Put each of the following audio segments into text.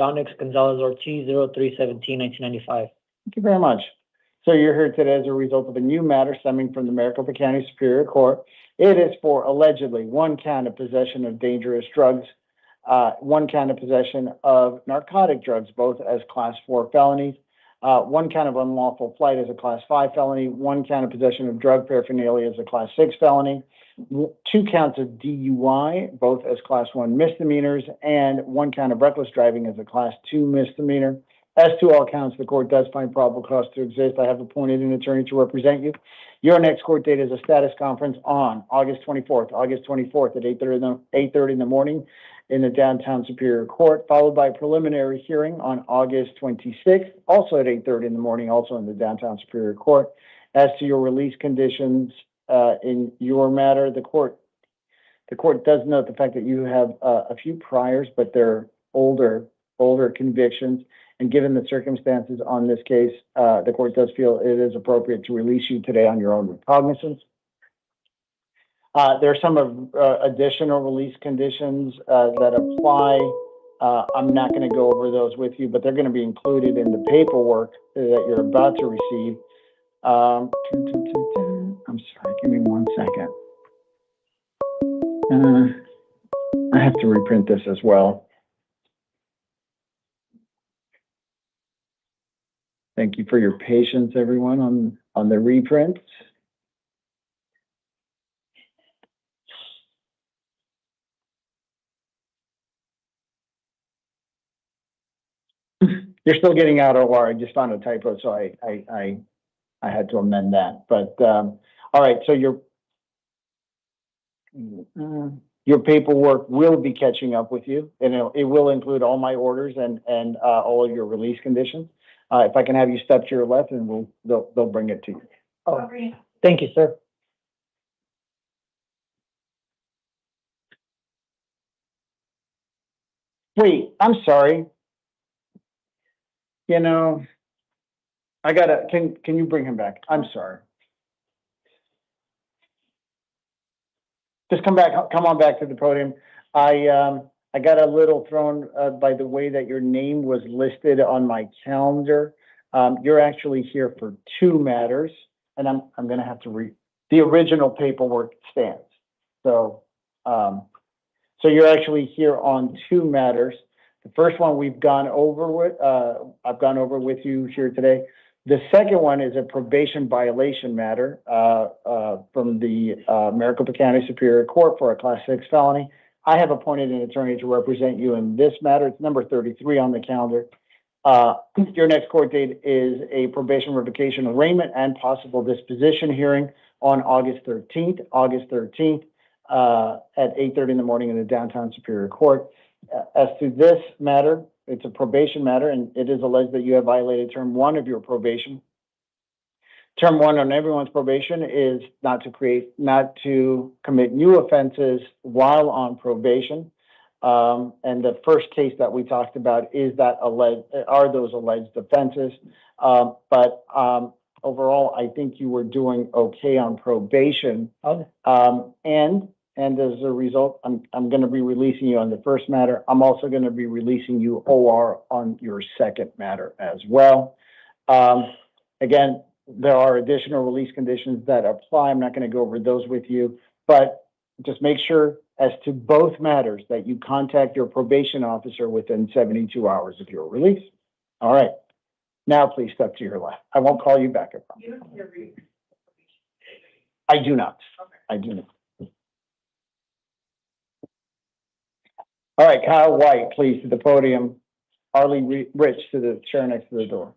John X Gonzalez Ortiz, 03/17/1995. Thank you very much. So you're here today as a result of a new matter stemming from the Maricopa County Superior Court. It is for allegedly one count of possession of dangerous drugs, one count of possession of narcotic drugs, both as Class 4 felonies, one count of unlawful flight as a Class 5 felony, one count of possession of drug paraphernalia as a Class 6 felony, two counts of DUI, both as Class 1 misdemeanors, and one count of reckless driving as a Class 2 misdemeanor. As to all counts, the court does find probable cause to exist. I have appointed an attorney to represent you. Your next court date is a status conference on August 24th at 8:30 in the morning in the downtown Superior Court, followed by a preliminary hearing on August 26th, also at 8:30 in the morning, also in the downtown Superior Court. As to your release conditions in your matter, the court does note the fact that you have a few priors, but they're older convictions. And given the circumstances on this case, the court does feel it is appropriate to release you today on your own recognizance. There are some additional release conditions that apply. I'm not going to go over those with you, but they're going to be included in the paperwork that you're about to receive. I'm sorry, give me 1 second. I have to reprint this as well. Thank you for your patience, everyone, on the reprints. You're still getting out OR. I just found a typo, so I had to amend that. But all right, so your paperwork will be catching up with you, and it will include all my orders and all of your release conditions. If I can have you step to your left, and they'll bring it to you. Oh, thank you, sir. Wait, I'm sorry. You know, can you bring him back? I'm sorry. Just come on back to the podium. I got a little thrown by the way that your name was listed on my calendar. You're actually here for two matters, and I'm going to have to read. The original paperwork stands. So you're actually here on two matters. The first one we've gone over with. I've gone over with you here today. The second one is a probation violation matter from the Maricopa County Superior Court for a Class 6 felony. I have appointed an attorney to represent you in this matter. It's number 33 on the calendar. Your next court date is a probation revocation arraignment and possible disposition hearing on August 13th at 8:30 in the morning in the downtown Superior Court. As to this matter, it's a probation matter, and it is alleged that you have violated term 1 of your probation. Term 1 on everyone's probation is not to commit new offenses while on probation. And the first case that we talked about is those alleged offenses. But overall, I think you were doing okay on probation. Okay. And as a result, I'm going to be releasing you on the first matter. I'm also going to be releasing you OR on your second matter as well. Again, there are additional release conditions that apply. I'm not going to go over those with you, but just make sure as to both matters that you contact your probation officer within 72 hours of your release. All right. Now, please step to your left. I won't call you back. I do not. Okay. I do not. All right, Kyle White, please, to the podium. Arlie Rich to the chair next to the door.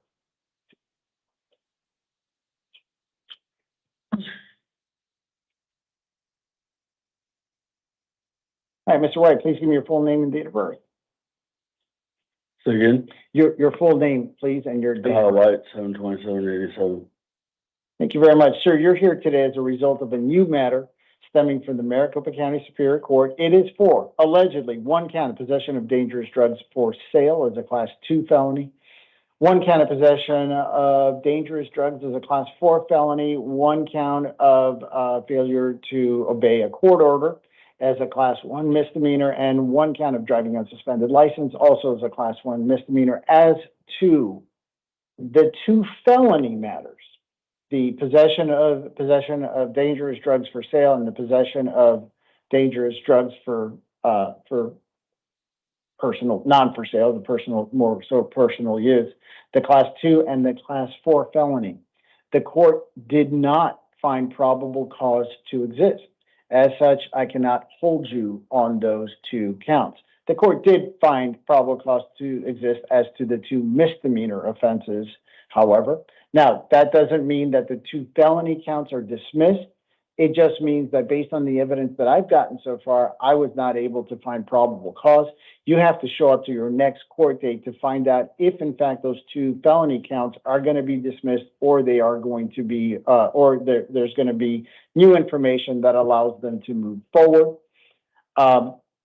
All right, Mr. White, please give me your full name and date of birth. So again? Your full name, please, and your date of birth. White, 7/27/87. Thank you very much. Sir, you're here today as a result of a new matter stemming from the Maricopa County Superior Court. It is for, allegedly, one count of possession of dangerous drugs for sale as a Class 2 felony, one count of possession of dangerous drugs as a Class 4 felony, one count of failure to obey a court order, as a Class 1 misdemeanor, and 1 count of driving on suspended license also as a Class 1 misdemeanor. As to the 2 felony matters, the possession of dangerous drugs for sale and the possession of dangerous drugs for personal, non for sale, the personal, more so personal use, the Class 2 and the Class 4 felony. The court did not find probable cause to exist. As such, I cannot hold you on those 2 counts. The court did find probable cause to exist as to the 2 misdemeanor offenses, however. Now, that doesn't mean that the 2 felony counts are dismissed. It just means that based on the evidence that I've gotten so far, I was not able to find probable cause. You have to show up to your next court date to find out if, in fact, those 2 felony counts are going to be dismissed, or they are going to be, there's going to be new information that allows them to move forward.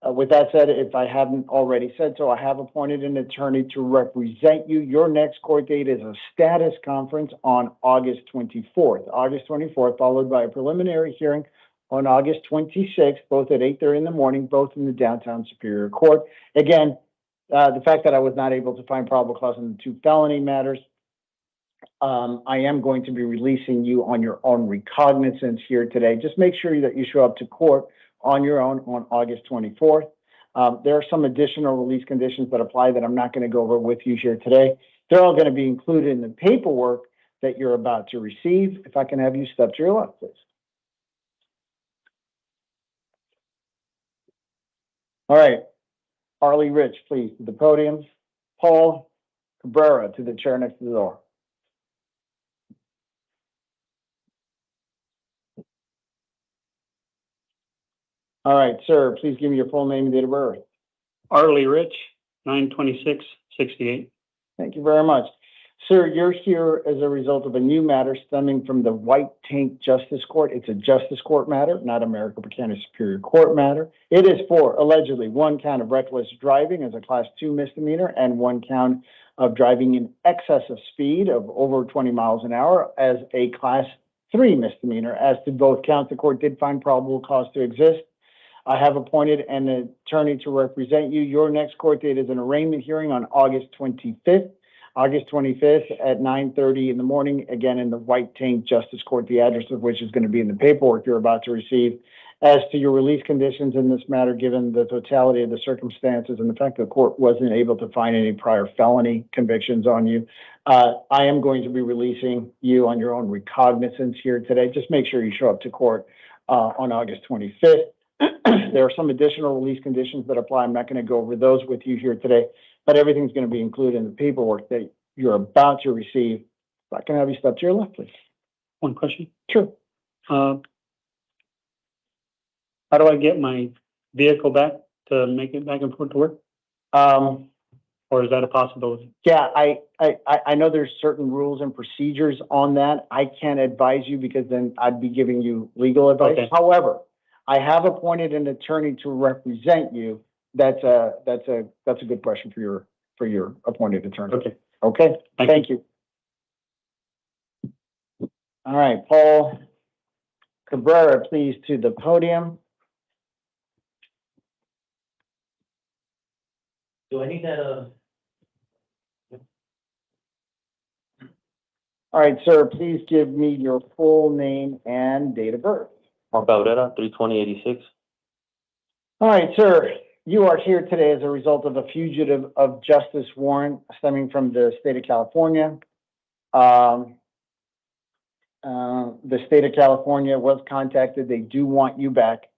With that said, if I haven't already said so, I have appointed an attorney to represent you. Your next court date is a status conference on August 24th. August 24th, followed by a preliminary hearing on August 26th, both at 8:30 in the morning, both in the downtown Superior Court. Again, the fact that I was not able to find probable cause in the 2 felony matters, I am going to be releasing you on your own recognizance here today. Just make sure that you show up to court on your own on August 24th. There are some additional release conditions that apply that I'm not going to go over with you here today. They're all going to be included in the paperwork that you're about to receive. If I can have you step to your left, please. All right. Arlie Rich, please, to the podium. Paul Cabrera, to the chair next to the door. All right, sir, please give me your full name and date of birth. Arlie Rich, 9/26/68. Thank you very much. Sir, you're here as a result of a new matter stemming from the White Tank Justice Court. It's a Justice Court matter, not a Maricopa County Superior Court matter. It is for, allegedly, 1 count of reckless driving as a Class 2 misdemeanor and 1 count of driving in excess of speed of over 20 miles an hour as a Class 3 misdemeanor. As to both counts, the court did find probable cause to exist. I have appointed an attorney to represent you. Your next court date is an arraignment hearing on August 25th. August 25th at 9:30 in the morning, again in the White Tank Justice Court, the address of which is going to be in the paperwork you're about to receive. As to your release conditions in this matter, given the totality of the circumstances and the fact that the court wasn't able to find any prior felony convictions on you, I am going to be releasing you on your own recognizance here today. Just make sure you show up to court on August 25th. There are some additional release conditions that apply. I'm not going to go over those with you here today, but everything's going to be included in the paperwork that you're about to receive. If I can have you step to your left, please. One question. Sure. How do I get my vehicle back to make it back and forth to work? Or is that a possibility? Yeah, I know there's certain rules and procedures on that. I can't advise you because then I'd be giving you legal advice. Okay. However, I have appointed an attorney to represent you. That's a good question for your appointed attorney. Okay. Okay. Thank you. All right, Paul Cabrera, please to the podium. Do I need that, All right, sir, please give me your full name and date of birth. Juan Cabrera, 32086. All right, sir, you are here today as a result of a fugitive of justice warrant stemming from the state of California. The state of California was contacted. They do want you back.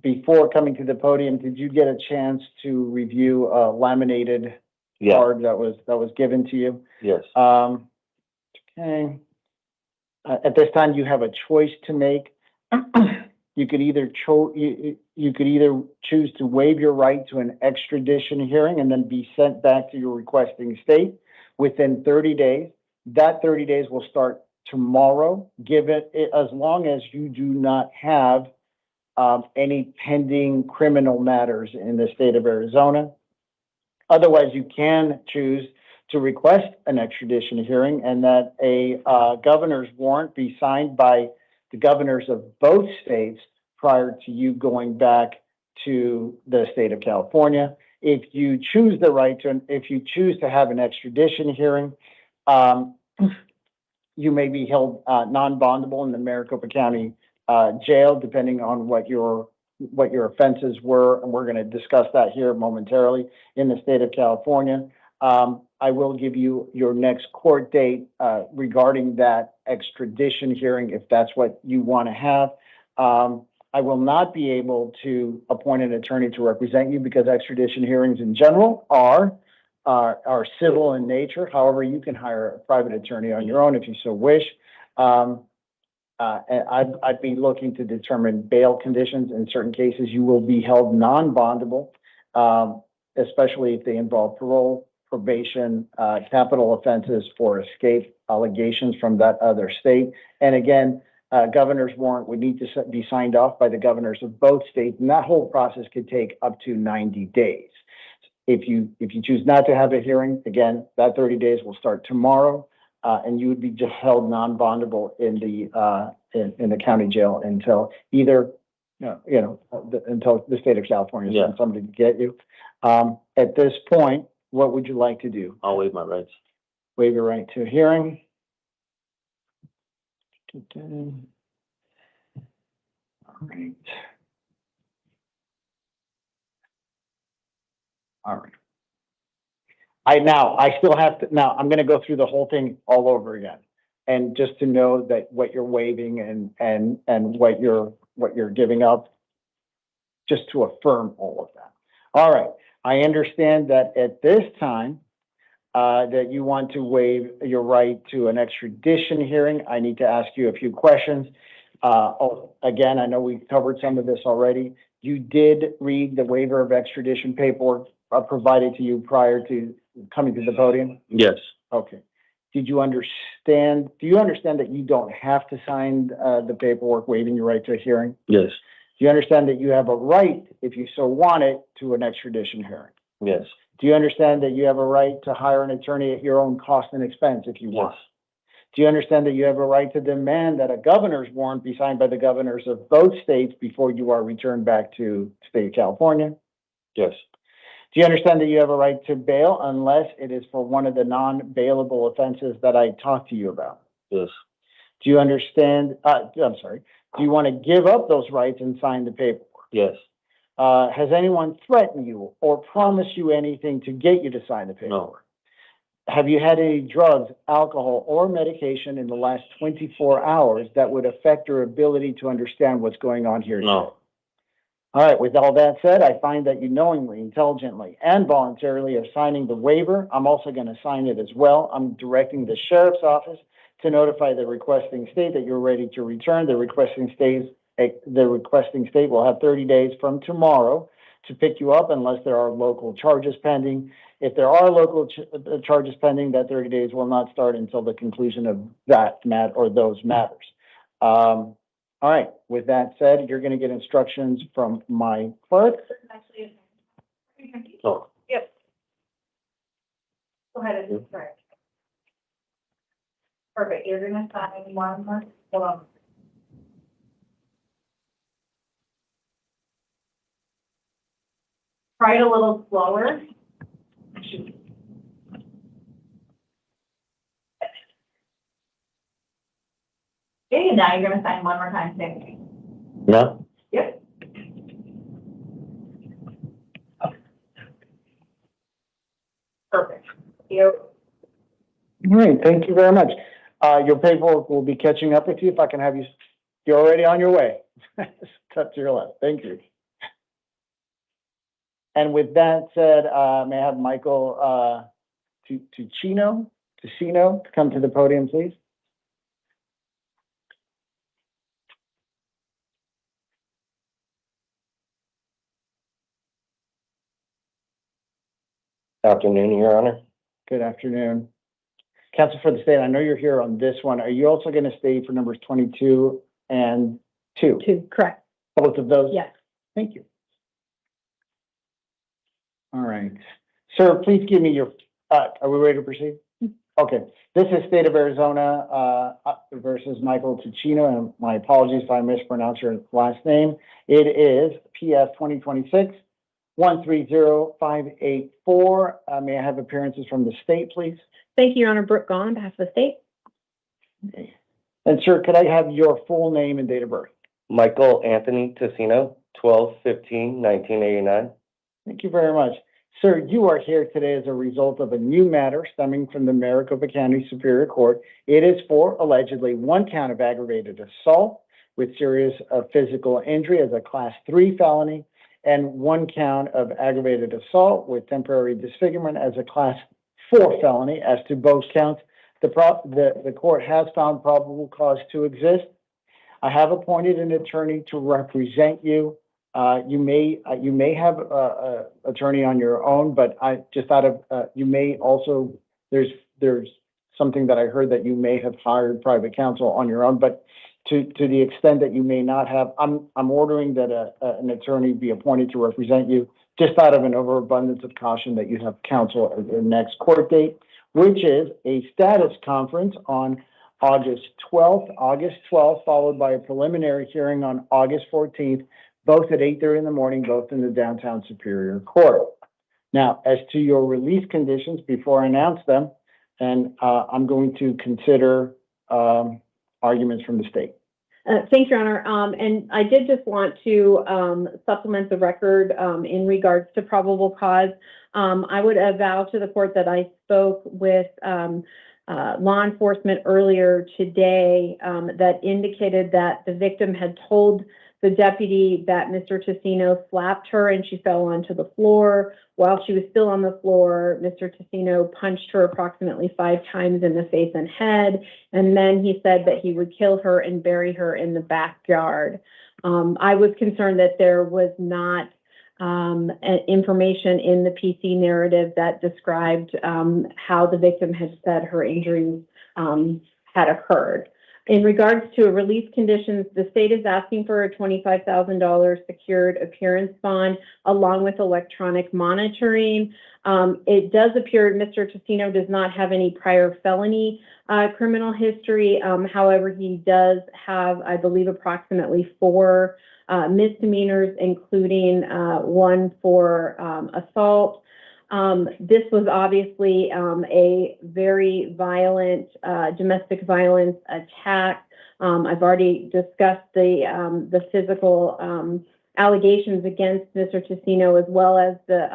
Before coming to the podium, did you get a chance to review a laminated card that was given to you? Yes. Okay. At this time, you have a choice to make. You could either choose to waive your right to an extradition hearing and then be sent back to your requesting state within 30 days. That 30 days will start tomorrow, as long as you do not have any pending criminal matters in the state of Arizona. Otherwise, you can choose to request an extradition hearing and that a governor's warrant be signed by the governors of both states prior to you going back to the state of California. If you choose if you choose to have an extradition hearing, you may be held non-bondable in the Maricopa County jail, depending on what your offenses were, and we're going to discuss that here momentarily in the state of California. I will give you your next court date regarding that extradition hearing if that's what you want to have. I will not be able to appoint an attorney to represent you because extradition hearings in general are civil in nature. However, you can hire a private attorney on your own if you so wish. And I'd be looking to determine bail conditions. In certain cases, you will be held non-bondable, especially if they involve parole, probation, capital offenses, or escape allegations from that other state. And again, governor's warrant would need to be signed off by the governors of both states, and that whole process could take up to 90 days. If you choose not to have a hearing, again, that 30 days will start tomorrow, and you would be just held non-bondable in the county jail until either, until the state of California sends somebody to get you. At this point, what would you like to do? I'll waive my rights. Waive your right to a hearing. All right. All right. I still have to, now I'm going to go through the whole thing all over again. And just to know that what you're waiving and what you're giving up, just to affirm all of that. All right. I understand that at this time, that you want to waive your right to an extradition hearing. I need to ask you a few questions. Again, I know we covered some of this already. You did read the waiver of extradition paperwork provided to you prior to coming to the podium? Yes. Okay. Do you understand that you don't have to sign the paperwork waiving your right to a hearing? Yes. Do you understand that you have a right, if you so want it, to an extradition hearing? Yes. Do you understand that you have a right to hire an attorney at your own cost and expense if you want? Yes. Do you understand that you have a right to demand that a governor's warrant be signed by the governors of both states before you are returned back to the state of California? Yes. Do you understand that you have a right to bail unless it is for one of the non-bailable offenses that I talked to you about? Yes. Do you understand, do you want to give up those rights and sign the paperwork? Yes. Has anyone threatened you or promised you anything to get you to sign the paperwork? No. Have you had any drugs, alcohol, or medication in the last 24 hours that would affect your ability to understand what's going on here? No. All right, with all that said, I find that you knowingly, intelligently, and voluntarily are signing the waiver. I'm also going to sign it as well. I'm directing the sheriff's office to notify the requesting state that you're ready to return. The requesting state will have 30 days from tomorrow to pick you up unless there are local charges pending. If there are local charges pending, that 30 days will not start until the conclusion of those matters. All right, with that said, you're going to get instructions from my clerk. Oh. Yep. Go ahead, it's right. Perfect, you're gonna sign one more, hold on. Try it a little slower. Okay, and now you're gonna sign one more time, same thing. No. Yep. Perfect. You. All right, thank you very much. Your paperwork will be catching up with you. If I can have you, you're already on your way. Cut to your left. Thank you. And with that said, may I have Michael Ticino to come to the podium, please? Afternoon, Your Honor. Good afternoon. Counsel for the state, I know you're here on this one. Are you also going to stay for numbers 22 and 2? 2, correct. Both of those? Yes. Thank you. All right. Sir, please give me your, are we ready to proceed? Okay, this is State of Arizona, versus Michael Ticino, and my apologies if I mispronounce your last name. It is PS 2026-130584. May I have appearances from the state, please? Thank you, Your Honor. Brooke Gahn, on behalf of the state. And sir, could I have your full name and date of birth? Michael Anthony Tessino, 12/15/1989. Thank you very much. Sir, you are here today as a result of a new matter stemming from the Maricopa County Superior Court. It is for allegedly one count of aggravated assault with serious physical injury as a Class 3 felony, and one count of aggravated assault with temporary disfigurement as a Class 4 felony. As to both counts, the court has found probable cause to exist. I have appointed an attorney to represent you. You may have a attorney on your own, but I just thought of you may also there's something that I heard that you may have hired private counsel on your own, but to the extent that you may not have, I'm ordering that an attorney be appointed to represent you, just out of an overabundance of caution that you have counsel at your next court date, which is a status conference on August 12th, followed by a preliminary hearing on August 14th, both at 8:30 in the morning, both in the downtown Superior Court. Now, as to your release conditions, before I announce them, and I'm going to consider arguments from the state. Thanks, Your Honor. And I did just want to supplement the record in regards to probable cause. I would avow to the court that I spoke with law enforcement earlier today that indicated that the victim had told the deputy that Mr. Tessino slapped her and she fell onto the floor. While she was still on the floor, Mr. Tessino punched her approximately 5 times in the face and head, and then he said that he would kill her and bury her in the backyard. I was concerned that there was not information in the PC narrative that described how the victim had said her injuries had occurred. In regards to release conditions, the state is asking for a $25,000 secured appearance bond along with electronic monitoring. It does appear Mr. Tessino does not have any prior felony criminal history. However, he does have, I believe, approximately 4 misdemeanors, including one for assault. This was obviously a very violent domestic violence attack. I've already discussed the physical allegations against Mr. Tessino, as well as the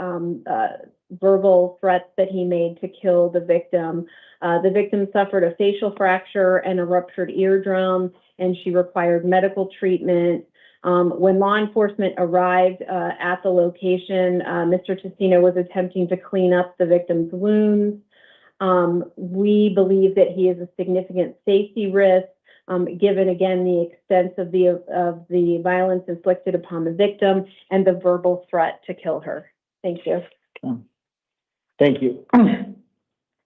verbal threats that he made to kill the victim. The victim suffered a facial fracture and a ruptured eardrum, and she required medical treatment. When law enforcement arrived at the location, Mr. Tessino was attempting to clean up the victim's wounds. We believe that he is a significant safety risk, given again the extent of the violence inflicted upon the victim and the verbal threat to kill her. Thank you. Thank you.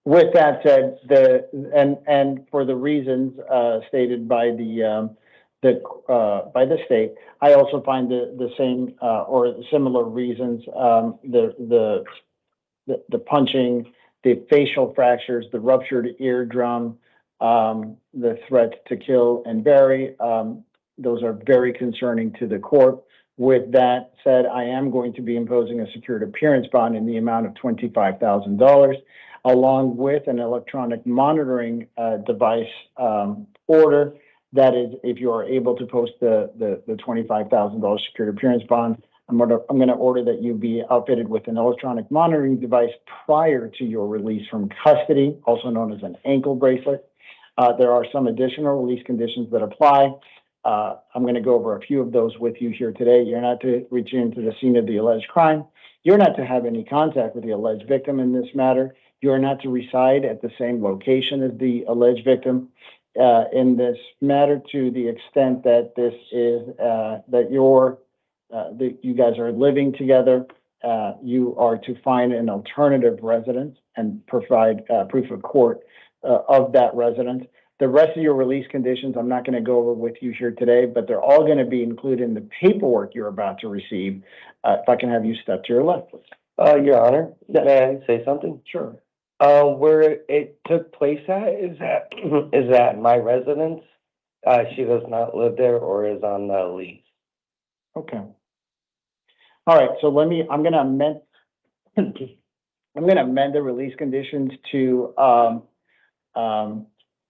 With that said, and for the reasons stated by the state, I also find the same or similar reasons, the punching, the facial fractures, the ruptured eardrum, the threat to kill and bury, those are very concerning to the court. With that said, I am going to be imposing a secured appearance bond in the amount of $25,000, along with an electronic monitoring device order. That is, if you are able to post the $25,000 secured appearance bond, I'm going to order that you be outfitted with an electronic monitoring device prior to your release from custody, also known as an ankle bracelet. There are some additional release conditions that apply. I'm going to go over a few of those with you here today. You're not to reach into the scene of the alleged crime. You're not to have any contact with the alleged victim in this matter. You're not to reside at the same location as the alleged victim. In this matter, to the extent that this is that you guys are living together, you are to find an alternative residence and provide proof of court of that residence. The rest of your release conditions, I'm not going to go over with you here today, but they're all going to be included in the paperwork you're about to receive. If I can have you step to your left, please. Your Honor, may I say something? Sure. Where it took place at is at my residence. She does not live there or is on the lease. Okay. All right, so I'm gonna amend, the release conditions to,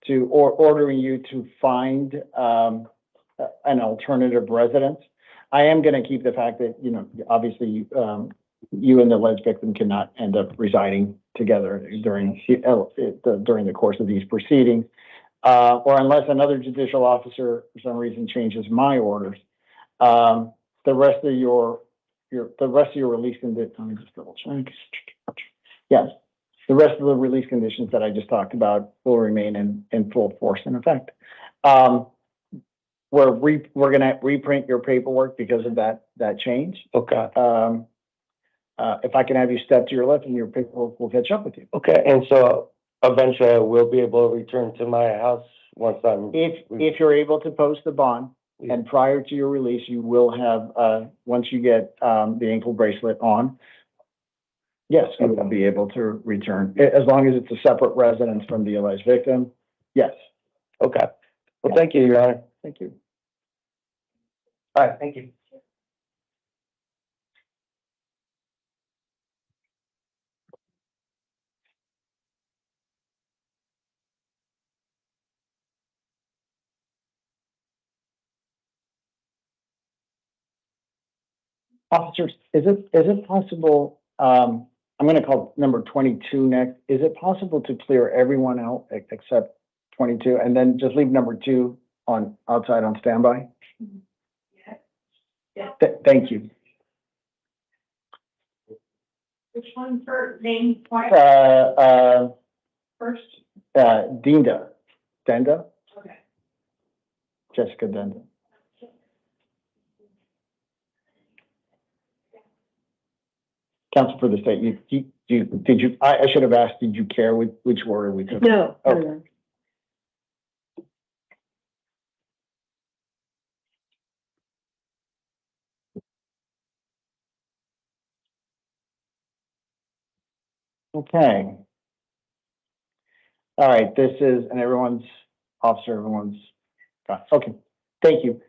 ordering you to find, an alternative residence. I am gonna keep the fact that, obviously, you and the alleged victim cannot end up residing together during the course of these proceedings, or unless another judicial officer for some reason changes my orders. The rest of your release conditions, let me just double check. Yes, the rest of the release conditions that I just talked about will remain in full force and effect. We're gonna reprint your paperwork because of that change. Okay. If I can have you step to your left and your paperwork will catch up with you. Okay, and so eventually I will be able to return to my house once I'm. If you're able to post the bond, and prior to your release, you will have, once you get, the ankle bracelet on, yes, you will be able to return, as long as it's a separate residence from the alleged victim. Yes, Okay. Well, thank you, Your Honor. thank you. All right, thank you. Officers, is it possible, I'm gonna call number 22 next. Is it possible to clear everyone out except 22 and then just leave number 2 outside on standby? Yeah. Thank you. Which one for name point first? Denda, Okay. Jessica Denda. Counsel for the state, I should have asked, did you care which order we took? No. Okay. Okay. All right, this is, and everyone's, okay, thank you.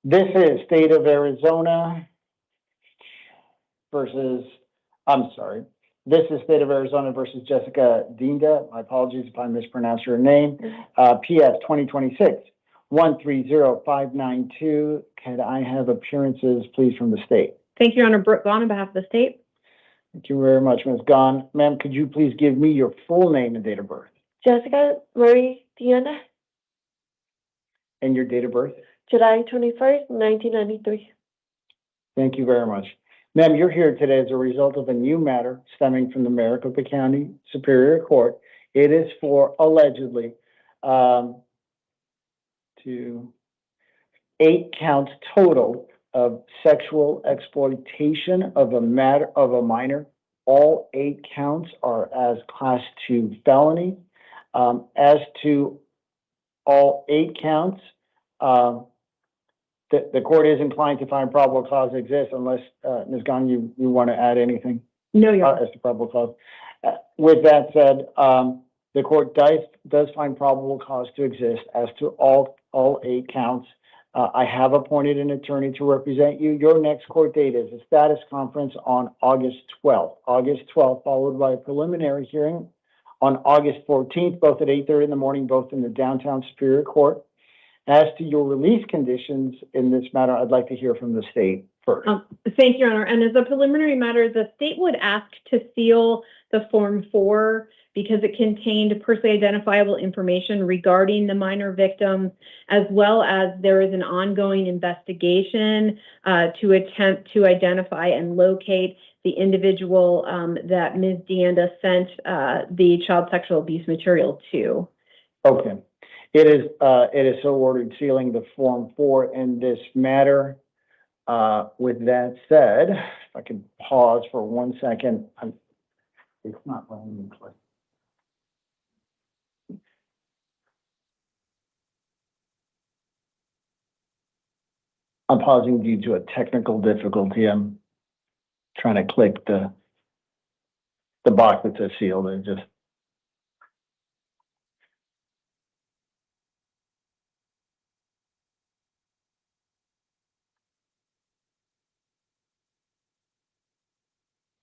This is State of Arizona versus, this is State of Arizona versus Jessica Denda. My apologies if I mispronounced your name. PS 2026-130592. Can I have appearances, please, from the state? Thank you, Your Honor. Brooke Gahn on behalf of the state. Thank you very much, Ms. Gahn. Ma'am, could you please give me your full name and date of birth? Jessica Marie Diana, And your date of birth? July 21st, 1993. Thank you very much. Ma'am, you're here today as a result of a new matter stemming from the Maricopa County Superior Court. It is for allegedly 8 counts total of sexual exploitation of a minor. All 8 counts are as Class 2 felony. As to all 8 counts, the court is inclined to find probable cause exists unless, Ms. Gahn, you want to add anything? No, Your Honor. As to probable cause. With that said, the court does find probable cause to exist as to all 8 counts. I have appointed an attorney to represent you. Your next court date is a status conference on August 12th. August 12th, followed by a preliminary hearing on August 14th, both at 8:30 in the morning, both in the downtown Superior Court. As to your release conditions in this matter, I'd like to hear from the state first. Thank you, Your Honor. And as a preliminary matter, the state would ask to seal the Form 4 because it contained personally identifiable information regarding the minor victim, as well as there is an ongoing investigation to attempt to identify and locate the individual that Ms. Denda sent the child sexual abuse material to. Okay. It is so ordered, sealing the Form 4 in this matter. With that said, if I can pause for 1 second. It's not letting me click. I'm pausing due to a technical difficulty. I'm trying to click the the box that says sealed, and just.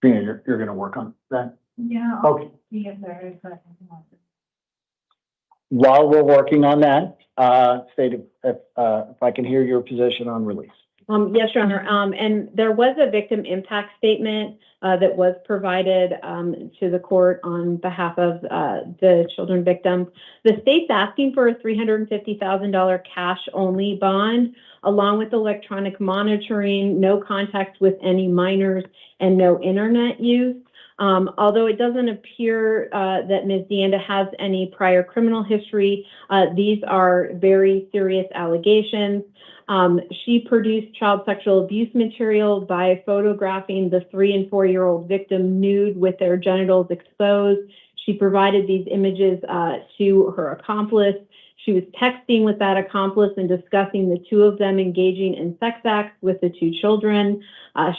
You're gonna work on that? Yeah. Okay. See if there is a. While we're working on that, state if I can hear your position on release. Yes, Your Honor. And there was a victim impact statement that was provided to the court on behalf of the children victims. The state's asking for a $350,000 cash-only bond, along with electronic monitoring, no contact with any minors, and no internet use. Although it doesn't appear that Ms. Deanda has any prior criminal history, these are very serious allegations. She produced child sexual abuse material by photographing the 3- and 4-year-old victim nude with their genitals exposed. She provided these images to her accomplice. She was texting with that accomplice and discussing the two of them engaging in sex acts with the two children.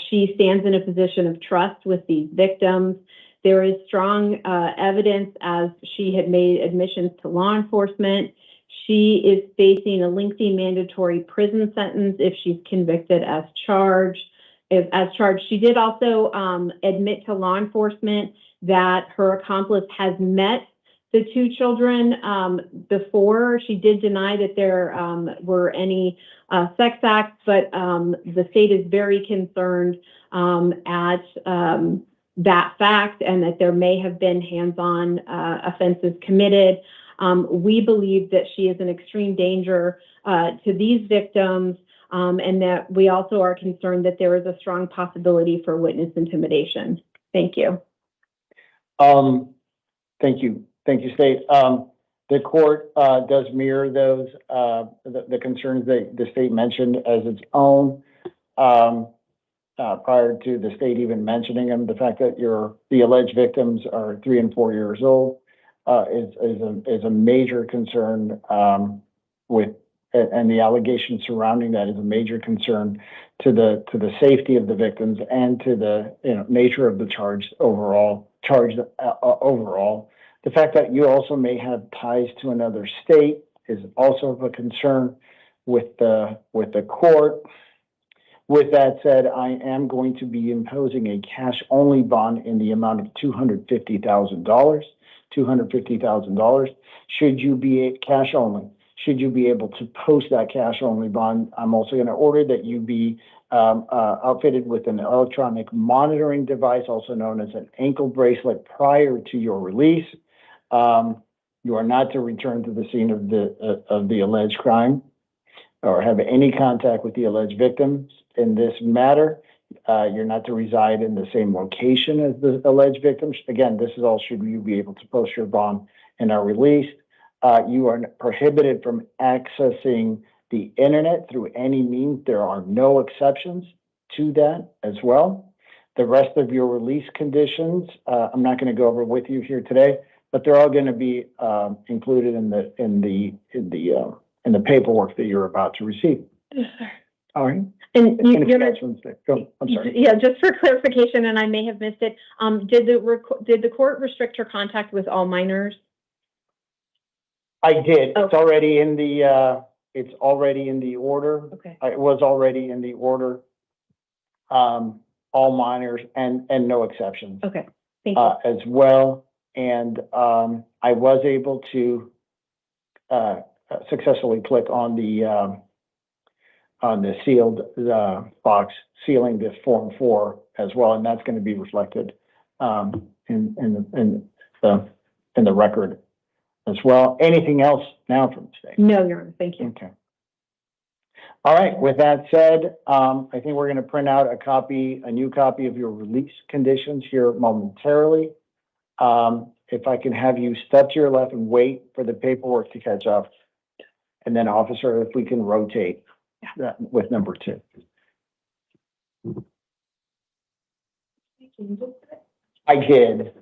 She stands in a position of trust with these victims. There is strong evidence as she had made admissions to law enforcement. She is facing a lengthy mandatory prison sentence if she's convicted as charged. She did also admit to law enforcement that her accomplice has met the two children before. She did deny that there were any sex acts, but the state is very concerned at that fact and that there may have been hands-on offenses committed. We believe that she is an extreme danger to these victims, and that we also are concerned that there is a strong possibility for witness intimidation. Thank you. Thank you. Thank you, State. The court does mirror those, the concerns that the state mentioned as its own prior to the state even mentioning them. The fact that the alleged victims are 3 and 4 years old is a major concern and the allegation surrounding that is a major concern to the safety of the victims and to the nature of the charge overall. The fact that you also may have ties to another state is also of a concern with the court. With that said, I am going to be imposing a cash-only bond in the amount of $250,000. $250,000. Should you be cash only? Should you be able to post that cash-only bond? I'm also going to order that you be outfitted with an electronic monitoring device, also known as an ankle bracelet, prior to your release. You are not to return to the scene of the alleged crime or have any contact with the alleged victims in this matter. You're not to reside in the same location as the alleged victims. Again, this is all should you be able to post your bond and are released. You are prohibited from accessing the internet through any means. There are no exceptions to that as well. The rest of your release conditions, I'm not going to go over with you here today, but they're all going to be included in the paperwork that you're about to receive. Yes, sir. All right. And Anything you're else from the state? Go. I'm sorry. Yeah, just for clarification, and I may have missed it. Did the court restrict her contact with all minors? I did. Okay. It's already in the. It's already in the order. Okay. It was already in the order. All minors and no exceptions. Okay. Thank you. As well, and I was able to successfully click on the sealed box, sealing this Form 4 as well, and that's going to be reflected in the record as well. Anything else now from the state? No, Your Honor. Thank you. Okay. All right. With that said, I think we're going to print out a new copy of your release conditions here momentarily. If I can have you step to your left and wait for the paperwork to catch up, and then, officer, if we can rotate that with number 2. I did,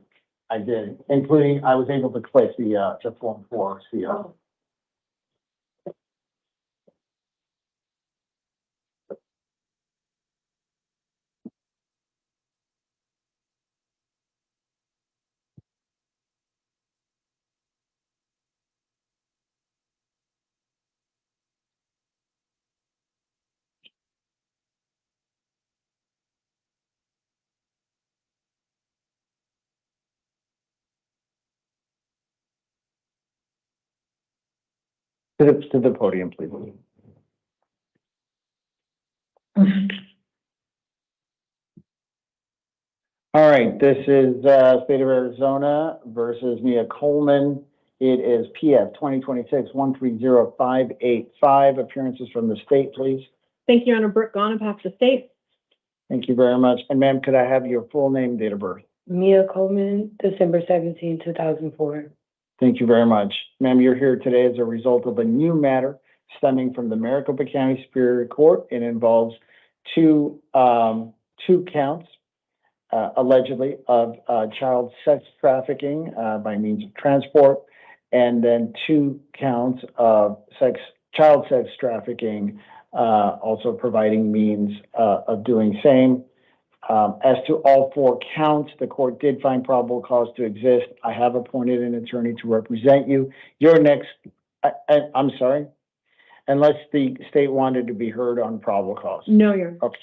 including I was able to place the Form 4 seal. To the podium, please. All right, this is, State of Arizona versus Mia Coleman. It is PF 2026-130585. Appearances from the state, please. Thank you, Your Honor. Brooke Gone, on behalf of the state. Thank you very much. And ma'am, could I have your full name, date of birth? Mia Coleman, December 17, 2004. Thank you very much. Ma'am, you're here today as a result of a new matter stemming from the Maricopa County Superior Court. It involves two counts, allegedly, of child sex trafficking by means of transport, and then 2 counts of child sex trafficking, also providing means of doing same. As to all 4 counts, the court did find probable cause to exist. I have appointed an attorney to represent you. Your next, I'm sorry, unless the state wanted to be heard on probable cause. No, Your Honor.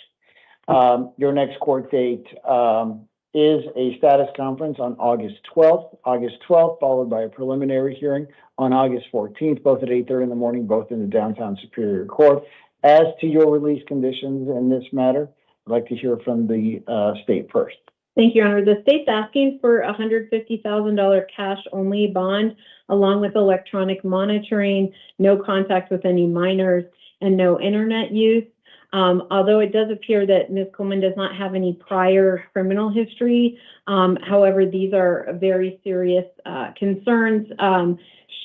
Okay. Your next court date is a status conference on August 12th, followed by a preliminary hearing on August 14th, both at 8:30 in the morning, both in the downtown Superior Court. As to your release conditions in this matter, I'd like to hear from the state first. Thank you, Your Honor. The state's asking for a $150,000 cash-only bond, along with electronic monitoring, no contact with any minors, and no internet use. Although it does appear that Ms. Coleman does not have any prior criminal history. However, these are very serious concerns.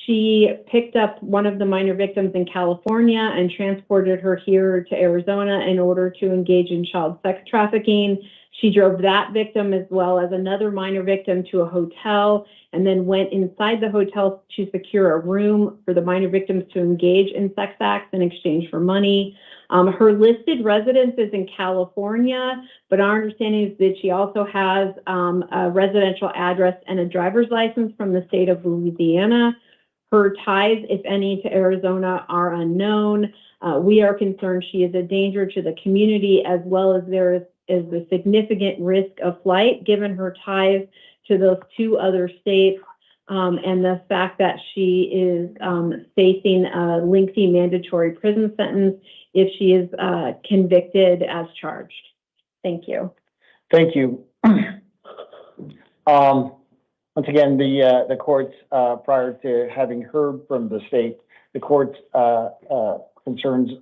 She picked up one of the minor victims in California and transported her here to Arizona in order to engage in child sex trafficking. She drove that victim as well as another minor victim to a hotel and then went inside the hotel to secure a room for the minor victims to engage in sex acts in exchange for money. Her listed residence is in California, but our understanding is that she also has a residential address and a driver's license from the state of Louisiana. Her ties, if any, to Arizona are unknown. We are concerned she is a danger to the community, as well as there is a significant risk of flight given her ties to those 2 other states, and the fact that she is facing a lengthy mandatory prison sentence if she is convicted as charged. Thank you. Thank you. Once again, the courts, prior to having heard from the state, the court's concerns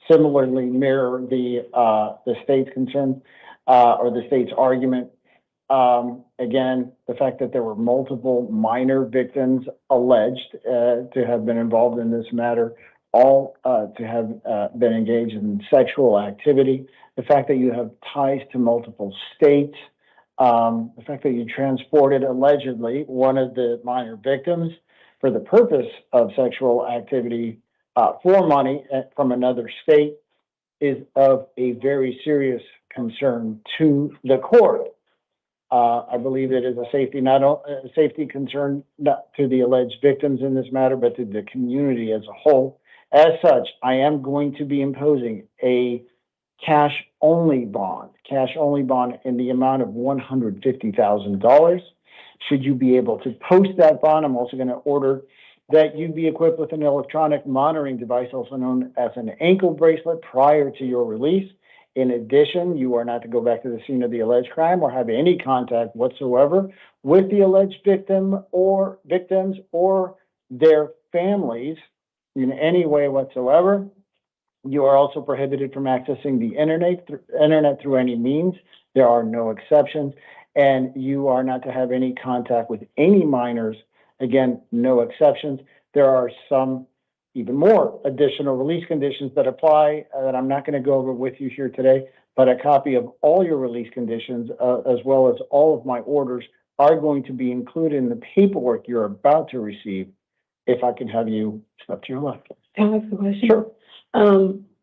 similarly mirror the state's concerns or the state's argument. Again, the fact that there were multiple minor victims alleged to have been involved in this matter, all to have been engaged in sexual activity, the fact that you have ties to multiple states, the fact that you transported allegedly one of the minor victims for the purpose of sexual activity for money from another state is of a very serious concern to the court. I believe it is a safety concern, not to the alleged victims in this matter, but to the community as a whole. As such, I am going to be imposing a cash-only bond in the amount of $150,000. Should you be able to post that bond, I'm also going to order that you be equipped with an electronic monitoring device, also known as an ankle bracelet, prior to your release. In addition, you are not to go back to the scene of the alleged crime or have any contact whatsoever with the alleged victim or victims or their families in any way whatsoever. You are also prohibited from accessing the internet through any means. There are no exceptions. And you are not to have any contact with any minors. Again, no exceptions. There are some even more additional release conditions that apply that I'm not going to go over with you here today, but a copy of all your release conditions, as well as all of my orders, are going to be included in the paperwork you're about to receive. If I can have you step to your left. Can I ask a question? Sure.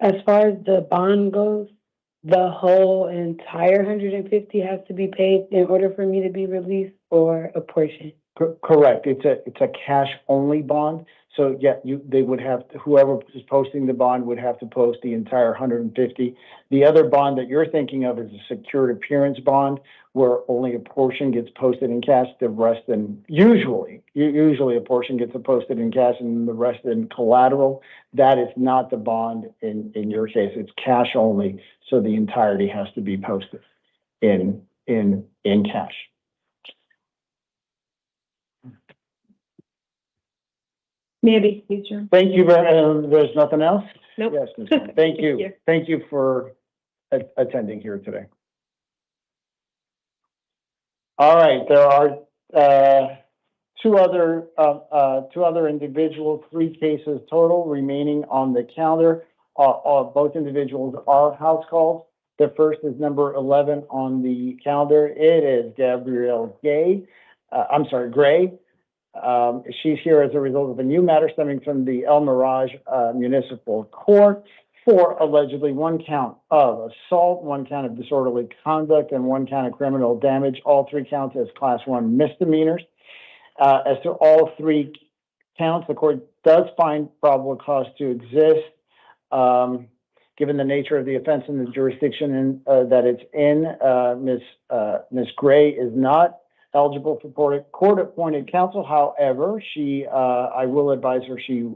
As far as the bond goes, the whole entire 150 has to be paid in order for me to be released, or a portion? Correct. It's a cash only bond. So yeah, they would have to, whoever is posting the bond would have to post the entire 150. The other bond that you're thinking of is a secured appearance bond, where only a portion gets posted in cash, the rest in, usually a portion gets posted in cash and the rest in collateral. That is not the bond in your case. It's cash only, so the entirety has to be posted in cash. Maybe future. Thank you very, there's nothing else? Nope. Yes, Ms. Grant. Thank you. you. Thank you for attending here today. All right, there are two other individuals, 3 cases total remaining on the calendar. Both individuals are house calls. The first is number 11 on the calendar. It is Gabrielle Gray. She's here as a result of a new matter stemming from the El Mirage Municipal Court for allegedly 1 count of assault, 1 count of disorderly conduct, and 1 count of criminal damage. All 3 counts as Class 1 misdemeanors. As to all 3 counts, the court does find probable cause to exist, given the nature of the offense and the jurisdiction that it's in. Ms. Gray is not eligible for court-appointed counsel. However, I will advise her she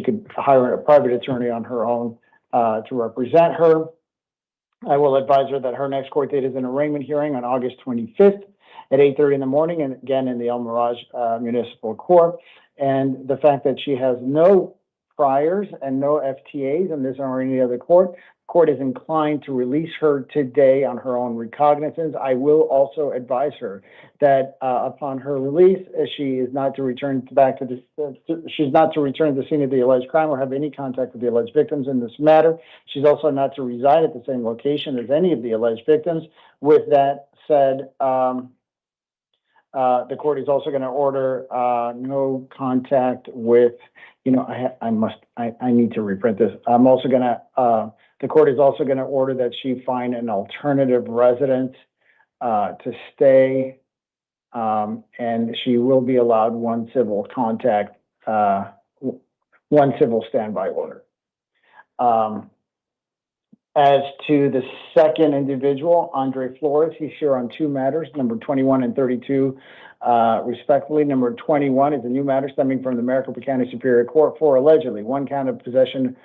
could hire a private attorney on her own to represent her. I will advise her that her next court date is an arraignment hearing on August 25th at 8:30 in the morning, and again in the El Mirage Municipal Court. And the fact that she has no priors and no FTAs in this or any other court is inclined to release her today on her own recognizance. I will also advise her that upon her release, she is not to return back to she's not to return to the scene of the alleged crime or have any contact with the alleged victims in this matter. She's also not to reside at the same location as any of the alleged victims. With that said, the court is also going to order no contact with, I need to reprint this. The court is also going to order that she find an alternative residence to stay, and she will be allowed 1 civil contact, 1 civil standby order. As to the second individual, Andre Flores, he's here on 2 matters, number 21 and 32, respectively. Number 21 is a new matter stemming from the Maricopa County Superior Court for allegedly 1 count of possession,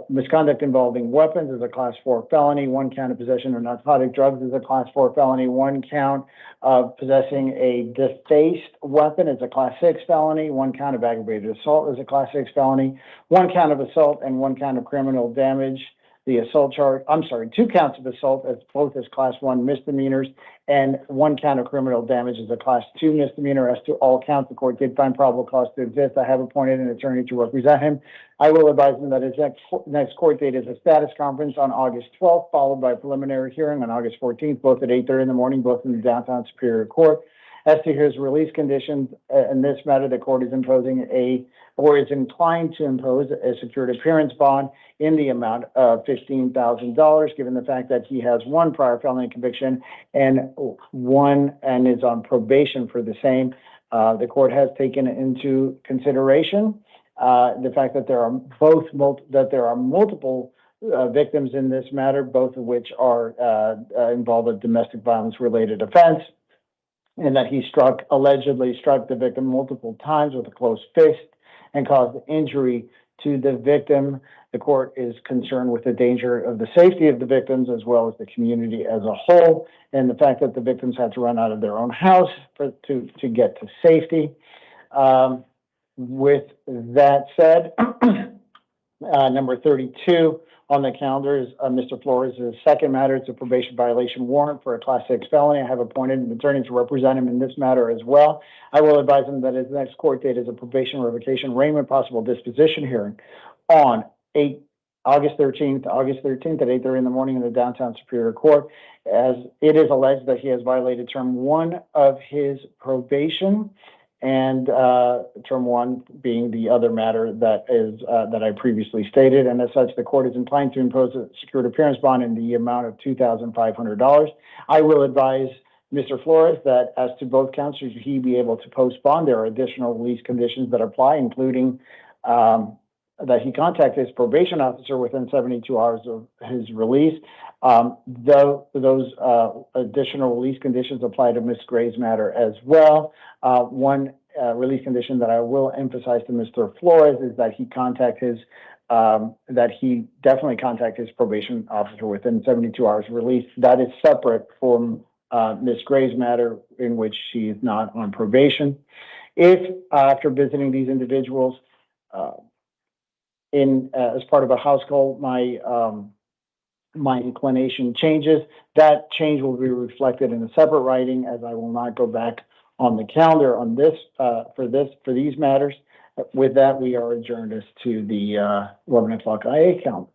misconduct involving weapons is a Class 4 felony, 1 count of possession of narcotic drugs is a Class 4 felony, 1 count of possessing a defaced weapon is a Class 6 felony, 1 count of aggravated assault is a Class 6 felony, 1 count of assault and 1 count of criminal damage. The assault charge, 2 counts of assault as both as Class 1 misdemeanors, and 1 count of criminal damage is a Class 2 misdemeanor. As to all counts, the court did find probable cause to exist. I have appointed an attorney to represent him. I will advise him that his next court date is a status conference on August 12th, followed by a preliminary hearing on August 14th, both at 8:30 in the morning, both in the downtown Superior Court. As to his release conditions, in this matter, the court is imposing is inclined to impose a secured appearance bond in the amount of $15,000, given the fact that he has 1 prior felony conviction and is on probation for the same. The court has taken into consideration the fact that there are multiple victims in this matter, both of which are involved in domestic violence related offense, and that he allegedly struck the victim multiple times with a closed fist and caused injury to the victim. The court is concerned with the danger of the safety of the victims as well as the community as a whole, and the fact that the victims had to run out of their own house to get to safety. With that said, number 32 on the calendar is Mr. Flores' second matter. It's a probation violation warrant for a Class 6 felony. I have appointed an attorney to represent him in this matter as well. I will advise him that his next court date is a probation revocation arraignment possible disposition hearing on August 13th at 8:30 in the morning in the downtown Superior Court, as it is alleged that he has violated term 1 of his probation, and term 1 being the other matter that I previously stated. And as such, the court is inclined to impose a secured appearance bond in the amount of $2,500. I will advise Mr. Flores that as to both counts, should he be able to post bond, there are additional release conditions that apply, including that he contact his probation officer within 72 hours of his release. Those additional release conditions apply to Ms. Gray's matter as well. One release condition that I will emphasize to Mr. Flores is that he definitely contact his probation officer within 72 hours of release. That is separate from Ms. Gray's matter, in which she is not on probation. If after visiting these individuals as part of a house call, my inclination changes, that change will be reflected in a separate writing, as I will not go back on the calendar on this for these matters. With that, we are adjourned as to the 11 o'clock IA calendar.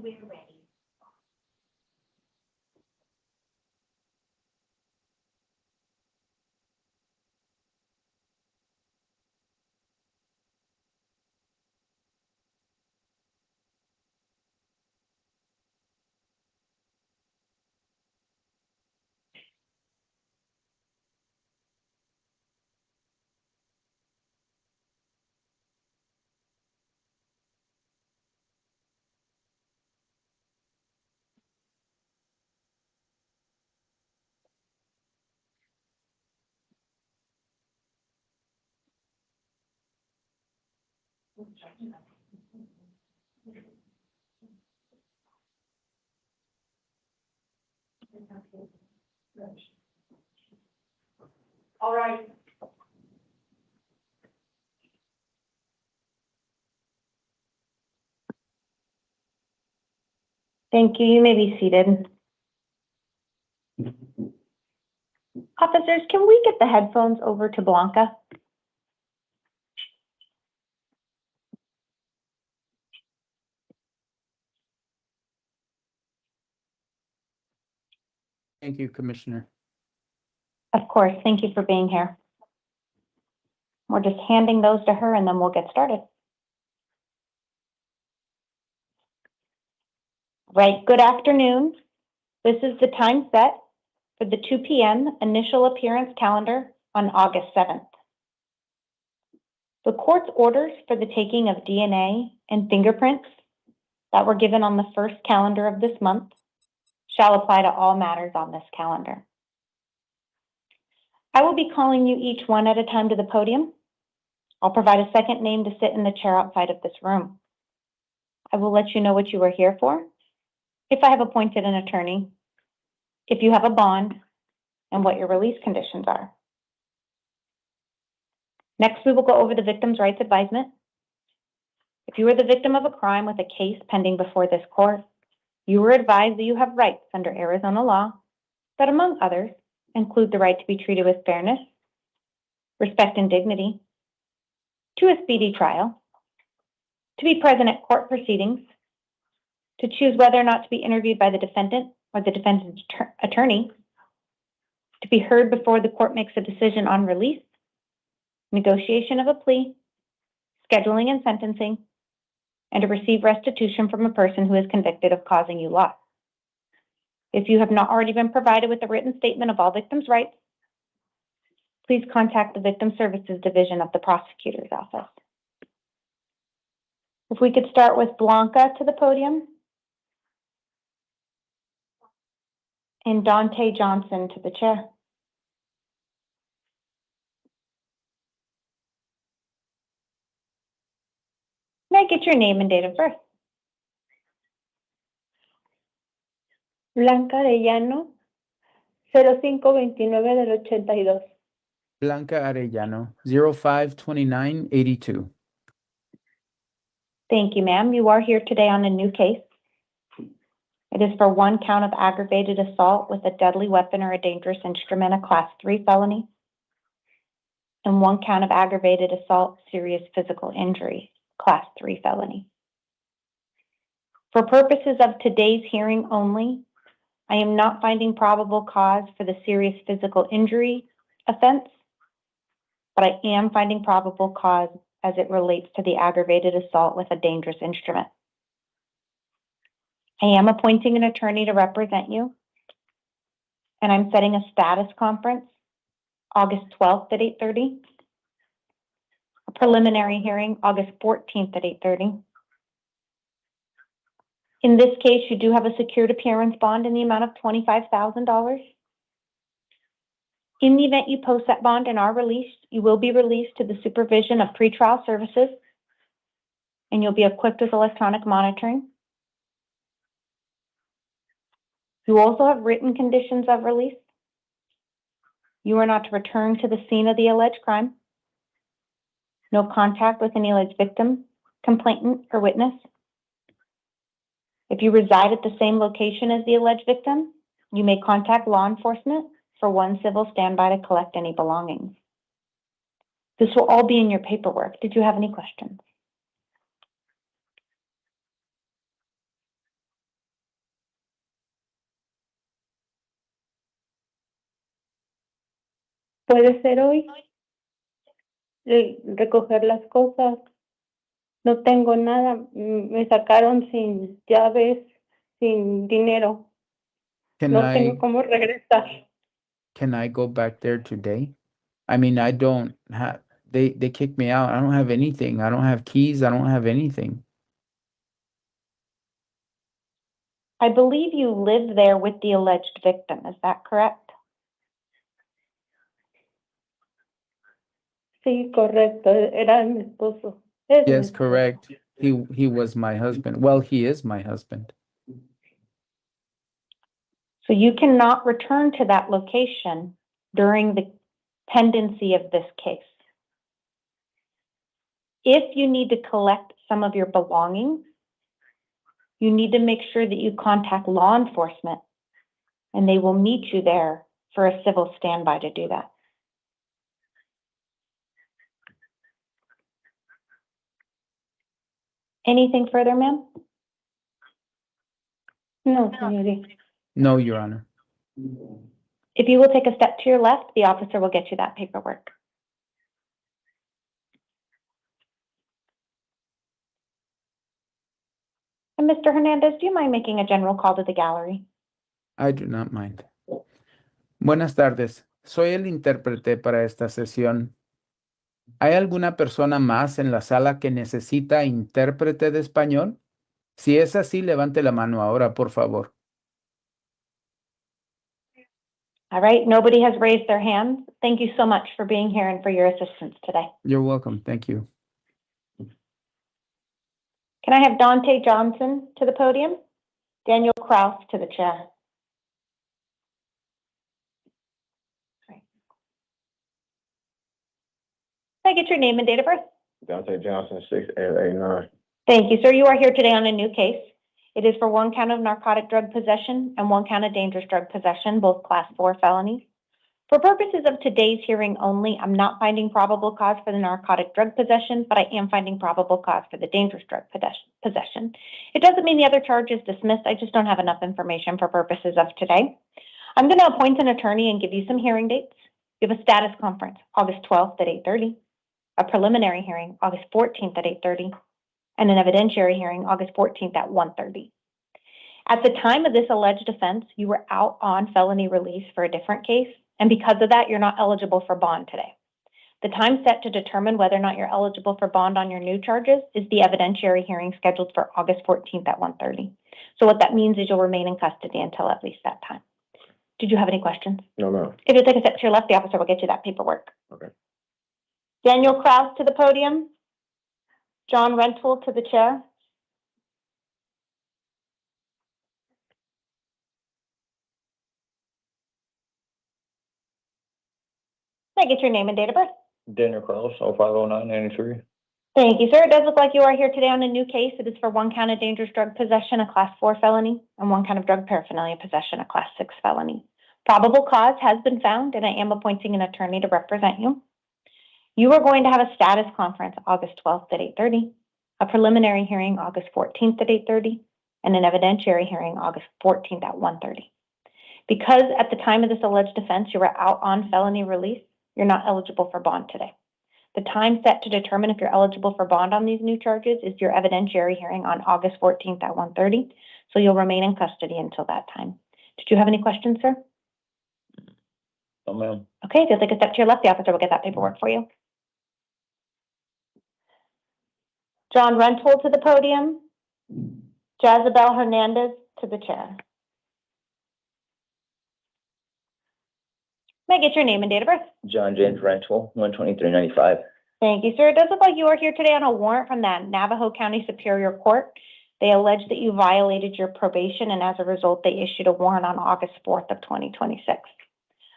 We're ready. All right. Thank you. You may be seated. Officers, can we get the headphones over to Blanca? Thank you, Commissioner. Of course. Thank you for being here. We're just handing those to her and then we'll get started. Right. Good afternoon. This is the time set for the 2 p.m. initial appearance calendar on August 7th. The court's orders for the taking of DNA and fingerprints that were given on the first calendar of this month shall apply to all matters on this calendar. I will be calling you each one at a time to the podium. I'll provide a second name to sit in the chair outside of this room. I will let you know what you are here for, if I have appointed an attorney, if you have a bond, and what your release conditions are. Next, we will go over the victim's rights advisement. If you are the victim of a crime with a case pending before this court, you are advised that you have rights under Arizona law that, among others, include the right to be treated with fairness, respect, and dignity, to a speedy trial, to be present at court proceedings, to choose whether or not to be interviewed by the defendant or the defendant's attorney, to be heard before the court makes a decision on release, negotiation of a plea, scheduling and sentencing, and to receive restitution from a person who is convicted of causing you loss. If you have not already been provided with a written statement of all victims' rights, please contact the Victim Services Division of the Prosecutor's Office. If we could start with Blanca to the podium. And Dante Johnson to the chair. May I get your name and date of birth? Blanca Arellano, 0529 del 82. Blanca Arellano, 052982. Thank you, ma'am. You are here today on a new case. It is for one count of aggravated assault with a deadly weapon or a dangerous instrument, a Class 3 felony, and one count of aggravated assault, serious physical injury, Class 3 felony. For purposes of today's hearing only, I am not finding probable cause for the serious physical injury offense, but I am finding probable cause as it relates to the aggravated assault with a dangerous instrument. I am appointing an attorney to represent you, and I'm setting a status conference August 12th at 8:30, a preliminary hearing August 14th at 8:30. In this case, you do have a secured appearance bond in the amount of $25,000. In the event you post that bond and are released, you will be released to the supervision of pretrial services, and you'll be equipped with electronic monitoring. You also have written conditions of release. You are not to return to the scene of the alleged crime. No contact with any alleged victim, complainant, or witness. If you reside at the same location as the alleged victim, you may contact law enforcement for one civil standby to collect any belongings. This will all be in your paperwork. Did you have any questions? ¿Puede ser hoy? Recoger las cosas. No tengo nada. Me sacaron sin llaves, sin dinero. Can No tengo I cómo regresar. can I go back there today? I mean, I don't have they kicked me out. I don't have anything. I don't have keys. I don't have anything. I believe you live there with the alleged victim. Is that correct? Sí, correcto. Era mi esposo. Es mi Yes, esposo. correct. He was my husband. Well, he is my husband. So you cannot return to that location during the pendency of this case. If you need to collect some of your belongings, you need to make sure that you contact law enforcement, and they will meet you there for a civil standby to do that. Anything further, ma'am? No, señorita. No, Your Honor. If you will take a step to your left, the officer will get you that paperwork. And Mr. Hernandez, do you mind making a general call to the gallery? I do not mind. Buenas tardes. Soy el intérprete para esta sesión. ¿Hay alguna persona más en la sala que necesita intérprete de español? Si es así, levante la mano ahora, por favor. All right, nobody has raised their hands. Thank you so much for being here and for your assistance today. You're welcome. Thank you. Can I have Dante Johnson to the podium? Daniel Kraus to the chair. Can I get your name and date of birth? Dante Johnson, 6889. Thank you, sir. You are here today on a new case. It is for one count of narcotic drug possession and one count of dangerous drug possession, both Class 4 felonies. For purposes of today's hearing only, I'm not finding probable cause for the narcotic drug possession, but I am finding probable cause for the dangerous drug possession. It doesn't mean the other charge is dismissed. I just don't have enough information for purposes of today. I'm going to appoint an attorney and give you some hearing dates. We have a status conference, August 12th at 8:30, a preliminary hearing, August 14th at 8:30, and an evidentiary hearing, August 14th at 1:30. At the time of this alleged offense, you were out on felony release for a different case, And because of that, you're not eligible for bond today. The time set to determine whether or not you're eligible for bond on your new charges is the evidentiary hearing scheduled for August 14th at 1:30. So what that means is you'll remain in custody until at least that time. Did you have any questions? No, ma'am. If you take a step to your left, the officer will get you that paperwork. Okay. Daniel Kraus to the podium. John Rentoul to the chair. Can I get your name and date of birth? Daniel Carlos, 050993. Thank you, sir. It does look like you are here today on a new case. It is for 1 count of dangerous drug possession, a class 4 felony, and 1 count of drug paraphernalia possession, a class 6 felony. Probable cause has been found, and I am appointing an attorney to represent you. You are going to have a status conference August 12th at 8:30, a preliminary hearing August 14th at 8:30, and an evidentiary hearing August 14th at 1:30. Because at the time of this alleged offense, you were out on felony release, you're not eligible for bond today. The time set to determine if you're eligible for bond on these new charges is your evidentiary hearing on August 14th at 1:30, so you'll remain in custody until that time. Did you have any questions, sir? No, ma'am. Okay, if you'll take a step to your left, the officer will get that paperwork for you. John Rentoul to the podium. Jazabel Hernandez to the chair. May I get your name and date of birth? John James Rental, 12395. Thank you, sir. It does look like you are here today on a warrant from the Navajo County Superior Court. They allege that you violated your probation, and as a result, they issued a warrant on August 4th of 2026.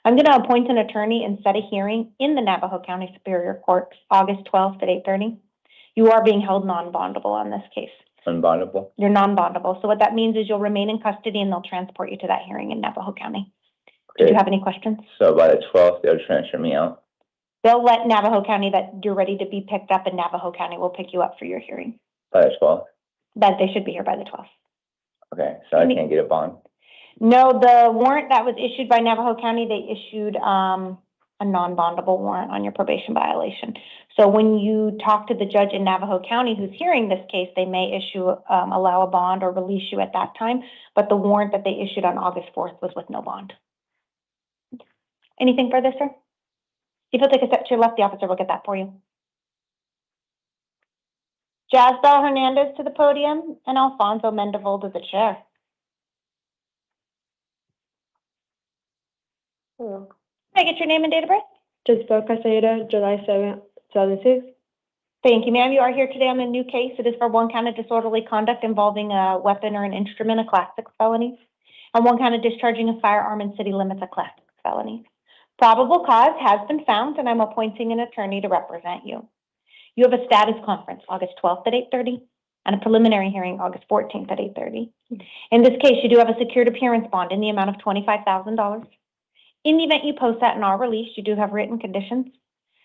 I'm going to appoint an attorney and set a hearing in the Navajo County Superior Court, August 12th at 8:30. You are being held non-bondable on this case. Unbondable. You're non-bondable. So what that means is you'll remain in custody and they'll transport you to that hearing in Navajo County. Did you have any questions? So by the 12th, they'll transfer me out. They'll let Navajo County that you're ready to be picked up, and Navajo County will pick you up for your hearing. By the 12th. That they should be here by the 12th. Okay, so I can't get a bond. No, the warrant that was issued by Navajo County, they issued a non-bondable warrant on your probation violation. So when you talk to the judge in Navajo County who's hearing this case, they may issue, allow a bond or release you at that time. But the warrant that they issued on August 4th was with no bond. Anything further, sir? If you'll take a step to your left, the officer will get that for you. Jazbel Hernandez to the podium and Alfonso Mendeval to the chair. Hello. Can I get your name and date of birth? Jazbel Caseta, July 7th, 2006. Thank you, ma'am. You are here today on a new case. It is for 1 count of disorderly conduct involving a weapon or an instrument, a class 6 felony, and 1 count of discharging a firearm in city limits, a class 6 felony. Probable cause has been found, and I'm appointing an attorney to represent you. You have a status conference August 12th at 8:30 and a preliminary hearing August 14th at 8:30. In this case, you do have a secured appearance bond in the amount of $25,000. In the event you post that in our release, you do have written conditions.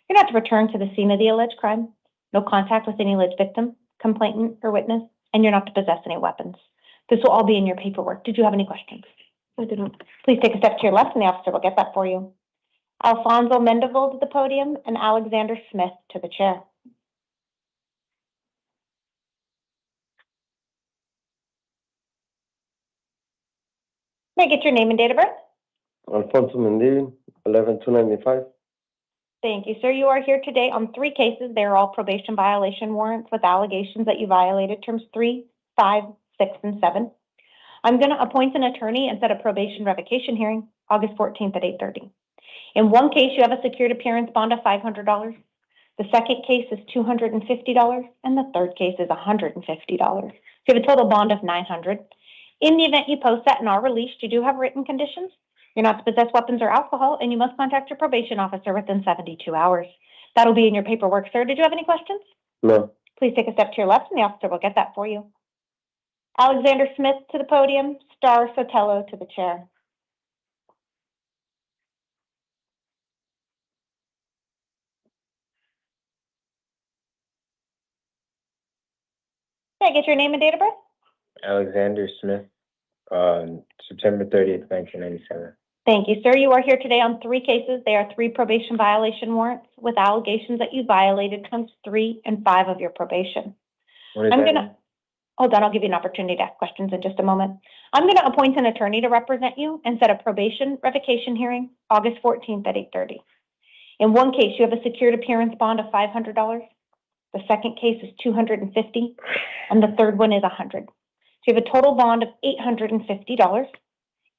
You're not to return to the scene of the alleged crime, no contact with any alleged victim, complainant, or witness, and you're not to possess any weapons. This will all be in your paperwork. Did you have any questions? I do not. Please take a step to your left and the officer will get that for you. Alfonso Mendeval to the podium and Alexander Smith to the chair. May I get your name and date of birth? Alfonso Mendil, 11295. Thank you, sir. You are here today on 3 cases. They are all probation violation warrants with allegations that you violated terms 3, 5, 6, and 7. I'm going to appoint an attorney and set a probation revocation hearing August 14th at 8:30. In 1 case, you have a secured appearance bond of $500. The second case is $250, and the third case is $150. You have a total bond of $900. In the event you post that in our release, you do have written conditions. You're not to possess weapons or alcohol, and you must contact your probation officer within 72 hours. That'll be in your paperwork, sir. Did you have any questions? No. Please take a step to your left, and the officer will get that for you. Alexander Smith to the podium, Star Sotelo to the chair. Can I get your name and date of birth? Alexander Smith, September 30th, 1997. Thank you, sir. You are here today on 3 cases. They are 3 probation violation warrants with allegations that you violated terms 3 and 5 of your probation. What is I'm that? gonna hold on, I'll give you an opportunity to ask questions in just a moment. I'm going to appoint an attorney to represent you and set a probation revocation hearing August 14th at 8:30. In one case, you have a secured appearance bond of $500. The second case is $250, and the third one is $100. So you have a total bond of $850.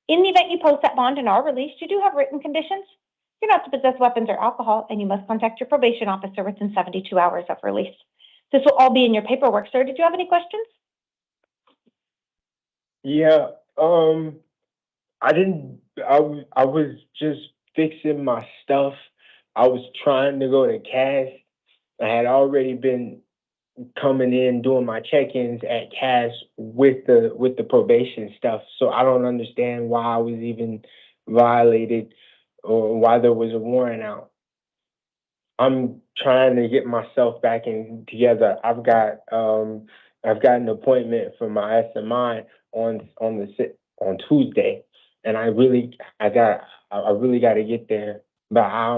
In the event you post that bond and are released, you do have written conditions. You're not to possess weapons or alcohol, and you must contact your probation officer within 72 hours of release. This will all be in your paperwork, sir. Did you have any questions? Yeah, I was just fixing my stuff. I was trying to go to cash. I had already been coming in doing my check-ins at cash with the probation stuff. So I don't understand why I was even violated or why there was a warrant out. I'm trying to get myself back in together. I've got an appointment for my SMI on Tuesday, and I really got to get there, but I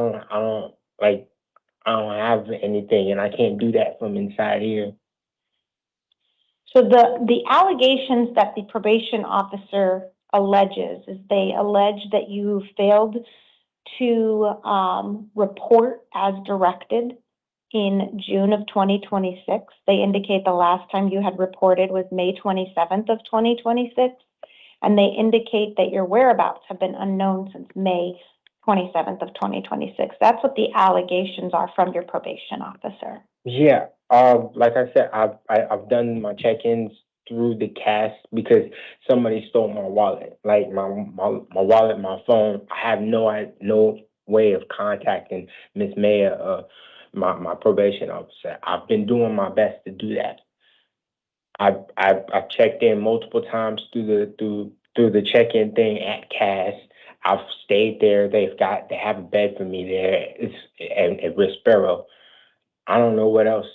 don't have anything, and I can't do that from inside here. So the allegations that the probation officer alleges is they allege that you failed to report as directed in June of 2026. They indicate the last time you had reported was May 27th of 2026, and they indicate that your whereabouts have been unknown since May 27th of 2026. That's what the allegations are from your probation officer. Yeah, like I said, I've done my check-ins through the cash because somebody stole my wallet, like my wallet, my phone. I have no way of contacting Miss Maya, my probation officer. I've been doing my best to do that. I've checked in multiple times through the check-in thing at cash. I've stayed there. They have a bed for me there. It's at Rispero. I don't know what else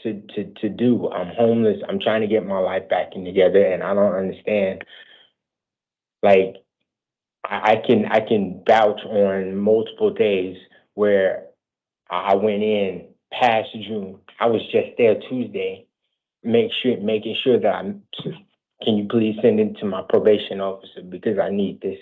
to do. I'm homeless. I'm trying to get my life back in together, and I don't understand. Like, I can vouch on multiple days where I went in past June. I was just there Tuesday, making sure that can you please send it to my probation officer because I need this.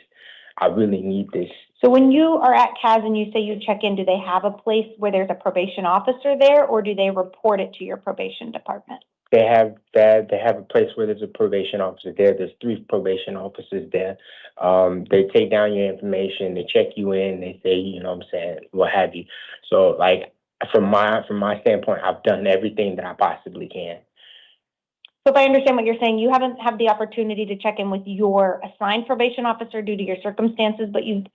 I really need this. So when you are at CAS and you say you check in, do they have a place where there's a probation officer there, or do they report it to your probation department? They have a place where there's a probation officer there. There's 3 probation officers there. They take down your information, they check you in, they say, you know what I'm saying, what have you. So like from my standpoint, I've done everything that I possibly can. So if I understand what you're saying, you haven't had the opportunity to check in with your assigned probation officer due to your circumstances, but you've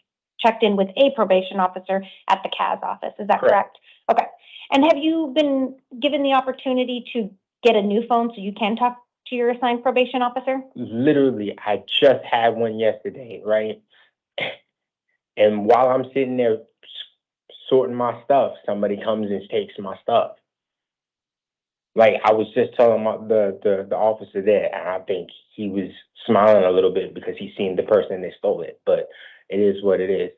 checked in with a probation officer at the CAS office. Is that correct? Okay. And have you been given the opportunity to get a new phone so you can talk to your assigned probation officer? Literally, I just had one yesterday, right? And while I'm sitting there sorting my stuff, somebody comes and takes my stuff. Like, I was just telling the officer there, and I think he was smiling a little bit because he seen the person that stole it. But it is what it is.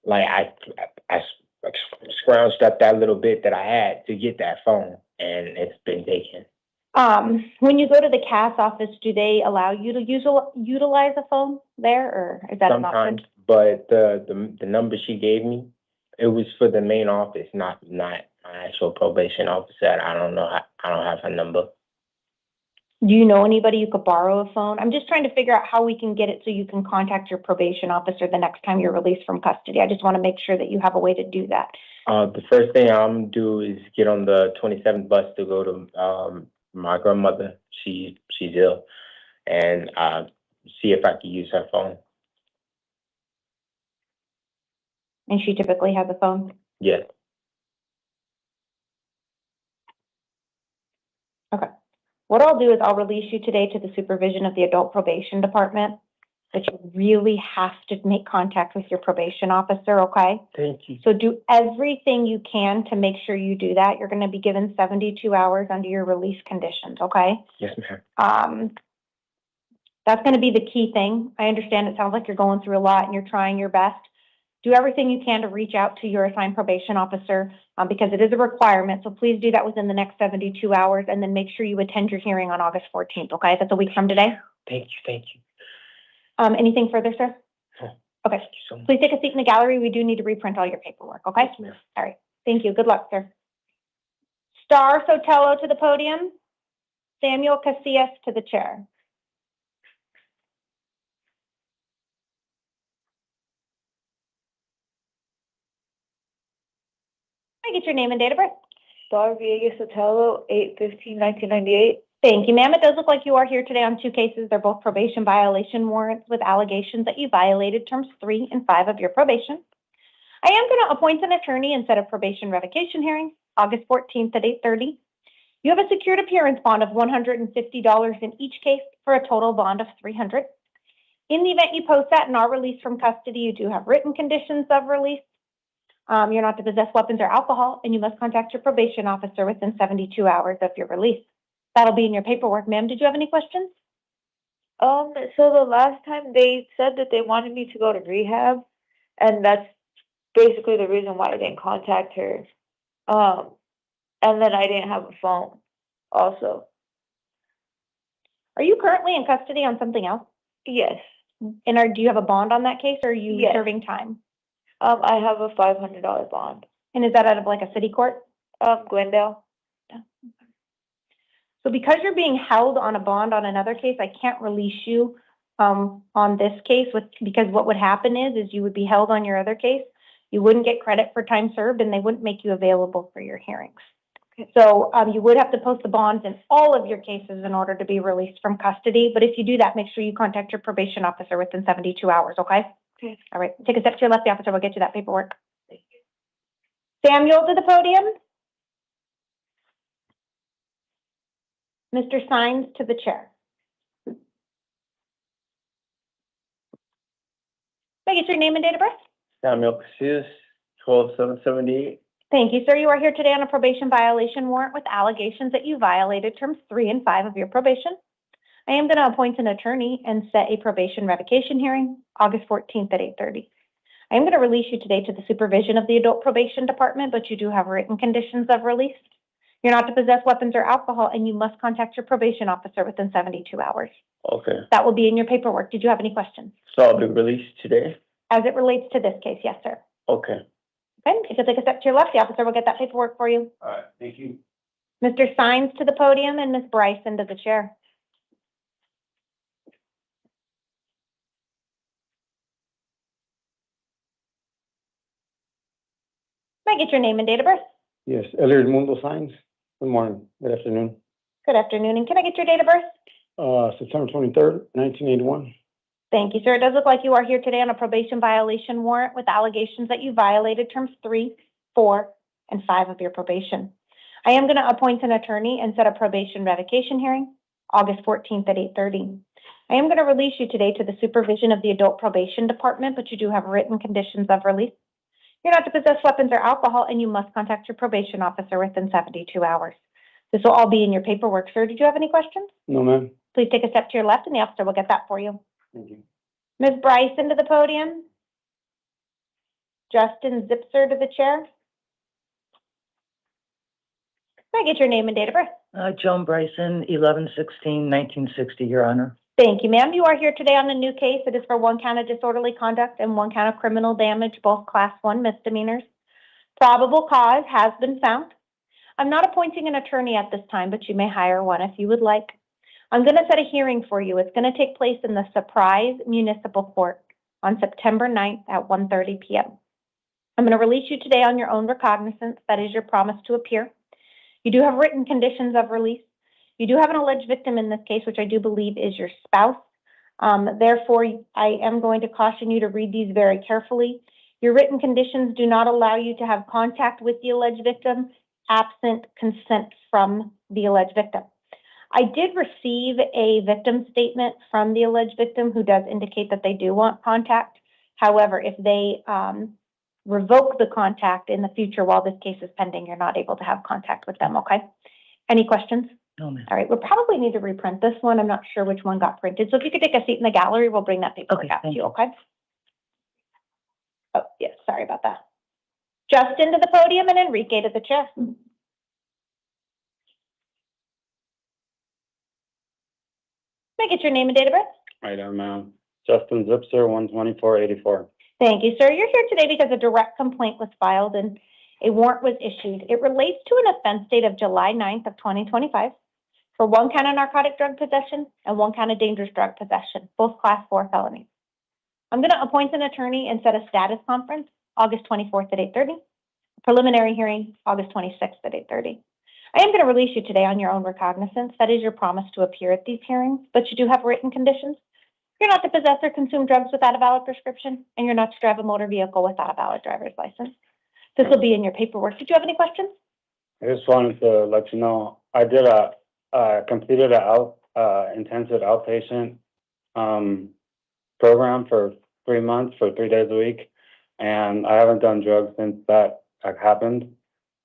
Like, I scrounged up that little bit that I had to get that phone, and it's been taken. When you go to the CAS office, do they allow you to utilize a phone there, or is that an option? Sometimes, but the number she gave me, it was for the main office, not my actual probation officer. I don't know. I don't have her number. Do you know anybody you could borrow a phone? I'm just trying to figure out how we can get it so you can contact your probation officer the next time you're released from custody. I just want to make sure that you have a way to do that. The first thing I'm gonna do is get on the 27th bus to go to my grandmother. She's ill, and see if I can use her phone. And she typically has a phone? Yes. Okay. What I'll do is I'll release you today to the supervision of the adult probation department, but you really have to make contact with your probation officer, okay? Thank you. So do everything you can to make sure you do that. You're going to be given 72 hours under your release conditions, okay? Yes, ma'am. That's going to be the key thing. I understand it sounds like you're going through a lot and you're trying your best. Do everything you can to reach out to your assigned probation officer because it is a requirement. So please do that within the next 72 hours and then make sure you attend your hearing on August 14th, okay? That's a week from today. Thank you, thank you. Anything further, sir? No. Okay. Thank you so much. Please take a seat in the gallery. We do need to reprint all your paperwork, okay? Yes, ma'am. All right. Thank you. Good luck, sir. Star Sotelo to the podium. Samuel Casillas to the chair. Can I get your name and date of birth? Star Villegas Sotelo, 8/15/1998. Thank you, ma'am. It does look like you are here today on two cases. They're both probation violation warrants with allegations that you violated terms 3 and 5 of your probation. I am going to appoint an attorney and set a probation revocation hearing, August 14th at 8:30. You have a secured appearance bond of $150 in each case for a total bond of $300. In the event you post that and are released from custody, you do have written conditions of release. You're not to possess weapons or alcohol, and you must contact your probation officer within 72 hours of your release. That'll be in your paperwork, ma'am. Did you have any questions? So the last time they said that they wanted me to go to rehab, and that's basically the reason why I didn't contact her. And then I didn't have a phone also. Are you currently in custody on something else? Yes. And do you have a bond on that case, or are you Yes. serving time? I have a $500 bond. And is that out of like a city court? Glendale. So because you're being held on a bond on another case, I can't release you on this case because what would happen is you would be held on your other case. You wouldn't get credit for time served and they wouldn't make you available for your hearings. Okay. So you would have to post the bonds in all of your cases in order to be released from custody. But if you do that, make sure you contact your probation officer within 72 hours, okay? Okay. All right, take a step to your left, the officer will get you that paperwork. Samuel to the podium. Mr. Sines to the chair. May I get your name and date of birth? Samuel Casillas, 12/7/78. Thank you, sir. You are here today on a probation violation warrant with allegations that you violated terms 3 and 5 of your probation. I am going to appoint an attorney and set a probation revocation hearing, August 14th at 8:30. I am going to release you today to the supervision of the Adult Probation Department, but you do have written conditions of release. You're not to possess weapons or alcohol, and you must contact your probation officer within 72 hours. Okay. That will be in your paperwork. Did you have any questions? So I'll be released today? As it relates to this case, yes, sir. Okay. Okay, if you'll take a step to your left, the officer will get that paperwork for you. All right, thank you. Mr. Sines to the podium and Ms. Bryson to the chair. May I get your name and date of birth? Yes, Elliot Mundo Signs. Good morning, good afternoon. Good afternoon, and can I get your date of birth? September 23rd, 1981. Thank you, sir. It does look like you are here today on a probation violation warrant with allegations that you violated terms 3, 4, and 5 of your probation. I am going to appoint an attorney and set a probation revocation hearing, August 14th at 8:30. I am going to release you today to the supervision of the Adult Probation Department, but you do have written conditions of release. You're not to possess weapons or alcohol, and you must contact your probation officer within 72 hours. This will all be in your paperwork, sir. Did you have any questions? No, ma'am. Please take a step to your left, and the officer will get that for you. Thank you. Ms. Bryson to the podium. Justin Zipser to the chair. Can I get your name and date of birth? Joan Bryson, 11/16/1960, Your Honor. Thank you, ma'am. You are here today on a new case. It is for 1 count of disorderly conduct and 1 count of criminal damage, both class 1 misdemeanors. Probable cause has been found. I'm not appointing an attorney at this time, but you may hire one if you would like. I'm going to set a hearing for you. It's going to take place in the Surprise Municipal Court on September 9th at 1:30 p.m. I'm going to release you today on your own recognizance. That is your promise to appear. You do have written conditions of release. You do have an alleged victim in this case, which I do believe is your spouse. Therefore, I am going to caution you to read these very carefully. Your written conditions do not allow you to have contact with the alleged victim absent consent from the alleged victim. I did receive a victim statement from the alleged victim who does indicate that they do want contact. However, if they revoke the contact in the future while this case is pending, you're not able to have contact with them, okay? Any questions? No, ma'am. All right, we'll probably need to reprint this one. I'm not sure which one got printed. So if you could take a seat in the gallery, we'll bring that paperwork Okay, out to thank you, you. okay? Oh, yes, sorry about that. Justin to the podium and Enrique to the chair. May I get your name and date of birth? Right, I'm Justin Zipser, 12484. Thank you, sir. You're here today because a direct complaint was filed and a warrant was issued. It relates to an offense date of July 9th of 2025 for 1 count of narcotic drug possession and 1 count of dangerous drug possession, both class 4 felonies. I'm going to appoint an attorney and set a status conference August 24th at 8:30. Preliminary hearing August 26th at 8:30. I am going to release you today on your own recognizance. That is your promise to appear at these hearings, but you do have written conditions. You're not to possess or consume drugs without a valid prescription, and you're not to drive a motor vehicle without a valid driver's license. This will be in your paperwork. Did you have any questions? I just wanted to let you know, I did completed intensive outpatient, program for 3 months, for 3 days a week. And I haven't done drugs since that happened.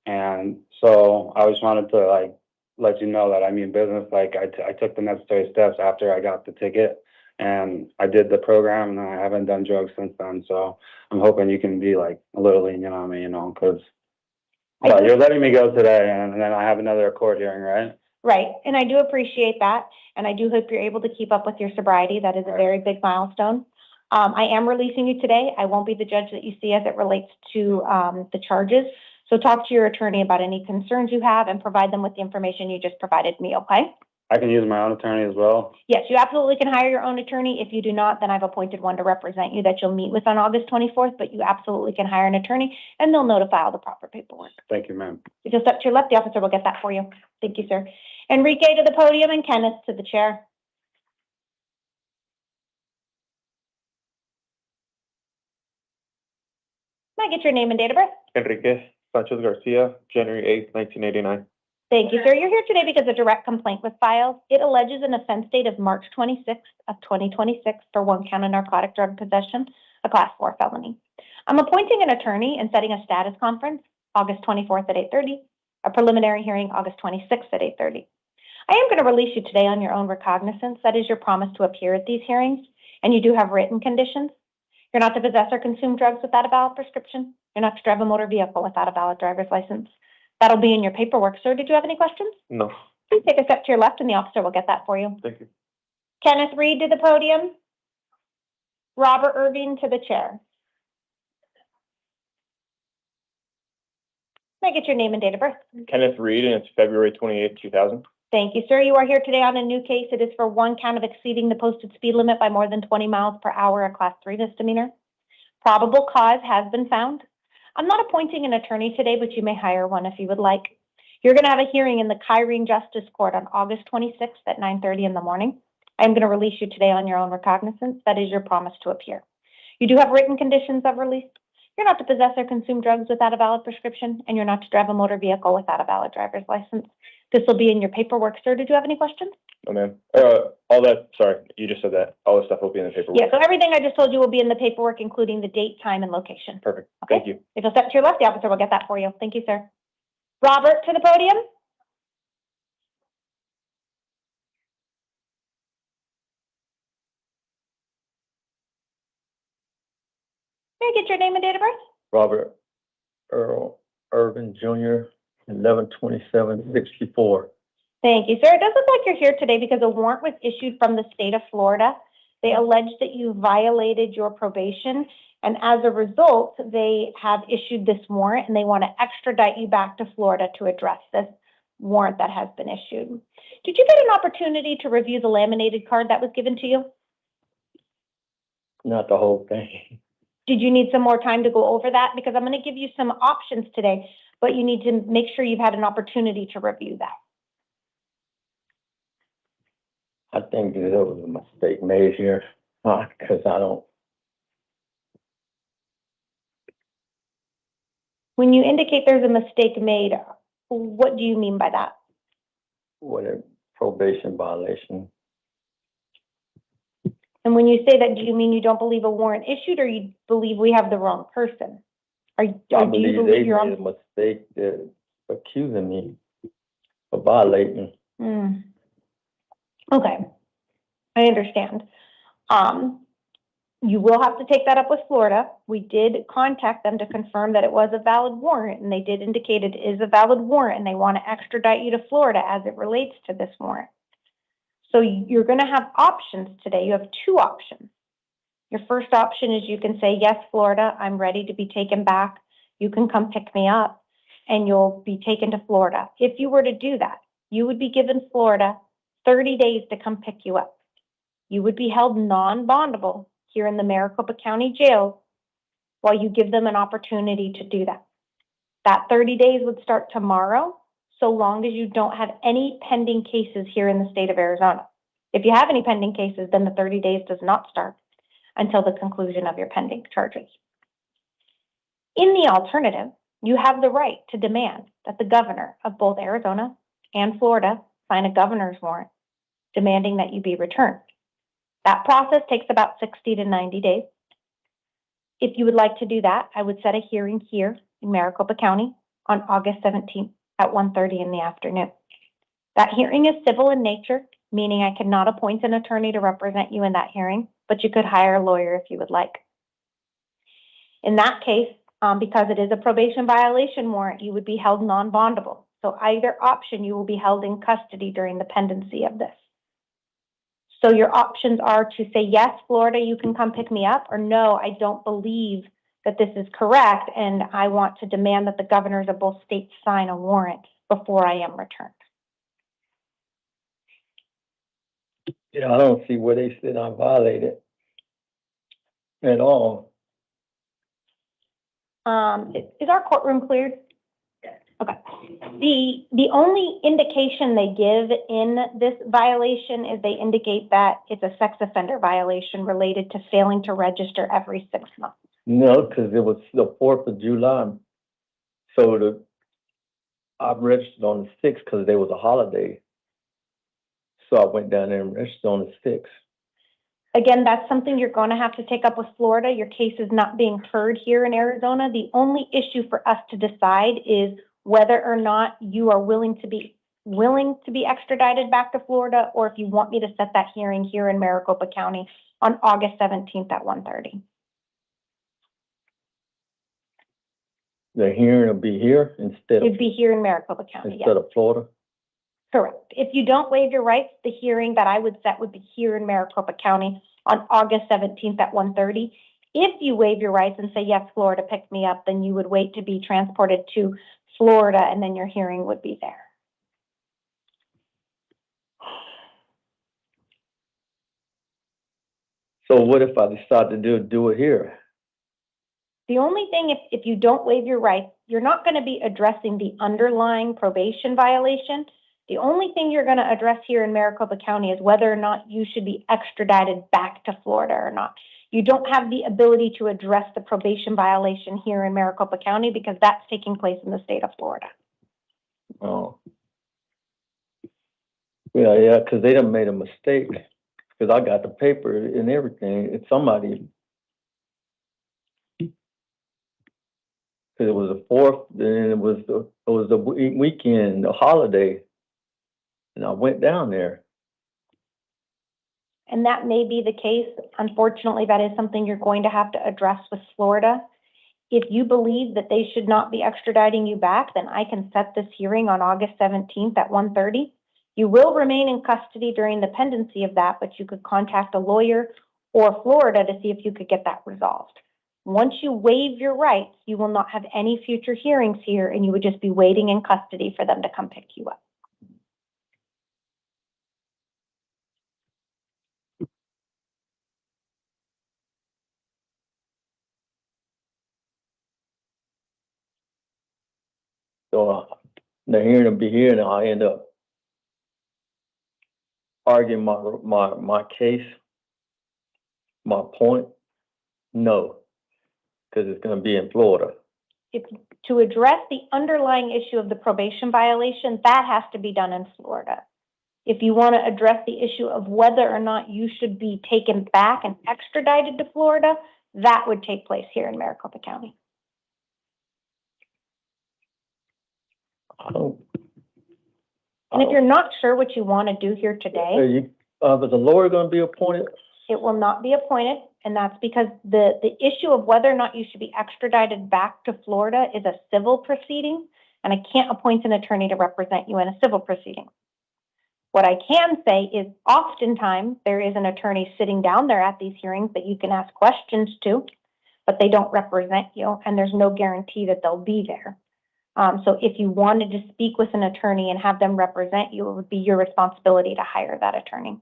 And so I just wanted to let you know that I mean business. Like I took the necessary steps after I got the ticket and I did the program and I haven't done drugs since then. So I'm hoping you can be like a little lenient on me, because but you're letting me go today and then I have another court hearing, right? Right, and I do appreciate that, and I do hope you're able to keep up with your sobriety. That is a very big milestone. I am releasing you today. I won't be the judge that you see as it relates to the charges. So talk to your attorney about any concerns you have and provide them with the information you just provided me, okay? I can use my own attorney as well. Yes, you absolutely can hire your own attorney. If you do not, then I've appointed one to represent you that you'll meet with on August 24th, but you absolutely can hire an attorney and they'll notify all the proper paperwork. Thank you, ma'am. If you'll step to your left, the officer will get that for you. Thank you, sir. Enrique to the podium and Kenneth to the chair. May I get your name and date of birth? Enrique Sanchez Garcia, January 8th, 1989. Thank you, sir. You're here today because a direct complaint was filed. It alleges an offense date of March 26th of 2026 for 1 count of narcotic drug possession, a class 4 felony. I'm appointing an attorney and setting a status conference August 24th at 8:30, a preliminary hearing August 26th at 8:30. I am going to release you today on your own recognizance. That is your promise to appear at these hearings, and you do have written conditions. You're not to possess or consume drugs without a valid prescription. You're not to drive a motor vehicle without a valid driver's license. That'll be in your paperwork, sir. Did you have any questions? No. Please take a step to your left and the officer will get that for you. Thank you. Kenneth Reed to the podium. Robert Irving to the chair. May I get your name and date of birth? Kenneth Reed, and it's February 28th, 2000. Thank you, sir. You are here today on a new case. It is for 1 count of exceeding the posted speed limit by more than 20 miles per hour, a class 3 misdemeanor. Probable cause has been found. I'm not appointing an attorney today, but you may hire one if you would like. You're going to have a hearing in the Kyrene Justice Court on August 26th at 9:30 in the morning. I'm going to release you today on your own recognizance. That is your promise to appear. You do have written conditions of release. You're not to possess or consume drugs without a valid prescription, and you're not to drive a motor vehicle without a valid driver's license. This will be in your paperwork, sir. Did you have any questions? Oh, man. Sorry, you just said that. All this stuff will be in the paperwork. Yeah, so everything I just told you will be in the paperwork, including the date, time, and location. Perfect. Okay. Thank you. If you'll step to your left, the officer will get that for you. Thank you, sir. Robert to the podium. May I get your name and date of birth? Robert Earl Irvin Jr., 11/27/64. Thank you, sir. It does look like you're here today because a warrant was issued from the state of Florida. They allege that you violated your probation, and as a result, they have issued this warrant and they want to extradite you back to Florida to address this warrant that has been issued. Did you get an opportunity to review the laminated card that was given to you? Not the whole thing. Did you need some more time to go over that? Because I'm going to give you some options today, but you need to make sure you've had an opportunity to review that. I think there was a mistake made here, because I don't. When you indicate there's a mistake made, what do you mean by that? What a probation violation. And when you say that, do you mean you don't believe a warrant issued, or you believe we have the wrong person? I believe they made a mistake accusing me of violating. Okay, I understand. You will have to take that up with Florida. We did contact them to confirm that it was a valid warrant, and they did indicate it is a valid warrant, and they want to extradite you to Florida as it relates to this warrant. So you're going to have options today. You have two options. Your first option is you can say, yes, Florida, I'm ready to be taken back. You can come pick me up, and you'll be taken to Florida. If you were to do that, you would be given Florida 30 days to come pick you up. You would be held non-bondable here in the Maricopa County Jail while you give them an opportunity to do that. That 30 days would start tomorrow, so long as you don't have any pending cases here in the state of Arizona. If you have any pending cases, then the 30 days does not start until the conclusion of your pending charges. In the alternative, you have the right to demand that the governor of both Arizona and Florida sign a governor's warrant demanding that you be returned. That process takes about 60 to 90 days. If you would like to do that, I would set a hearing here in Maricopa County on August 17th at 1:30 in the afternoon. That hearing is civil in nature, meaning I cannot appoint an attorney to represent you in that hearing, but you could hire a lawyer if you would like. In that case, because it is a probation violation warrant, you would be held non-bondable. So either option, you will be held in custody during the pendency of this. So your options are to say, yes, Florida, you can come pick me up, or no, I don't believe that this is correct, and I want to demand that the governors of both states sign a warrant before I am returned. Yeah, I don't see where they said I violated at all. Is our courtroom cleared? Okay. The only indication they give in this violation is they indicate that it's a sex offender violation related to failing to register every 6 months. No, because it was the 4th of July. So I registered on the 6th because there was a holiday. So I went down there and registered on the 6th. Again, that's something you're going to have to take up with Florida. Your case is not being heard here in Arizona. The only issue for us to decide is whether or not you are willing to be extradited back to Florida, or if you want me to set that hearing here in Maricopa County on August 17th at 1:30. The hearing will be here It'd be here in Maricopa County, instead of Florida. Correct. If you don't waive your rights, the hearing that I would set would be here in Maricopa County on August 17th at 1:30. If you waive your rights and say, yes, Florida, pick me up, then you would wait to be transported to Florida, and then your hearing would be there. So what if I decide to do it here? The only thing, if you don't waive your rights, you're not going to be addressing the underlying probation violation. The only thing you're going to address here in Maricopa County is whether or not you should be extradited back to Florida or not. You don't have the ability to address the probation violation here in Maricopa County because that's taking place in the state of Florida. Oh. Yeah, because they done made a mistake. Because I got the paper and everything. It's somebody. Because it was the 4th, then it was the weekend, the holiday. And I went down there. And that may be the case. Unfortunately, that is something you're going to have to address with Florida. If you believe that they should not be extraditing you back, then I can set this hearing on August 17th at 1:30. You will remain in custody during the pendency of that, but you could contact a lawyer or Florida to see if you could get that resolved. Once you waive your rights, you will not have any future hearings here, and you would just be waiting in custody for them to come pick you up. So the hearing will be here, and I end up arguing my case, my point. No, because it's going to be in Florida. To address the underlying issue of the probation violation, that has to be done in Florida. If you want to address the issue of whether or not you should be taken back and extradited to Florida, that would take place here in Maricopa County. And if you're not sure what you want to do here today, Is the lawyer going to be appointed? it will not be appointed. And that's because the issue of whether or not you should be extradited back to Florida is a civil proceeding, and I can't appoint an attorney to represent you in a civil proceeding. What I can say is oftentimes there is an attorney sitting down there at these hearings that you can ask questions to, but they don't represent you, and there's no guarantee that they'll be there. So if you wanted to speak with an attorney and have them represent you, it would be your responsibility to hire that attorney.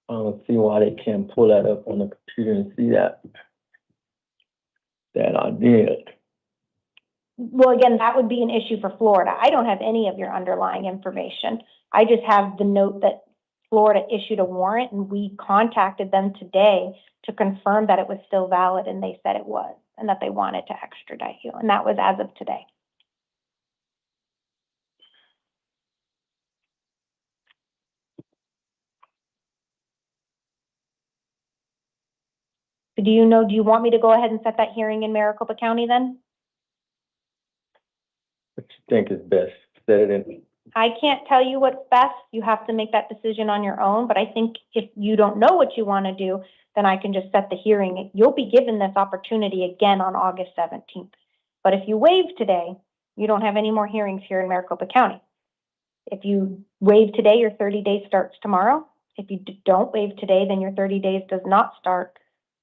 I don't see why they can't pull that up on the computer and see that I did. Well, again, that would be an issue for Florida. I don't have any of your underlying information. I just have the note that Florida issued a warrant, and we contacted them today to confirm that it was still valid, and they said it was, and that they wanted to extradite you, and that was as of today. So do you want me to go ahead and set that hearing in Maricopa County then? What you think is best? Set it in. I can't tell you what's best. You have to make that decision on your own. But I think if you don't know what you want to do, then I can just set the hearing. You'll be given this opportunity again on August 17th. But if you waive today, you don't have any more hearings here in Maricopa County. If you waive today, your 30 days starts tomorrow. If you don't waive today, then your 30 days does not start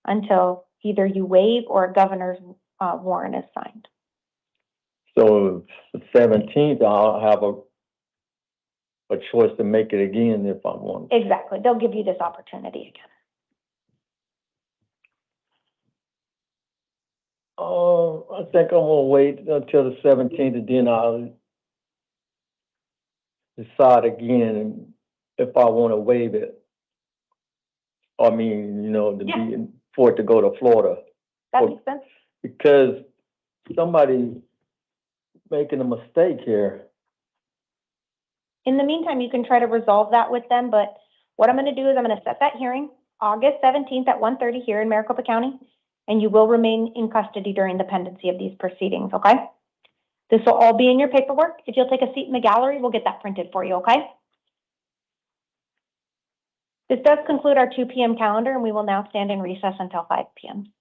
until either you waive or a governor's warrant is signed. So the 17th, I'll have a choice to make it again if I want. Exactly. They'll give you this opportunity again. I think I'm gonna wait until the 17th, and then I'll decide again if I want to waive it. I mean, for it to go to Florida. That makes sense. Because somebody making a mistake here. In the meantime, you can try to resolve that with them, but what I'm going to do is I'm going to set that hearing August 17th at 1:30 here in Maricopa County, and you will remain in custody during the pendency of these proceedings, okay? This will all be in your paperwork. If you'll take a seat in the gallery, we'll get that printed for you, okay? This does conclude our 2 p.m. calendar, and we will now stand in recess until 5 p.m.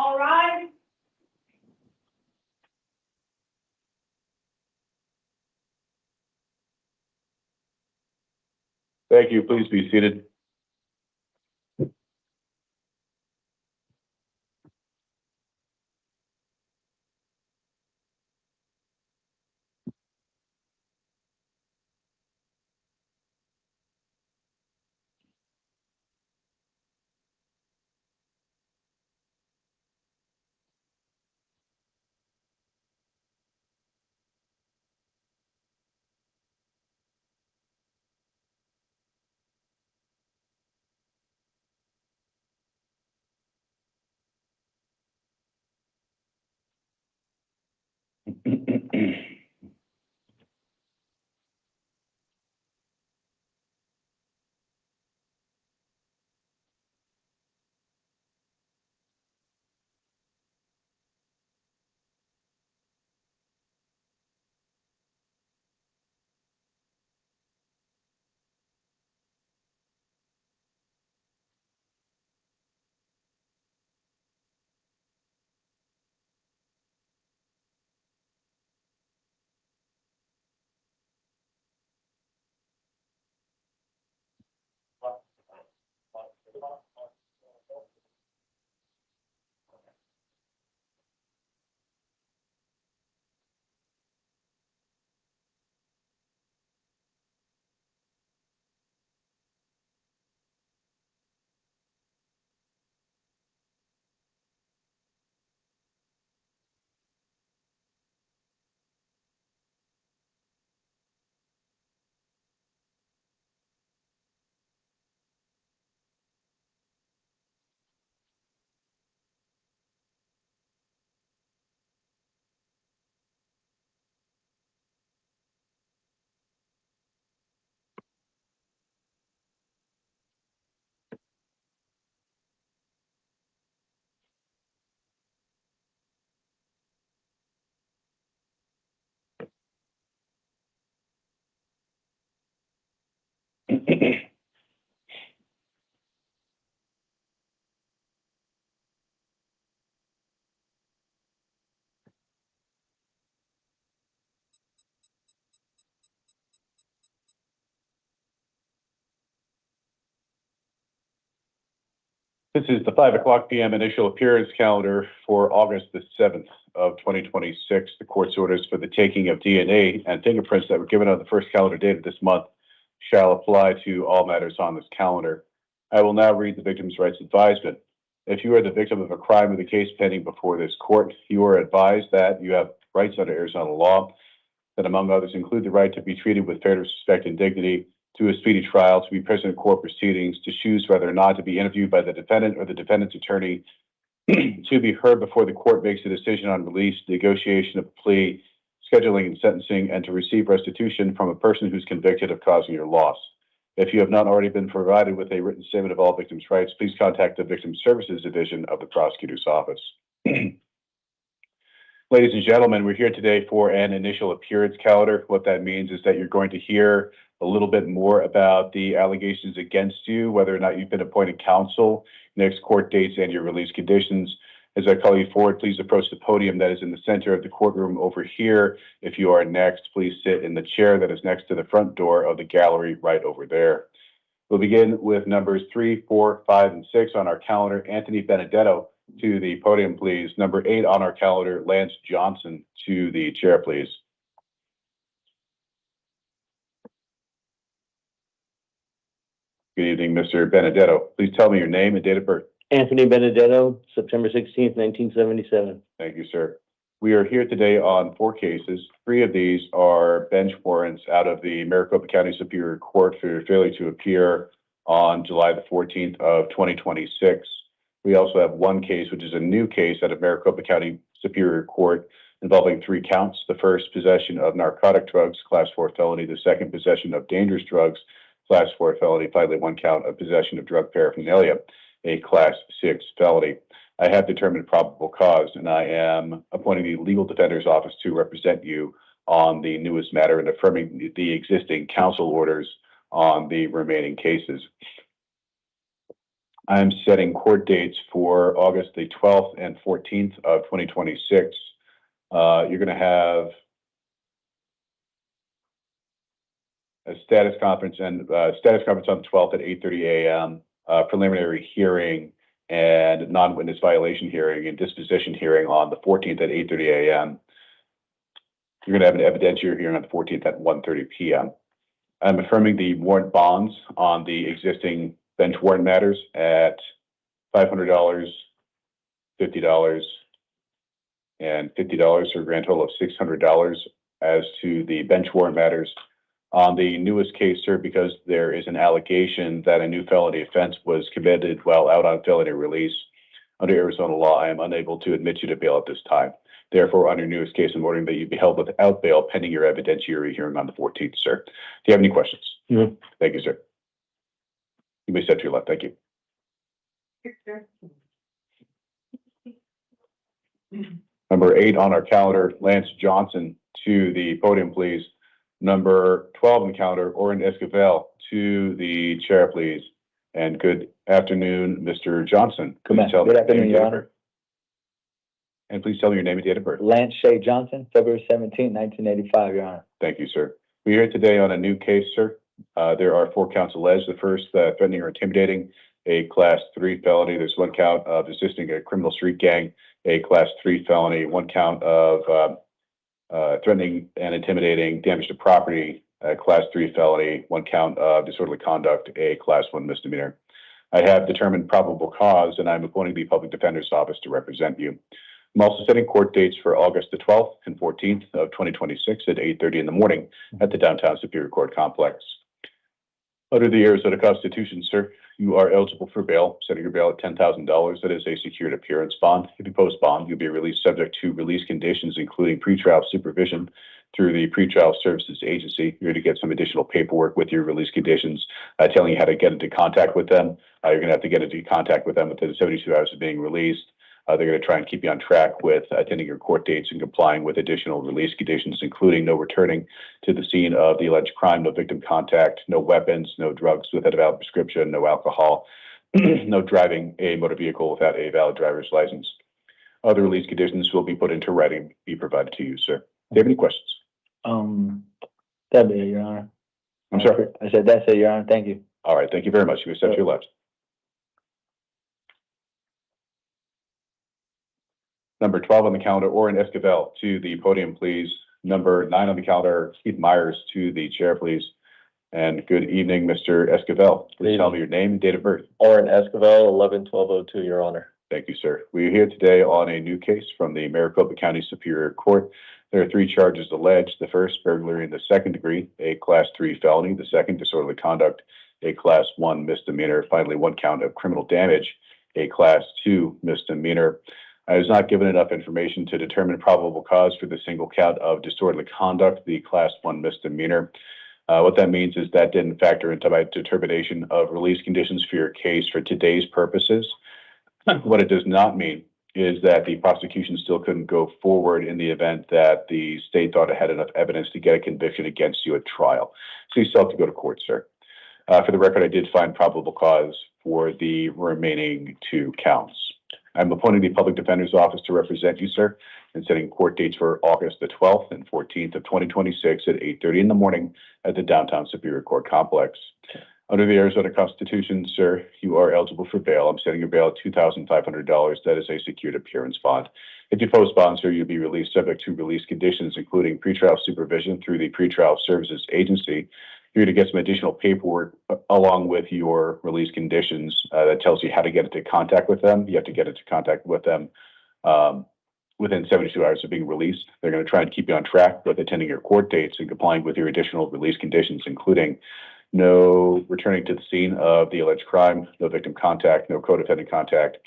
All right. Thank you. Please be seated. This is the 5 p.m. initial appearance calendar for August the 7th of 2026. The court's orders for the taking of DNA and fingerprints that were given on the first calendar date of this month shall apply to all matters on this calendar. I will now read the victim's rights advisement. If you are the victim of a crime with a case pending before this court, you are advised that you have rights under Arizona law that, among others, include the right to be treated with fair respect and dignity, to a speedy trial, to be present in court proceedings, to choose whether or not to be interviewed by the defendant or the defendant's attorney, to be heard before the court makes a decision on release, negotiation of a plea, scheduling and sentencing, and to receive restitution from a person who's convicted of causing your loss. If you have not already been provided with a written statement of all victims' rights, please contact the Victim Services Division of the Prosecutor's Office. Ladies and gentlemen, we're here today for an initial appearance calendar. What that means is that you're going to hear a little bit more about the allegations against you, whether or not you've been appointed counsel, next court dates, and your release conditions. As I call you forward, please approach the podium that is in the center of the courtroom over here. If you are next, please sit in the chair that is next to the front door of the gallery right over there. We'll begin with numbers 3, 4, 5, and 6 on our calendar. Anthony Benedetto to the podium, please. Number 8 on our calendar, Lance Johnson to the chair, please. Good evening, Mr. Benedetto. Please tell me your name and date of birth. Anthony Benedetto, September 16th, 1977. Thank you, sir. We are here today on 4 cases. 3 of these are bench warrants out of the Maricopa County Superior Court for your failure to appear on July the 14th of 2026. We also have 1 case, which is a new case out of Maricopa County Superior Court involving 3 counts. The first, possession of narcotic drugs, class 4 felony. The second, possession of dangerous drugs, class 4 felony. Finally, 1 count of possession of drug paraphernalia, a class 6 felony. I have determined probable cause, and I am appointing the legal defender's office to represent you on the newest matter and affirming the existing counsel orders on the remaining cases. I'm setting court dates for August the 12th and 14th of 2026. You're going to have a status conference on the 12th at 8:30 a.m., preliminary hearing and non-witness violation hearing and disposition hearing on the 14th at 8:30 a.m. You're going to have an evidentiary hearing on the 14th at 1:30 p.m. I'm affirming the warrant bonds on the existing bench warrant matters at $500, $50, and $50 for a grand total of $600. As to the bench warrant matters on the newest case, sir, because there is an allegation that a new felony offense was committed while out on felony release. Under Arizona law, I am unable to admit you to bail at this time. Therefore, on your newest case, I'm ordering that you be held without bail pending your evidentiary hearing on the 14th, sir. Do you have any questions? No. Thank you, sir. You may step to your left. Thank you. Number 8 on our calendar, Lance Johnson to the podium, please. Number 12 on the calendar, Oren Esquivel to the chair, please. And good afternoon, Mr. Johnson. Good afternoon, Your Honor. And please tell me your name and date of birth. Lance Shea Johnson, February 17, 1985, Your Honor. Thank you, sir. We're here today on a new case, sir. There are 4 counts alleged. The first, threatening or intimidating, a Class 3 felony. There's 1 count of assisting a criminal street gang, a Class 3 felony, 1 count of threatening and intimidating damage to property, a Class 3 felony, 1 count of disorderly conduct, a Class 1 misdemeanor. I have determined probable cause, and I'm appointing the Public Defender's Office to represent you. I'm also setting court dates for August the 12th and 14th of 2026 at 8:30 in the morning at the downtown Superior Court complex. Under the Arizona Constitution, sir, you are eligible for bail, setting your bail at $10,000. That is a secured appearance bond. If you post bond, you'll be released subject to release conditions, including pretrial supervision through the Pretrial Services Agency. You're going to get some additional paperwork with your release conditions, telling you how to get into contact with them. You're going to have to get into contact with them within 72 hours of being released. They're going to try and keep you on track with attending your court dates and complying with additional release conditions, including no returning to the scene of the alleged crime, no victim contact, no weapons, no drugs without a valid prescription, no alcohol, no driving a motor vehicle without a valid driver's license. Other release conditions will be put into writing, be provided to you, sir. Do you have any questions? That'd be it, Your Honor. I'm sorry? I said, that's it, Your Honor. Thank you. All right, thank you very much. You may step to your left. Number 12 on the calendar, Oren Esquivel to the podium, please. Number 9 on the calendar, Keith Myers to the chair, please. And good evening, Mr. Esquivel. Please tell me your name and date of birth. Oren Esquivel, 11-1202, Your Honor. Thank you, sir. We are here today on a new case from the Maricopa County Superior Court. There are 3 charges alleged. The first, burglary in the 2nd degree, a Class 3 felony. The second, disorderly conduct, a Class 1 misdemeanor. Finally, 1 count of criminal damage, a Class 2 misdemeanor. I was not given enough information to determine probable cause for the single count of disorderly conduct, the Class 1 misdemeanor. What that means is that didn't factor into my determination of release conditions for your case for today's purposes. What it does not mean is that the prosecution still couldn't go forward in the event that the state thought it had enough evidence to get a conviction against you at trial. So you still have to go to court, sir. For the record, I did find probable cause for the remaining 2 counts. I'm appointing the Public Defender's Office to represent you, sir, and setting court dates for August the 12th and 14th of 2026 at 8:30 in the morning at the downtown Superior Court complex. Under the Arizona Constitution, sir, you are eligible for bail. I'm setting your bail at $2,500. That is a secured appearance bond. If you post bond, sir, you'll be released subject to release conditions, including pretrial supervision through the Pretrial Services Agency. You're going to get some additional paperwork along with your release conditions that tells you how to get into contact with them. You have to get into contact with them within 72 hours of being released. They're going to try and keep you on track with attending your court dates and complying with your additional release conditions, including no returning to the scene of the alleged crime, no victim contact, no co-defendant contact,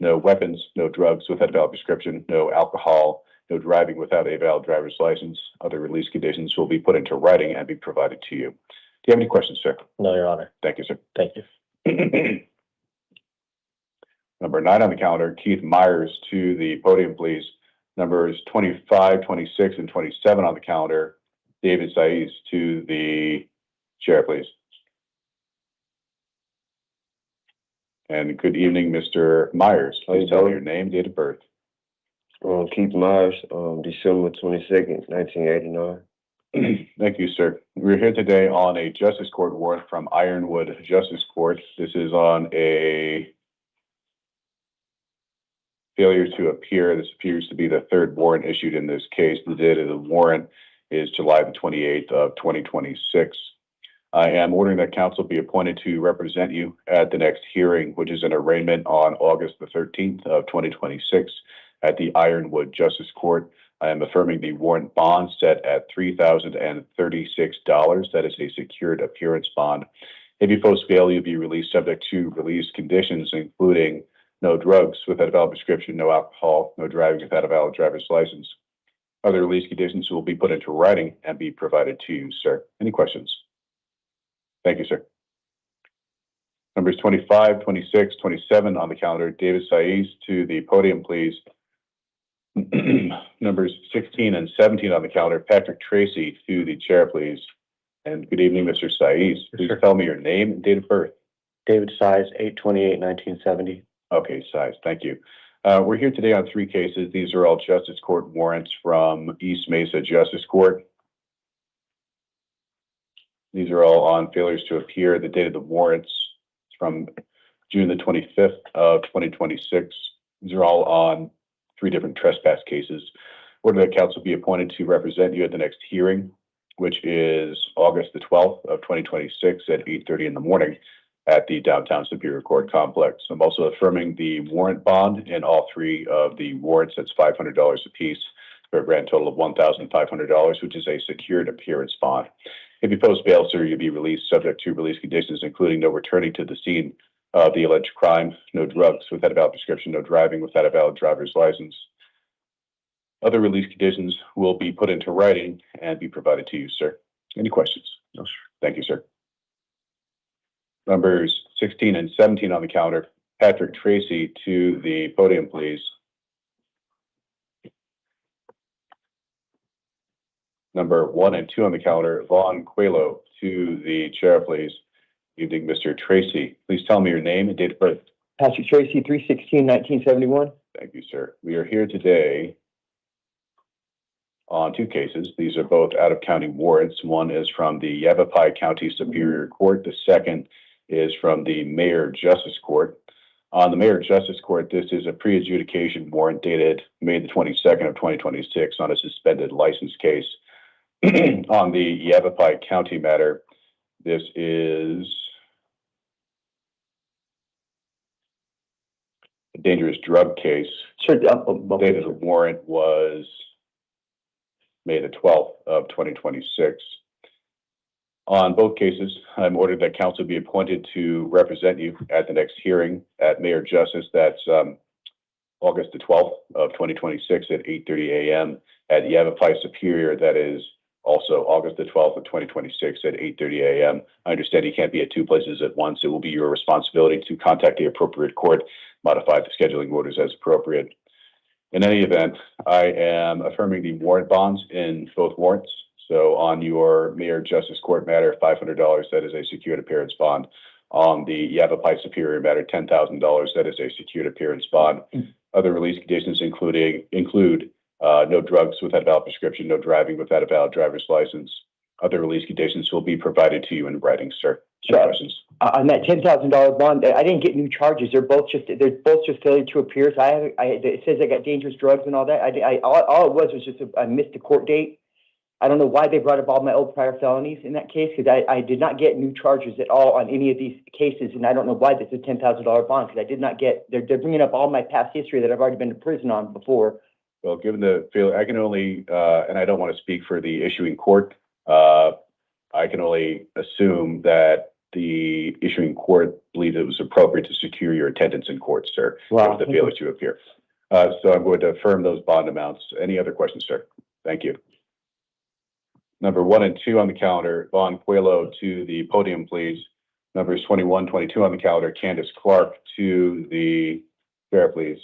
no weapons, no drugs without a valid prescription, no alcohol, no driving without a valid driver's license. Other release conditions will be put into writing and be provided to you. Do you have any questions, sir? No, Your Honor. Thank you, sir. Thank you. Number 9 on the calendar, Keith Myers to the podium, please. Numbers 25, 26, and 27 on the calendar, David Saiz to the chair, please. And good evening, Mr. Myers. How you Please tell me doing? your name, date of birth. Keith Myers, December 22nd, 1989. Thank you, sir. We're here today on a Justice Court warrant from Ironwood Justice Court. This is on a failure to appear. This appears to be the third warrant issued in this case. The date of the warrant is July the 28th of 2026. I am ordering that counsel be appointed to represent you at the next hearing, which is an arraignment on August the 13th of 2026 at the Ironwood Justice Court. I am affirming the warrant bond set at $3,036. That is a secured appearance bond. If you post bail, you'll be released subject to release conditions, including no drugs without a valid prescription, no alcohol, no driving without a valid driver's license. Other release conditions will be put into writing and be provided to you, sir. Any questions? Thank you, sir. Numbers 25, 26, 27 on the calendar. David Saiz to the podium, please. Numbers 16 and 17 on the calendar. Patrick Tracy to the chair, please. And good evening, Mr. Saiz. Please tell me your name and date of birth. David Size, 8/28/1970. Okay, Saiz, thank you. We're here today on three cases. These are all Justice Court warrants from East Mesa Justice Court. These are all on failures to appear. The date of the warrants is from June the 25th of 2026. These are all on three different trespass cases. Order that counsel be appointed to represent you at the next hearing, which is August the 12th of 2026 at 8:30 in the morning at the downtown Superior Court complex. I'm also affirming the warrant bond in all three of the warrants. That's $500 apiece for a grand total of $1,500, which is a secured appearance bond. If you post bail, sir, you'll be released subject to release conditions, including no returning to the scene of the alleged crime, no drugs without a valid prescription, no driving without a valid driver's license. Other release conditions will be put into writing and be provided to you, sir. Any questions? No, sir. Thank you, sir. Numbers 16 and 17 on the calendar. Patrick Tracy to the podium, please. Number 1 and 2 on the calendar. Vaughn Coelho to the chair, please. Evening, Mr. Tracy. Please tell me your name and date of birth. Patrick Tracy, 3/16/1971. Thank you, sir. We are here today on two cases. These are both out-of-county warrants. One is from the Yavapai County Superior Court. The second is from the Mayor Justice Court. On the Mayor Justice Court, this is a pre-adjudication warrant dated May the 22nd of 2026 on a suspended license case. On the Yavapai County matter, this is a dangerous drug case. Sure. The date of the warrant was May the 12th of 2026. On both cases, I'm ordered that counsel be appointed to represent you at the next hearing at Mayor Justice. That's August the 12th of 2026 at 8:30 a.m. at Yavapai Superior. That is also August the 12th of 2026 at 8:30 a.m. I understand you can't be at two places at once. It will be your responsibility to contact the appropriate court, modify the scheduling orders as appropriate. In any event, I am affirming the warrant bonds in both warrants. So on your Mayor Justice Court matter, $500, that is a secured appearance bond. On the Yavapai Superior matter, $10,000, that is a secured appearance bond. Other release conditions include no drugs without a valid prescription, no driving without a valid driver's license. Other release conditions will be provided to you in writing, sir. Any questions? On that $10,000 bond, I didn't get new charges. They're both just failure to appear. So it says I got dangerous drugs and all that. All it was just I missed the court date. I don't know why they brought up all my old prior felonies in that case, because I did not get new charges at all on any of these cases, and I don't know why this is a $10,000 bond, because I did not get. They're bringing up all my past history that I've already been to prison on before. Well, given the failure, I can only, and I don't want to speak for the issuing court. I can only assume that the issuing court believed it was appropriate to secure your attendance in court, sir. Wow. The failure to appear. So I'm going to affirm those bond amounts. Any other questions, sir? Thank you. Number 1 and 2 on the calendar, Vaughn Coelho to the podium, please. Numbers 21, 22 on the calendar, Candace Clark to the chair, please.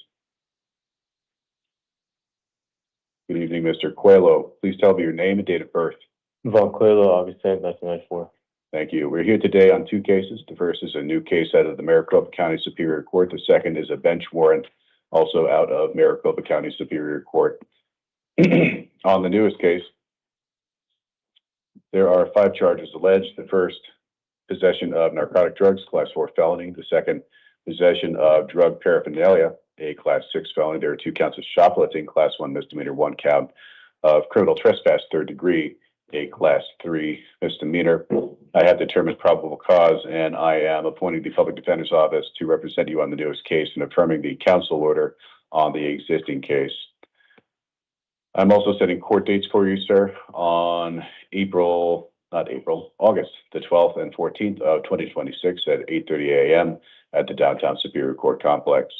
Good evening, Mr. Coelho. Please tell me your name and date of birth. Vaughn Coelho, August 10th, 1994. Thank you. We're here today on two cases. The first is a new case out of the Maricopa County Superior Court. The second is a bench warrant, also out of Maricopa County Superior Court. On the newest case, there are 5 charges alleged. The first, possession of narcotic drugs, class 4 felony. The second, possession of drug paraphernalia, a class 6 felony. There are 2 counts of shoplifting, class 1 misdemeanor, 1 count of criminal trespass, 3rd degree, a class 3 misdemeanor. I have determined probable cause, and I am appointing the public defender's office to represent you on the newest case and affirming the counsel order on the existing case. I'm also setting court dates for you, sir, on August the 12th and 14th of 2026 at 8:30 a.m. at the downtown Superior Court complex.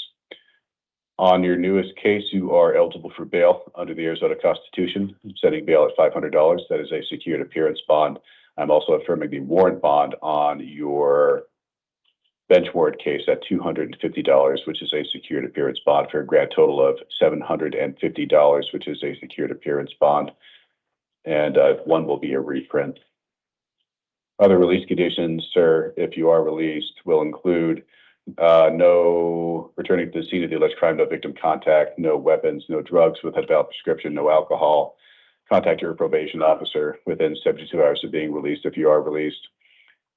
On your newest case, you are eligible for bail under the Arizona Constitution. I'm setting bail at $500. That is a secured appearance bond. I'm also affirming the warrant bond on your bench warrant case at $250, which is a secured appearance bond, for a grand total of $750, which is a secured appearance bond. And one will be a reprint. Other release conditions, sir, if you are released, will include no returning to the scene of the alleged crime, no victim contact, no weapons, no drugs with a valid prescription, no alcohol. Contact your probation officer within 72 hours of being released if you are released.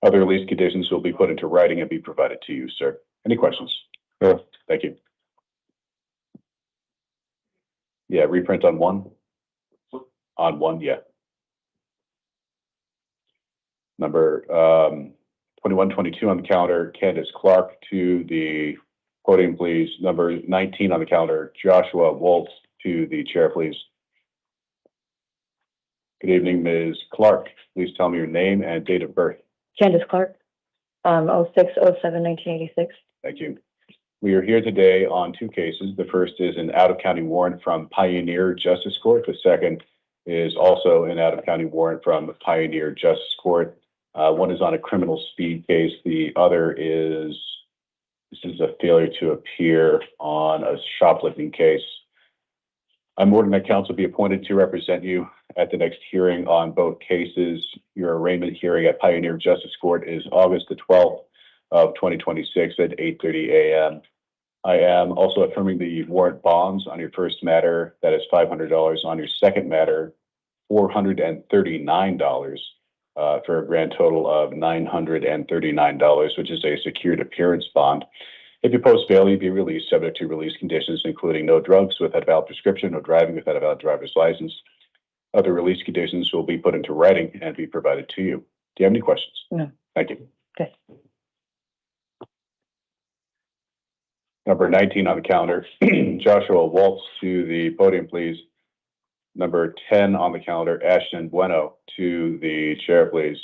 Other release conditions will be put into writing and be provided to you, sir. Any questions? No. Thank you. Yeah, reprint on one? On one, yeah. Number 2122 on the calendar, Candace Clark to the podium, please. Number 19 on the calendar, Joshua Waltz to the chair, please. Good evening, Ms. Clark. Please tell me your name and date of birth. Candace Clark, 06/07/1986. Thank you. We are here today on 2 cases. The first is an out-of-county warrant from Pioneer Justice Court. The second is also an out-of-county warrant from Pioneer Justice Court. One is on a criminal speed case. The other is, this is a failure to appear on a shoplifting case. I'm ordering that counsel be appointed to represent you at the next hearing on both cases. Your arraignment hearing at Pioneer Justice Court is August the 12th of 2026 at 8:30 a.m. I am also affirming the warrant bonds on your first matter. That is $500. On your second matter, $439 for a grand total of $939, which is a secured appearance bond. If you post bail, you'll be released subject to release conditions, including no drugs without a valid prescription, no driving without a valid driver's license. Other release conditions will be put into writing and be provided to you. Do you have any questions? No. Thank you. Okay. Number 19 on the calendar, Joshua Waltz to the podium, please. Number 10 on the calendar, Ashton Bueno to the chair, please.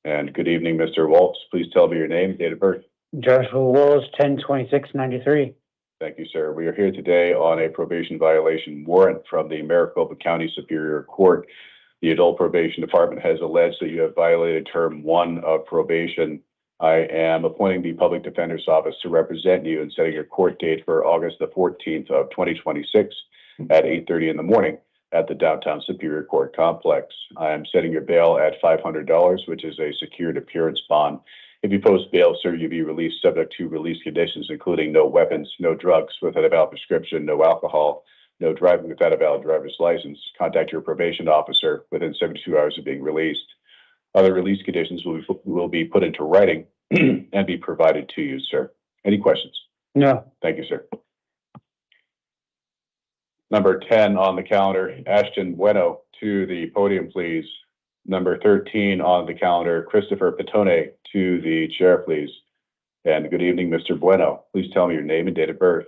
And good evening, Mr. Waltz. Please tell me your name, date of birth. Joshua Wills, 10/26/93. Thank you, sir. We are here today on a probation violation warrant from the Maricopa County Superior Court. The Adult Probation Department has alleged that you have violated term 1 of probation. I am appointing the Public Defender's Office to represent you and setting your court date for August the 14th of 2026 at 8:30 in the morning at the downtown Superior Court complex. I am setting your bail at $500, which is a secured appearance bond. If you post bail, sir, you'll be released subject to release conditions, including no weapons, no drugs without a valid prescription, no alcohol, no driving without a valid driver's license. Contact your probation officer within 72 hours of being released. Other release conditions will be put into writing and be provided to you, sir. Any questions? No. Thank you, sir. Number 10 on the calendar, Ashton Bueno to the podium, please. Number 13 on the calendar, Christopher Petone to the chair, please. And good evening, Mr. Bueno. Please tell me your name and date of birth.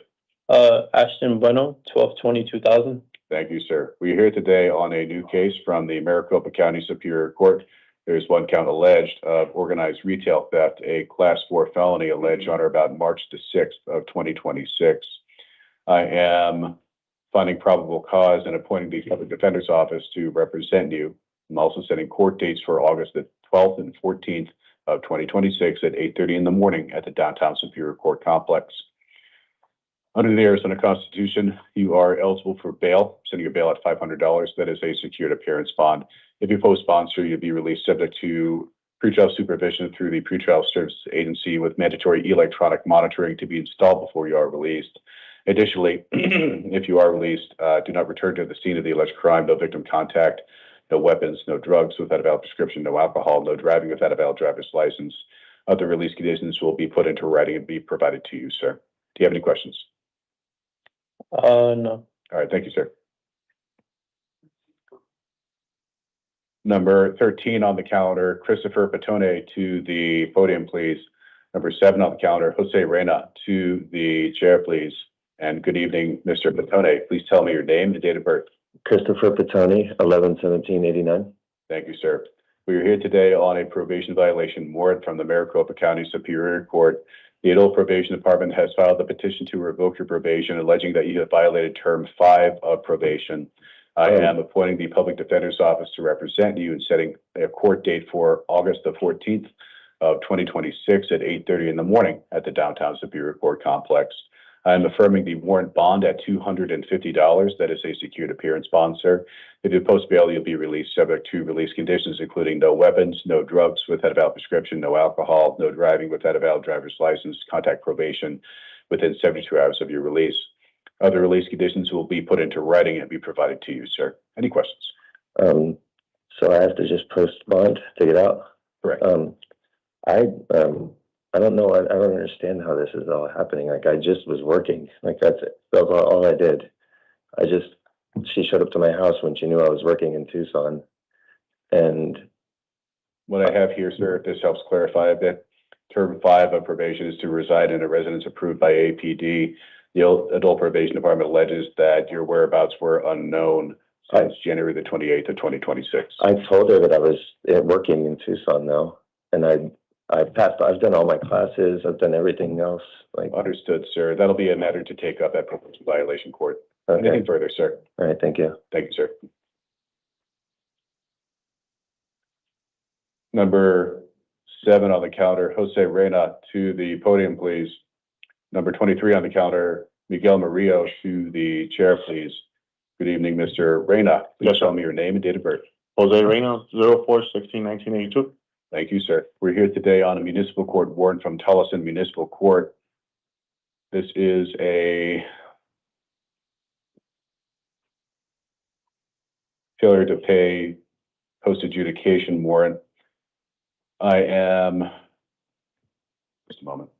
Ashton Bueno, 12/20/2000. Thank you, sir. We are here today on a new case from the Maricopa County Superior Court. There's 1 count alleged of organized retail theft, a class 4 felony alleged on or about March the 6th of 2026. I am finding probable cause and appointing the Public Defender's Office to represent you. I'm also setting court dates for August the 12th and 14th of 2026 at 8:30 in the morning at the downtown Superior Court complex. Under the Arizona Constitution, you are eligible for bail, setting your bail at $500. That is a secured appearance bond. If you post bond, sir, you'll be released subject to pretrial supervision through the pretrial services agency with mandatory electronic monitoring to be installed before you are released. Additionally, if you are released, do not return to the scene of the alleged crime, no victim contact, no weapons, no drugs without a valid prescription, no alcohol, no driving without a valid driver's license. Other release conditions will be put into writing and be provided to you, sir. Do you have any questions? No. All right, thank you, sir. Number 13 on the calendar, Christopher Petone to the podium, please. Number 7 on the calendar, Jose Reyna to the chair, please. And good evening, Mr. Petone. Please tell me your name and date of birth. Christopher Petone, 11/17/89. Thank you, sir. We are here today on a probation violation warrant from the Maricopa County Superior Court. The Adult Probation Department has filed a petition to revoke your probation, alleging that you have violated term 5 of probation. I am appointing the Public Defender's Office to represent you and setting a court date for August the 14th of 2026 at 8:30 in the morning at the downtown Superior Court complex. I am affirming the warrant bond at $250. That is a secured appearance bond, sir. If you post bail, you'll be released subject to release conditions, including no weapons, no drugs without a valid prescription, no alcohol, no driving without a valid driver's license, contact probation within 72 hours of your release. Other release conditions will be put into writing and be provided to you, sir. Any questions? So I have to just post bond to get out? Correct. I don't know. I don't understand how this is all happening. Like, I just was working. Like, that's it. That's all I did. She showed up to my house when she knew I was working in Tucson. And what I have here, sir, if this helps clarify a bit, term 5 of probation is to reside in a residence approved by APD. The Adult Probation Department alleges that your whereabouts were unknown since January the 28th of 2026. I told her that I was working in Tucson now, and I've done all my classes. I've done everything else. Like, understood, sir. That'll be a matter to take up at probation violation court. Okay. Anything further, sir? All right. Thank you. Thank you, sir. Number 7 on the calendar, Jose Reyna to the podium, please. Number 23 on the calendar, Miguel Murillo to the chair, please. Good evening, Mr. Reyna. Please tell me your name and date of birth. Jose Reyna, 04/16/1982. Thank you, sir. We're here today on a municipal court warrant from Tolleson Municipal Court. This is a failure to pay post adjudication warrant. Just a moment.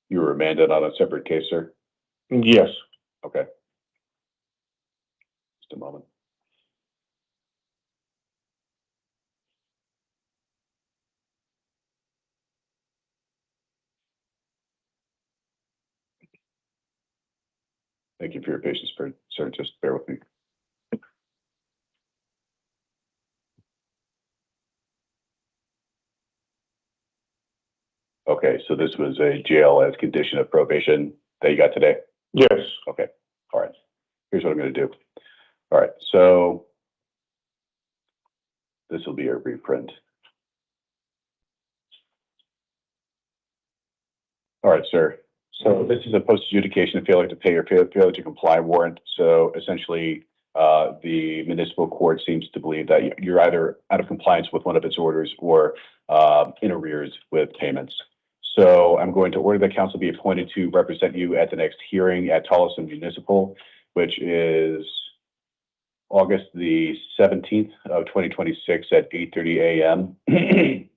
You were remanded on a separate case, sir? Yes. Okay. Just a moment. Thank you for your patience, sir. Just bear with me. Okay, so this was a jail as condition of probation that you got today? Yes. Okay, all right. Here's what I'm going to do. All right, so this will be a reprint. All right, sir. So this is a post adjudication failure to pay or failure to comply warrant. So essentially, the municipal court seems to believe that you're either out of compliance with one of its orders or in arrears with payments. So I'm going to order that counsel be appointed to represent you at the next hearing at Tolleson Municipal, which is August the 17th of 2026 at 8:30 a.m. If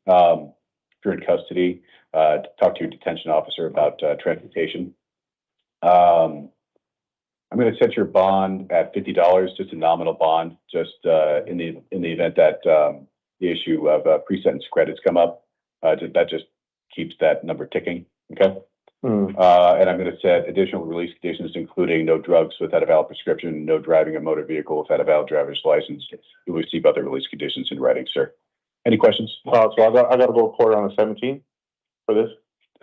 you're in custody, talk to your detention officer about transportation. I'm going to set your bond at $50, just a nominal bond, just in the event that the issue of pre-sentence credits come up. That just keeps that number ticking. Okay. And I'm going to set additional release conditions, including no drugs without a valid prescription, no driving a motor vehicle without a valid driver's license. You'll receive other release conditions in writing, sir. Any questions? So I got to go to court on the 17th for this?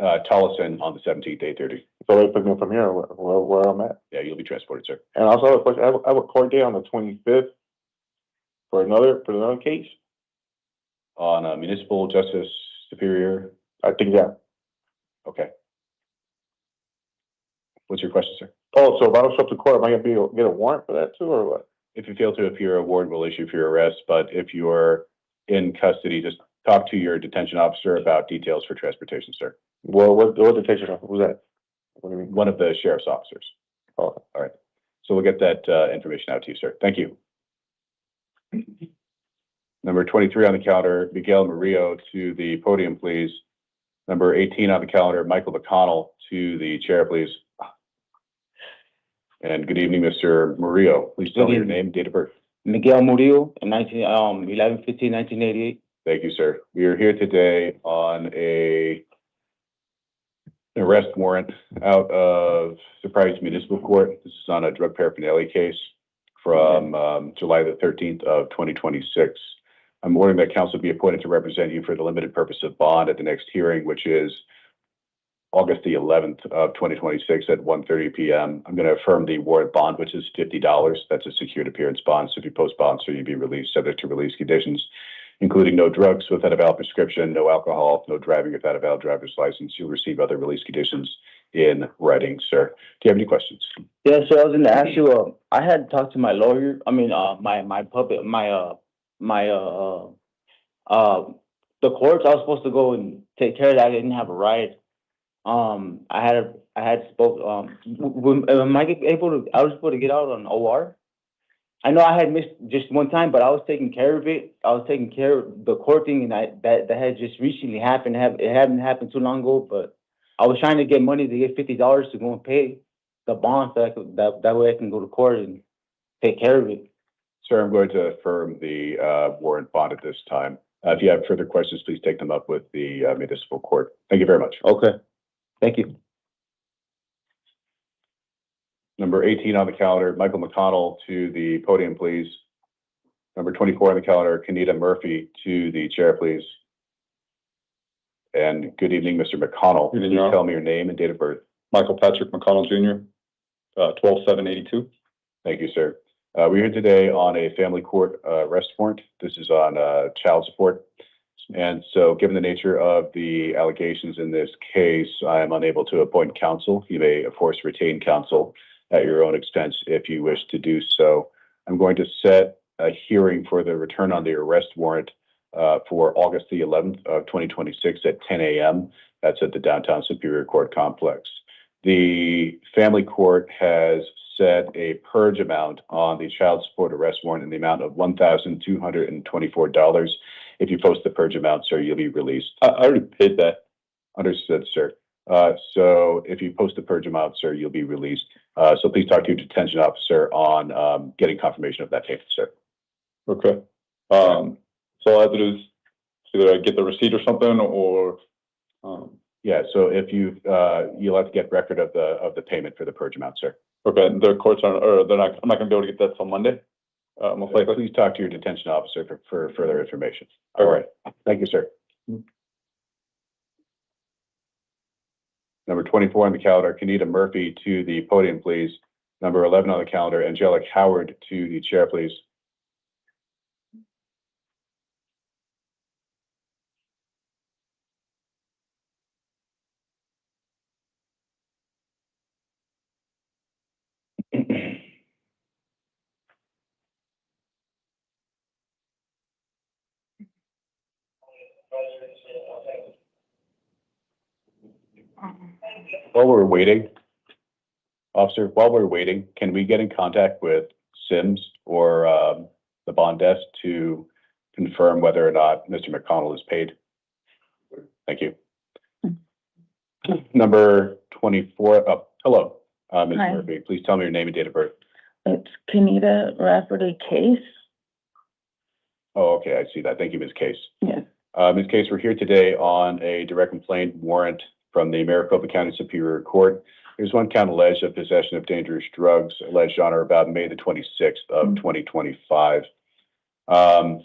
Tolleson on the 17th, 8:30. So they pick me from here where I'm at? Yeah, you'll be transported, sir. And also, I have a court date on the 25th for another case. on municipal justice superior? I think, yeah. Okay. What's your question, sir? Oh, so if I don't show up to court, am I gonna get a warrant for that too, or what? If you fail to appear, a warrant will issue for your arrest, but if you're in custody, just talk to your detention officer about details for transportation, sir. Well, what detention officer, who's that? What do you mean? One of the sheriff's officers. Oh, all right. So we'll get that information out to you, sir. Thank you. Number 23 on the calendar, Miguel Murillo to the podium, please. Number 18 on the calendar, Michael McConnell to the chair, please. And good evening, Mr. Murillo. Please tell me your name, date of birth. Miguel Murillo, 11/15/1988. Thank you, sir. We are here today on an arrest warrant out of Surprise Municipal Court. This is on a drug paraphernalia case from July the 13th of 2026. I'm ordering that counsel be appointed to represent you for the limited purpose of bond at the next hearing, which is August the 11th of 2026 at 1:30 p.m. I'm going to affirm the warrant bond, which is $50. That's a secured appearance bond. So if you post bond, so you'd be released subject to release conditions, including no drugs without a valid prescription, no alcohol, no driving without a valid driver's license. You'll receive other release conditions in writing, sir. Do you have any questions? Yeah, so I was going to ask you. I had talked to my lawyer. I mean, the courts. I was supposed to go and take care of that. I didn't have a ride. I had spoke. Am I able to? I was able to get out on OR. I know I had missed just one time, but I was taking care of it. I was taking care of the court thing, and that had just recently happened. It hadn't happened too long ago, but I was trying to get money to get $50 to go and pay the bond, so that way I can go to court and take care of it. Sir, I'm going to affirm the warrant bond at this time. If you have further questions, please take them up with the municipal court. Thank you very much. Okay. Thank you. Number 18 on the calendar, Michael McConnell to the podium, please. Number 24 on the calendar, Kenita Murphy to the chair, please. And good evening, Mr. McConnell. Good evening, Please Your Honor. tell me your name and date of birth. Michael Patrick McConnell Jr., 12/7/82. Thank you, sir. We're here today on a family court arrest warrant. This is on child support. And so given the nature of the allegations in this case, I am unable to appoint counsel. You may, of course, retain counsel at your own expense if you wish to do so. I'm going to set a hearing for the return on the arrest warrant for August the 11th of 2026 at 10 a.m. That's at the downtown Superior Court complex. The family court has set a purge amount on the child support arrest warrant in the amount of $1,224. If you post the purge amount, sir, you'll be released. I already paid that. Understood, sir. So if you post the purge amount, sir, you'll be released. So please talk to your detention officer on getting confirmation of that payment, sir. Okay. So all I have to do is either I get the receipt or something, or Yeah, so if you'll have to get record of the payment for the purge amount, sir. okay, the courts aren't, or they're not. I'm not gonna be able to get that till Monday. Most likely. Please talk to your detention officer for further information. All right. Thank you, sir. Number 24 on the calendar, Kenita Murphy to the podium, please. Number 11 on the calendar, Angelic Howard to the chair, please. While we're waiting, officer, can we get in contact with Sims or the bond desk to confirm whether or not Mr. McConnell is paid? Thank you. Number 24. Oh, hello, Ms. Hi. Murphy. Please tell me your name and date of birth. It's Kenita Rafferty Case. Oh, okay, I see that. Thank you, Ms. Case. Yes. Ms. Case, we're here today on a direct complaint warrant from the Maricopa County Superior Court. There's one count alleged of possession of dangerous drugs alleged on or about May the 26th of 2025. I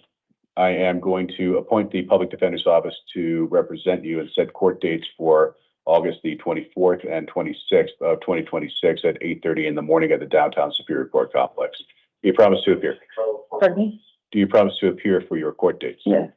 am going to appoint the Public Defender's Office to represent you and set court dates for August the 24th and 26th of 2026 at 8:30 in the morning at the downtown Superior Court complex. Do you promise to appear? Pardon me? Do you promise to appear for your court dates? Yes.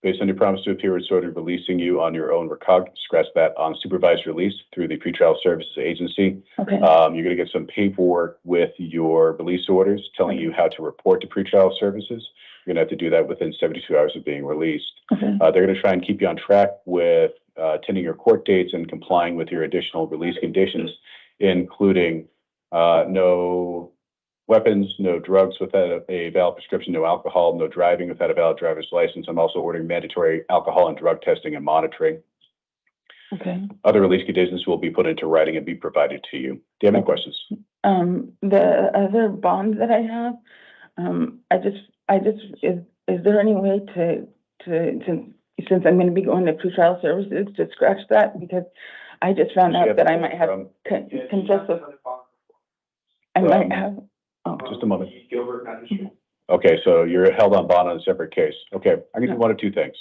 Based on your promise to appear, it's ordered releasing you on your own recog, scratch that, on supervised release through the pretrial services agency. Okay. You're gonna get some paperwork with your release orders telling you how to report to pretrial services. You're gonna have to do that within 72 hours of being released. Okay. They're gonna try and keep you on track with attending your court dates and complying with your additional release conditions, including no weapons, no drugs without a valid prescription, no alcohol, no driving without a valid driver's license. I'm also ordering mandatory alcohol and drug testing and monitoring. Okay. Other release conditions will be put into writing and be provided to you. Do you have any questions? The other bond that I have, is there any way to, since I'm gonna be going to pretrial services, to scratch that? Because I just found out that I might have congestive. I might have, Just a moment. Okay, so you're held on bond on a separate case. Okay, I can do one of two things.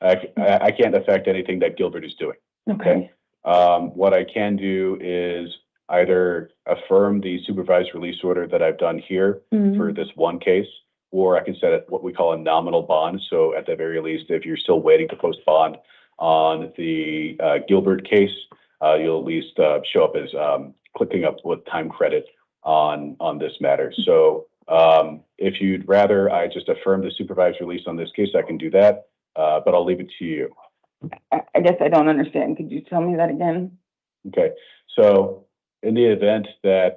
I can't affect anything that Gilbert is doing. okay, What I can do is either affirm the supervised release order that I've done here for this one case, or I can set it what we call a nominal bond. So at the very least, if you're still waiting to post bond on the Gilbert case, you'll at least show up as clicking up with time credit on this matter. So if you'd rather I just affirm the supervised release on this case, I can do that, but I'll leave it to you. I guess I don't understand. Could you tell me that again? Okay, so in the event that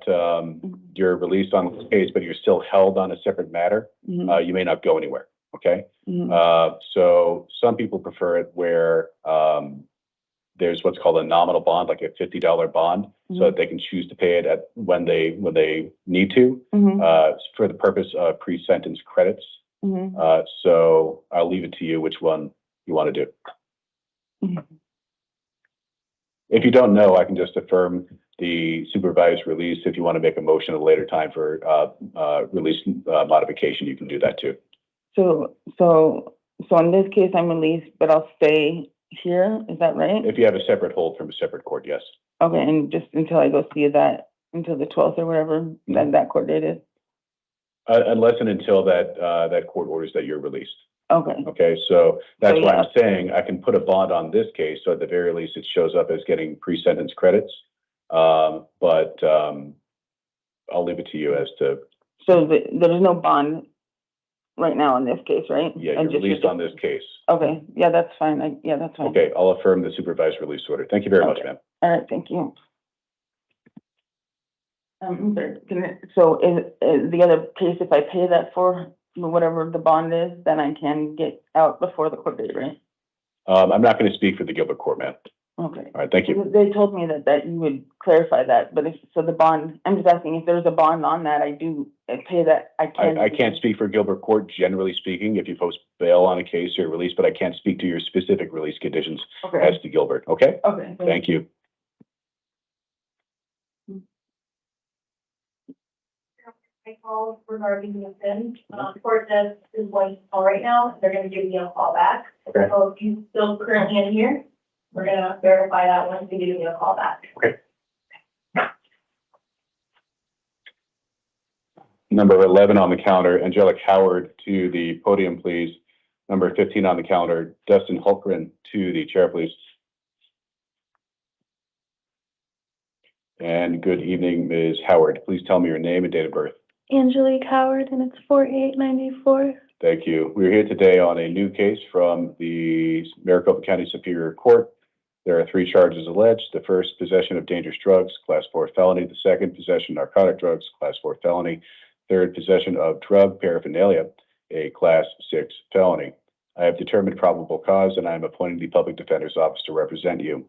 you're released on this case, but you're still held on a separate matter, you may not go anywhere, okay? So some people prefer it where there's what's called a nominal bond, like a $50 bond, so that they can choose to pay it at when they need to, for the purpose of pre-sentence credits. So I'll leave it to you which one you want to do. If you don't know, I can just affirm the supervised release. If you want to make a motion at a later time for release modification, you can do that too. So in this case, I'm released, but I'll stay here. Is that right? If you have a separate hold from a separate court, yes. Okay, and just until I go see that, until the 12th or whatever, that court date is? Unless and until that court orders that you're released. Okay. Okay, so that's why I'm saying I can put a bond on this case, so at the very least it shows up as getting pre-sentence credits. But I'll leave it to you as to. So there's no bond right now in this case, right? Yeah, you're released on this case. Okay, yeah, that's fine. Yeah, that's fine. Okay, I'll affirm the supervised release order. Thank you very much, ma'am. All right, thank you. So is the other case, if I pay that for whatever the bond is, then I can get out before the court date, right? I'm not going to speak for the Gilbert Court, ma'am. Okay. All right, thank you. They told me that you would clarify that, but the bond, I'm just asking if there's a bond on that, I do pay that, I can't speak for Gilbert Court, generally speaking, if you post bail on a case, you're released, but I can't speak to your specific release conditions as to Gilbert, okay? Okay. Thank you. I called regarding the SIN. Court says is going to call right now. They're going to give me a call back. Okay. So if you still currently in here, we're going to verify that once they give me a call back. Okay. Number 11 on the calendar, Angelic Howard to the podium, please. Number 15 on the calendar, Dustin Hultgren to the chair, please. And good evening, Ms. Howard. Please tell me your name and date of birth. Angelique Howard, and it's 4894. Thank you. We're here today on a new case from the Maricopa County Superior Court. There are 3 charges alleged. The first, possession of dangerous drugs, class 4 felony. The second, possession of narcotic drugs, class 4 felony. Third, possession of drug paraphernalia, a class 6 felony. I have determined probable cause, and I am appointing the public defender's office to represent you.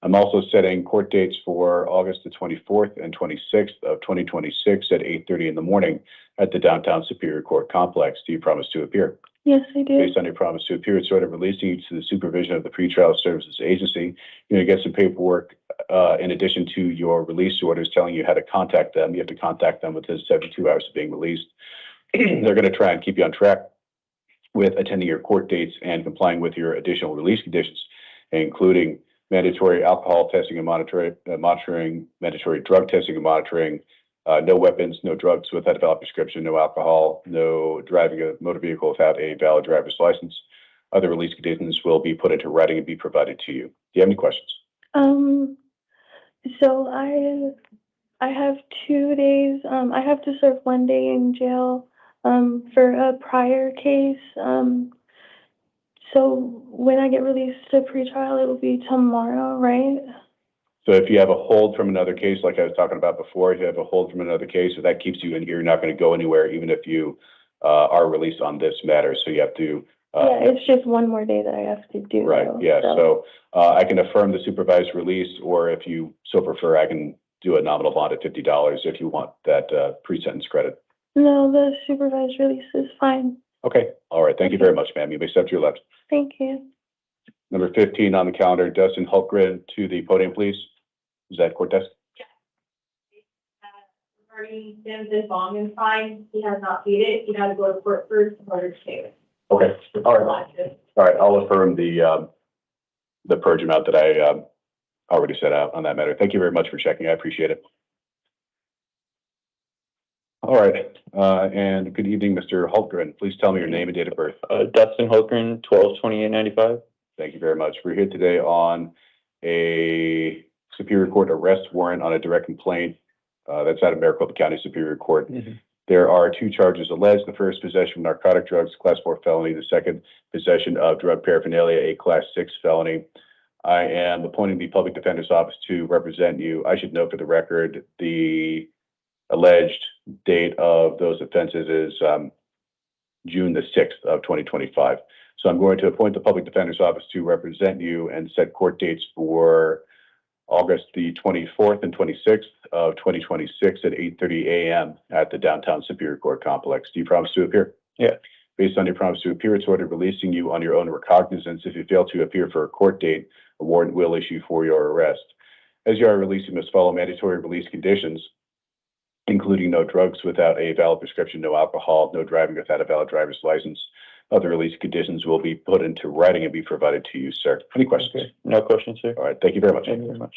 I'm also setting court dates for August the 24th and 26th of 2026 at 8:30 in the morning at the downtown Superior Court complex. Do you promise to appear? Yes, I do. Based on your promise to appear, it's sort of releasing you to the supervision of the pretrial services agency. You're going to get some paperwork in addition to your release orders telling you how to contact them. You have to contact them within 72 hours of being released. They're going to try and keep you on track with attending your court dates and complying with your additional release conditions, including mandatory alcohol testing and monitoring, mandatory drug testing and monitoring, no weapons, no drugs without a valid prescription, no alcohol, no driving a motor vehicle without a valid driver's license. Other release conditions will be put into writing and be provided to you. Do you have any questions? So I have 2 days, I have to serve 1 day in jail, for a prior case. So when I get released to pretrial, it will be tomorrow, right? So if you have a hold from another case, like I was talking about before, if you have a hold from another case, so that keeps you in here, you're not going to go anywhere, even if you are released on this matter. So you have to. Yeah, it's just one more day that I have to do. Right, though, yeah. So I can affirm the supervised release, or if you so prefer, I can do a nominal bond of $50 if you want that pre-sentence credit. No, the supervised release is fine. Okay, all right. Thank you very much, ma'am. You may step to your left. Thank you. Number 15 on the calendar, Dustin Hultgren to the podium, please. Is that court desk? Regarding Tim's bond is fine. He has not paid it. He had to go to court first in order to pay it. Okay, all right. All right, I'll affirm the purge amount that I already set out on that matter. Thank you very much for checking. I appreciate it. All right, and good evening, Mr. Hultgren. Please tell me your name and date of birth. Dustin Hultgren, 12/28/95. Thank you very much. We're here today on a Superior Court arrest warrant on a direct complaint that's out of Maricopa County Superior Court. There are 2 charges alleged. The first, possession of narcotic drugs, Class 4 felony. The second, possession of drug paraphernalia, a Class 6 felony. I am appointing the Public Defender's Office to represent you. I should note for the record, the alleged date of those offenses is June the 6th of 2025. So I'm going to appoint the Public Defender's Office to represent you and set court dates for August the 24th and 26th of 2026 at 8:30 a.m. at the downtown Superior Court complex. Do you promise to appear? Yeah. Based on your promise to appear, it's ordered releasing you on your own recognizance. If you fail to appear for a court date, a warrant will issue for your arrest. As you are released, you must follow mandatory release conditions, including no drugs without a valid prescription, no alcohol, no driving without a valid driver's license. Other release conditions will be put into writing and be provided to you, sir. Any questions? Okay. No questions, sir. All right. Thank you very much. Thank you very much.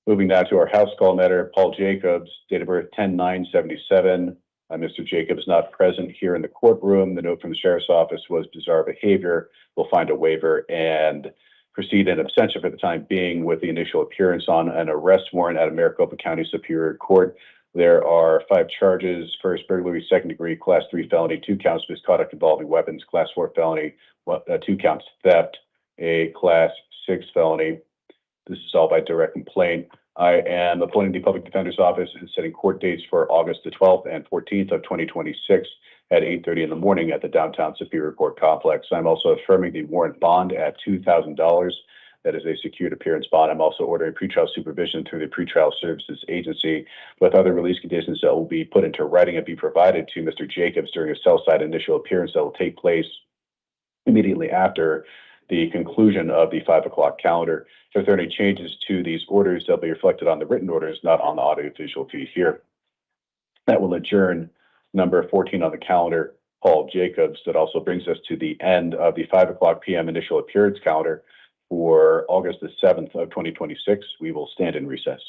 Moving now to our house call matter, Paul Jacobs, date of birth 10/9/77. Mr. Jacobs not present here in the courtroom. The note from the sheriff's office was bizarre behavior. We'll find a waiver and proceed in absentia for the time being with the initial appearance on an arrest warrant out of Maricopa County Superior Court. There are 5 charges. First, burglary, second degree, Class 3 felony, 2 counts misconduct involving weapons, Class 4 felony, 2 counts theft, a Class 6 felony. This is all by direct complaint. I am appointing the Public Defender's Office and setting court dates for August the 12th and 14th of 2026 at 8:30 in the morning at the downtown Superior Court complex. I'm also affirming the warrant bond at $2,000. That is a secured appearance bond. I'm also ordering pretrial supervision through the Pretrial Services Agency with other release conditions that will be put into writing and be provided to Mr. Jacobs during a cell site initial appearance that will take place immediately after the conclusion of the 5 o'clock calendar. If there are any changes to these orders, they'll be reflected on the written orders, not on the audiovisual feed here. That will adjourn number 14 on the calendar, Paul Jacobs. That also brings us to the end of the 5 o'clock p.m. initial appearance calendar for August the 7th of 2026. We will stand in recess.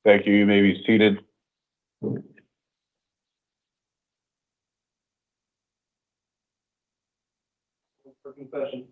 Thank you. You may be seated. For confession.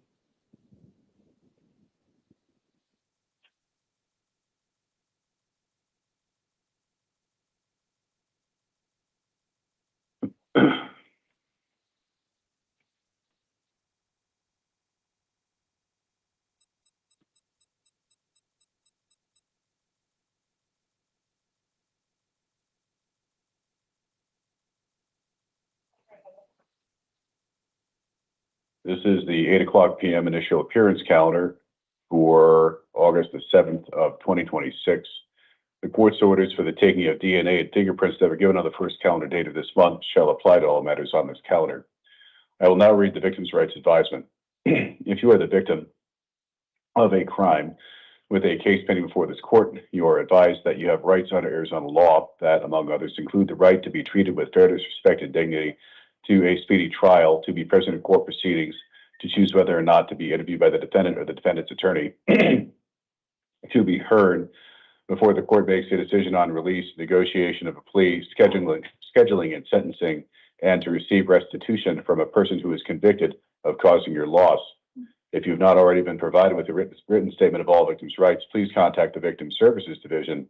This is the 8 p.m. initial appearance calendar for August the 7th of 2026. The court's orders for the taking of DNA and fingerprints that were given on the first calendar date of this month shall apply to all matters on this calendar. I will now read the victim's rights advisement. If you are the victim of a crime with a case pending before this court, you are advised that you have rights under Arizona law that, among others, include the right to be treated with fairness, respect, and dignity, to a speedy trial, to be present in court proceedings, to choose whether or not to be interviewed by the defendant or the defendant's attorney, to be heard before the court makes a decision on release, negotiation of a plea, scheduling and sentencing, and to receive restitution from a person who is convicted of causing your loss. If you have not already been provided with a written statement of all victims' rights, please contact the Victim Services Division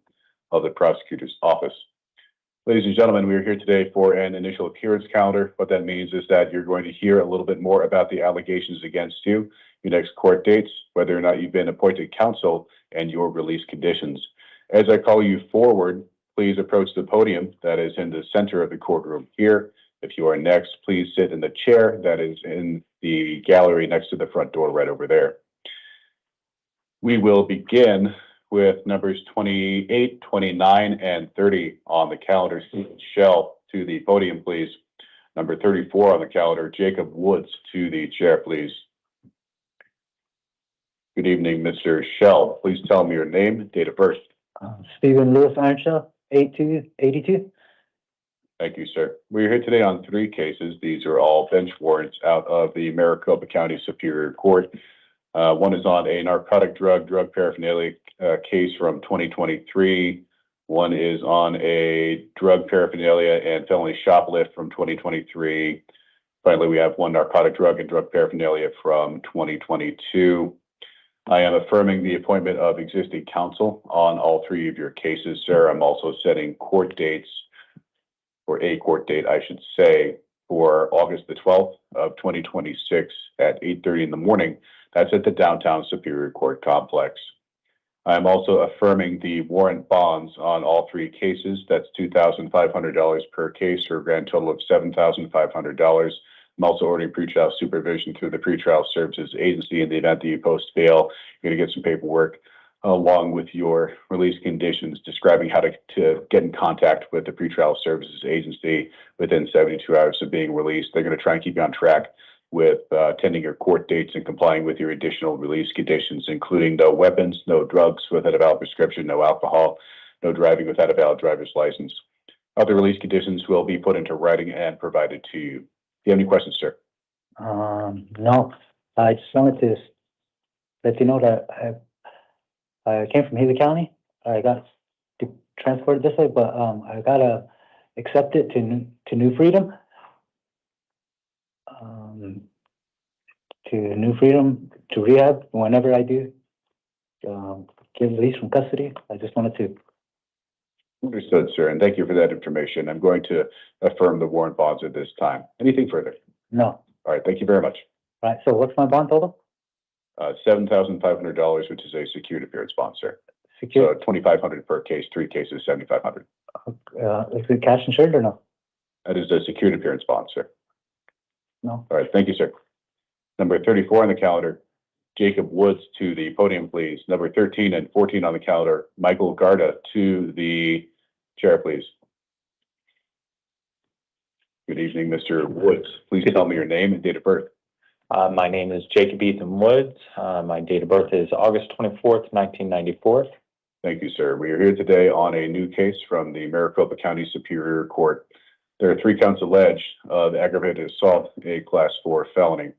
of the Prosecutor's Office. Ladies and gentlemen, we are here today for an initial appearance calendar. What that means is that you're going to hear a little bit more about the allegations against you, your next court dates, whether or not you've been appointed counsel, and your release conditions. As I call you forward, please approach the podium that is in the center of the courtroom here. If you are next, please sit in the chair that is in the gallery next to the front door right over there. We will begin with numbers 28, 29, and 30 on the calendar. Shell to the podium, please. Number 34 on the calendar, Jacob Woods to the chair, please. Good evening, Mr. Shell. Please tell me your name, date of birth. Stephen Lewis Ironshell, 8282. Thank you, sir. We're here today on 3 cases. These are all bench warrants out of the Maricopa County Superior Court. One is on a narcotic drug paraphernalia case from 2023. One is on a drug paraphernalia and felony shoplift from 2023. Finally, we have one narcotic drug and drug paraphernalia from 2022. I am affirming the appointment of existing counsel on all 3 of your cases, sir. I'm also setting court dates, or a court date, I should say, for August the 12th of 2026 at 8:30 in the morning. That's at the downtown Superior Court complex. I'm also affirming the warrant bonds on all 3 cases. That's $2,500 per case for a grand total of $7,500. I'm also ordering pretrial supervision through the Pretrial Services Agency in the event that you post bail. You're going to get some paperwork along with your release conditions describing how to get in contact with the Pretrial Services Agency within 72 hours of being released. They're going to try and keep you on track with attending your court dates and complying with your additional release conditions, including no weapons, no drugs without a valid prescription, no alcohol, no driving without a valid driver's license. Other release conditions will be put into writing and provided to you. Do you have any questions, sir? No, I just wanted to let you know that I came from Hailey County. I got transported this way, but I got accepted to New Freedom. To New Freedom, to rehab, whenever I do get released from custody. I just wanted to. Understood, sir, and thank you for that information. I'm going to affirm the warrant bonds at this time. Anything further? No. All right, thank you very much. All right, so what's my bond total? $7,500, which is a secured appearance bond, sir. Secured? So $2,500 per case, 3 cases, $7,500. Is it cash insured or no? That is a secured appearance bond, sir. No. All right, thank you, sir. Number 34 on the calendar, Jacob Woods to the podium, please. Number 13 and 14 on the calendar, Michael Garda to the chair, please. Good evening, Mr. Woods. Please tell me your name and date of birth. My name is Jacob Ethan Woods. My date of birth is August 24th, 1994. Thank you, sir. We are here today on a new case from the Maricopa County Superior Court. There are 3 counts alleged of aggravated assault, a class 4 felony.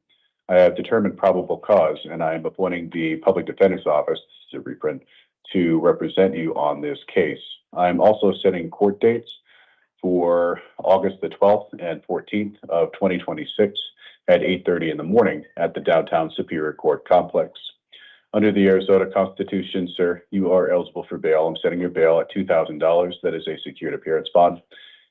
I have determined probable cause, and I am appointing the Public Defender's Office, this is a reprint, to represent you on this case. I'm also setting court dates for August the 12th and 14th of 2026 at 8:30 in the morning at the downtown Superior Court complex. Under the Arizona Constitution, sir, you are eligible for bail. I'm setting your bail at $2,000. That is a secured appearance bond.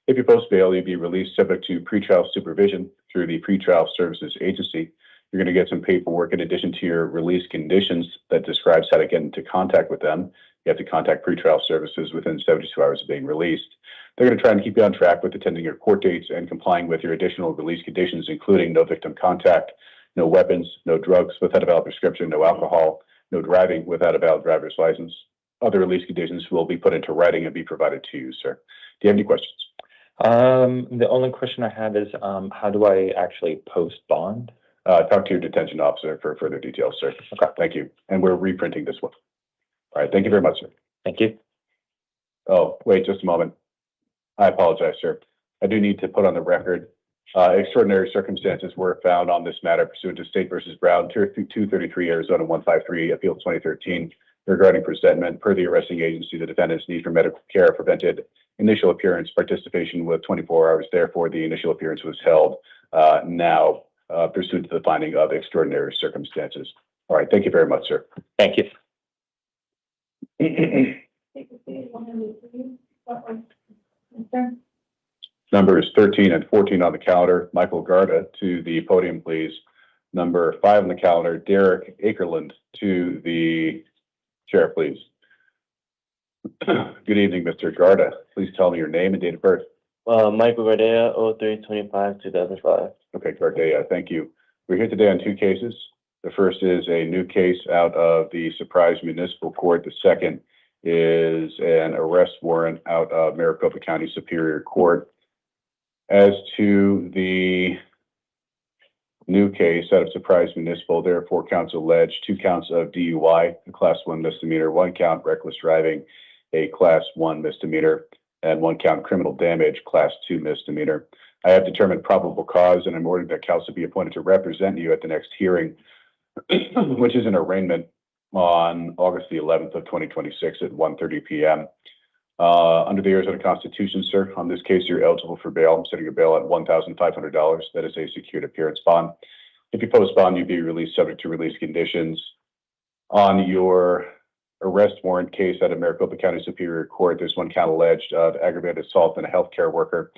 If you post bail, you'll be released subject to pretrial supervision through the Pretrial Services Agency. You're going to get some paperwork in addition to your release conditions that describes how to get into contact with them. You have to contact pretrial services within 72 hours of being released. They're going to try and keep you on track with attending your court dates and complying with your additional release conditions, including no victim contact, no weapons, no drugs without a valid prescription, no alcohol, no driving without a valid driver's license. Other release conditions will be put into writing and be provided to you, sir. Do you have any questions? The only question I have is, how do I actually post bond? Talk to your detention officer for further details, sir. Okay, thank you. And we're reprinting this one. All right, thank you very much, sir. Thank you. Oh, wait just a moment. I apologize, sir. I do need to put on the record, extraordinary circumstances were found on this matter pursuant to State versus Brown, 233 Arizona 153, Appeal 2013, regarding presentment. Per the arresting agency, the defendant's need for medical care prevented initial appearance participation with 24 hours. Therefore, the initial appearance was held now pursuant to the finding of extraordinary circumstances. All right, thank you very much, sir. Thank you. Numbers 13 and 14 on the calendar. Michael Garda to the podium, please. Number 5 on the calendar, Derek Akerland to the chair, please. Good evening, Mr. Garda. Please tell me your name and date of birth. Michael Gardea, 03/25/2005. Okay, Gardea, thank you. We're here today on 2 cases. The first is a new case out of the Surprise Municipal Court. The second is an arrest warrant out of Maricopa County Superior Court. As to the new case out of Surprise Municipal, there are 4 counts alleged, 2 counts of DUI, a Class 1 misdemeanor, 1 count reckless driving, a Class 1 misdemeanor, and 1 count criminal damage, Class 2 misdemeanor. I have determined probable cause, and I'm ordering that counsel be appointed to represent you at the next hearing, which is an arraignment on August the 11th of 2026 at 1:30 p.m. Under the Arizona Constitution, sir, on this case, you're eligible for bail. I'm setting your bail at $1,500. That is a secured appearance bond. If you post bond, you'd be released subject to release conditions. On your arrest warrant case out of Maricopa County Superior Court, there's 1 count alleged of aggravated assault on a healthcare worker,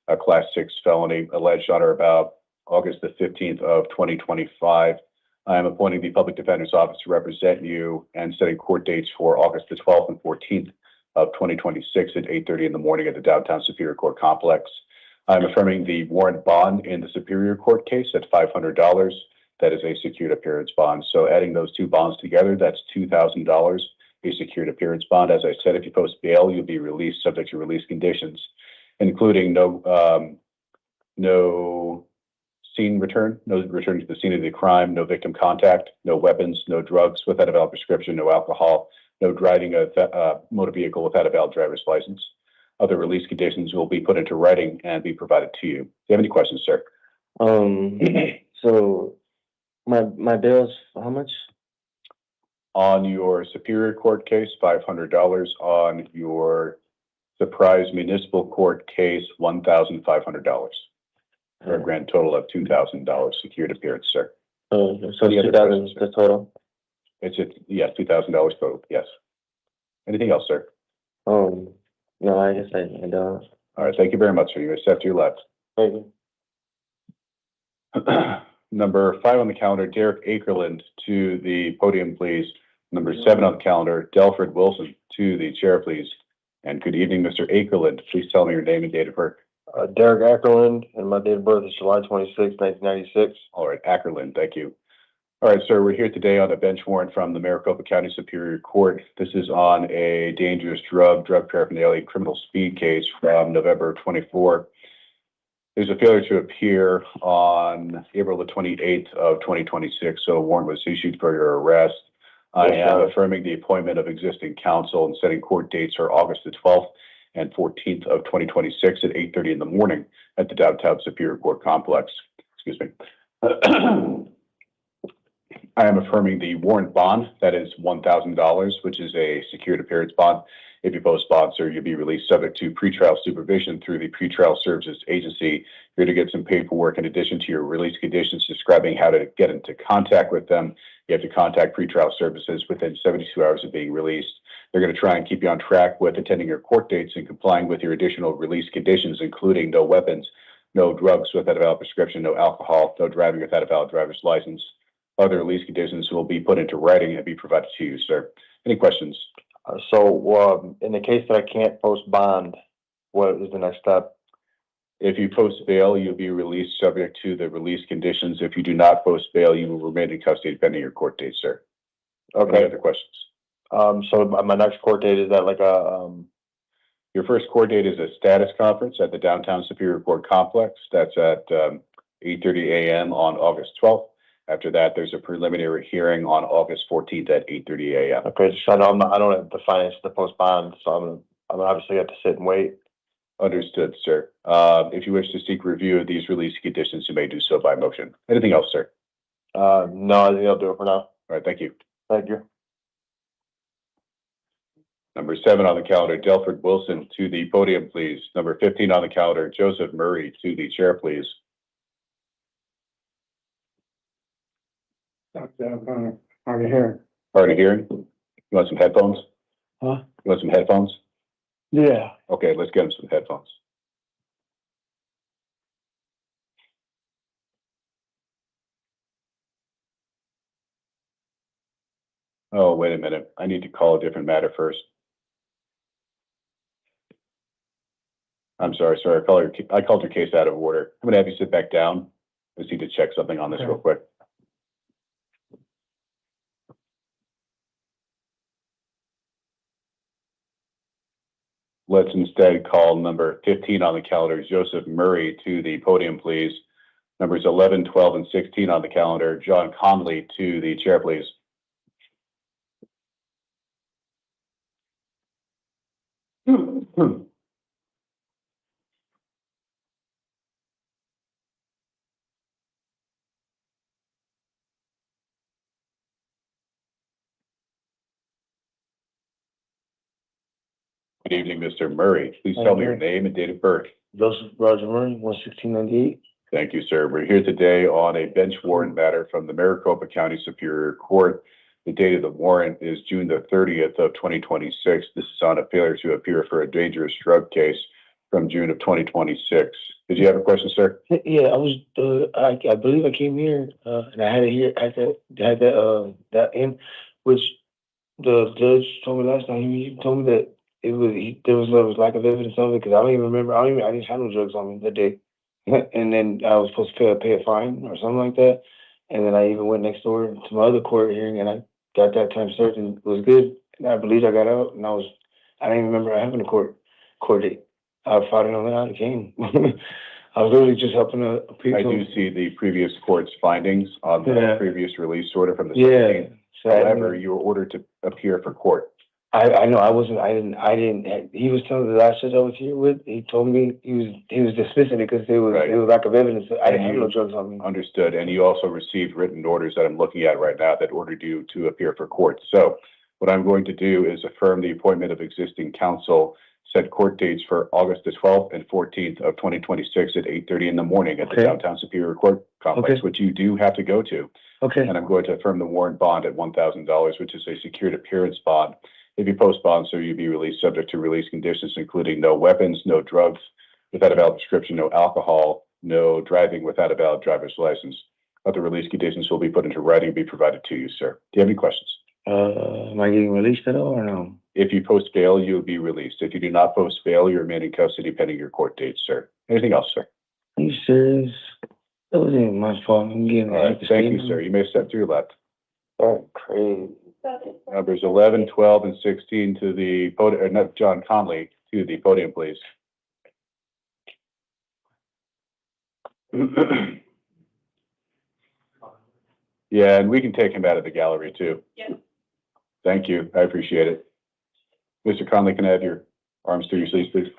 a Class 6 felony alleged on or about August the 15th of 2025. I am appointing the public defender's office to represent you and setting court dates for August the 12th and 14th of 2026 at 8:30 in the morning at the downtown Superior Court complex. I'm affirming the warrant bond in the Superior Court case at $500. That is a secured appearance bond. So adding those 2 bonds together, that's $2,000, a secured appearance bond. As I said, if you post bail, you'll be released subject to release conditions, including no scene return, no return to the scene of the crime, no victim contact, no weapons, no drugs without a valid prescription, no alcohol, no driving a motor vehicle without a valid driver's license. Other release conditions will be put into writing and be provided to you. Do you have any questions, sir? So my bill's how much? On your Superior Court case, $500. On your Surprise Municipal Court case, $1,500. For a grand total of $2,000 secured appearance, sir. So 2,000 is the total? Yes, $2,000 total, yes. Anything else, sir? No, I guess I don't. All right, thank you very much, sir. You may step to your left. Thank you. Number 5 on the calendar, Derek Akerland to the podium, please. Number 7 on the calendar, Delford Wilson to the chair, please. And good evening, Mr. Akerland. Please tell me your name and date of birth. Derek Ackerland, and my date of birth is July 26, 1996. All right, Ackerland, thank you. All right, sir, we're here today on a bench warrant from the Maricopa County Superior Court. This is on a dangerous drug paraphernalia, criminal speed case from November 24. There's a failure to appear on April the 28th of 2026, so a warrant was issued for your arrest. I am affirming the appointment of existing counsel and setting court dates for August the 12th and 14th of 2026 at 8:30 in the morning at the downtown Superior Court complex. Excuse me. I am affirming the warrant bond. That is $1,000, which is a secured appearance bond. If you post bond, sir, you'll be released subject to pretrial supervision through the pretrial services agency. You're to get some paperwork in addition to your release conditions describing how to get into contact with them. You have to contact pretrial services within 72 hours of being released. They're going to try and keep you on track with attending your court dates and complying with your additional release conditions, including no weapons, no drugs without a valid prescription, no alcohol, no driving without a valid driver's license. Other release conditions will be put into writing and be provided to you, sir. Any questions? So, in the case that I can't post bond, what is the next step? If you post bail, you'll be released subject to the release conditions. If you do not post bail, you will remain in custody pending your court date, sir. Okay. Any other questions? So my next court date, is that like a, Your first court date is a status conference at the Downtown Superior Court Complex. That's at 8:30 a.m. on August 12th. After that, there's a preliminary hearing on August 14th at 8:30 a.m. okay, just I know I don't have the finance to post bond, so I'm obviously have to sit and wait. Understood, sir. If you wish to seek review of these release conditions, you may do so by motion. Anything else, sir? No, I think I'll do it for now. All right, thank you. Thank you. Number 7 on the calendar, Delford Wilson to the podium, please. Number 15 on the calendar, Joseph Murray to the chair, please. Hard to hear. Hard of hearing? You want some headphones? Huh? You want some headphones? Yeah. Okay, let's get him some headphones. Oh, wait a minute. I need to call a different matter first. I'm sorry, sir. I called your case out of order. I'm gonna have you sit back down. I just need to check something on this real quick. Let's instead call number 15 on the calendar, Joseph Murray, to the podium, please. Numbers 11, 12, and 16 on the calendar, John Conley to the chair, please. Good evening, Mr. Murray. Please tell me your name and date of birth. Joseph Roger Murray, 11698. Thank you, sir. We're here today on a bench warrant matter from the Maricopa County Superior Court. The date of the warrant is June the 30th of 2026. This is on a failure to appear for a dangerous drug case from June of 2026. Did you have a question, sir? Yeah, I was. I believe I came here, and I had to hear that in which the judge told me last time. He told me that there was lack of evidence on it because I don't even remember. I didn't have no drugs on me that day, and then I was supposed to pay a fine or something like that. And then I even went next door to my other court hearing, and I got that time served, and it was good. And I believed I got out, and I didn't even remember having a court date. I fought it on that. I came. I was literally just helping people. I do see the previous court's findings on the previous release order from the 17th. So However, you were ordered to appear for court. I know I wasn't. I didn't. He was telling the last judge I was here with. He told me he was dismissing it because there was lack of evidence. I didn't have no drugs on me. Understood. And you also received written orders that I'm looking at right now that ordered you to appear for court. So what I'm going to do is affirm the appointment of existing counsel, set court dates for August the 12th and 14th of 2026 at 8:30 in the morning at the Downtown Superior Court Complex, which you do have to go to. Okay. And I'm going to affirm the warrant bond at $1,000, which is a secured appearance bond. If you post bond, sir, you'll be released subject to release conditions, including no weapons, no drugs without a valid prescription, no alcohol, no driving without a valid driver's license. Other release conditions will be put into writing and be provided to you, sir. Do you have any questions? Am I getting released at all or no? If you post bail, you'll be released. If you do not post bail, you remain in custody pending your court date, sir. Anything else, sir? Are you serious? That wasn't even my fault. I'm getting all right. Thank you, sir. You may step to your left. Oh, crazy. Numbers 11, 12, and 16 to the podium, John Conley to the podium, please. Yeah, and we can take him out of the gallery too. Yes. Thank you. I appreciate it. Mr. Conley, can I have your arms through your sleeves, please?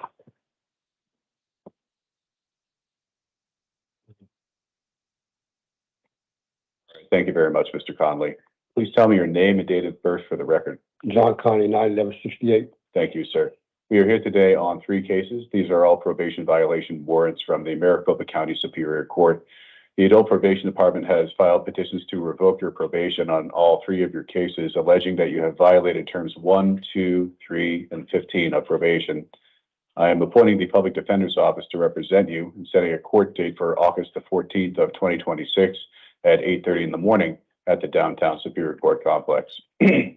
Thank you very much, Mr. Conley. Please tell me your name and date of birth for the record. John Conley, 9/11/68. Thank you, sir. We are here today on 3 cases. These are all probation violation warrants from the Maricopa County Superior Court. The Adult Probation Department has filed petitions to revoke your probation on all 3 of your cases, alleging that you have violated terms 1, 2, 3, and 15 of probation. I am appointing the Public Defender's Office to represent you and setting a court date for August the 14th of 2026 at 8:30 in the morning at the downtown Superior Court complex. I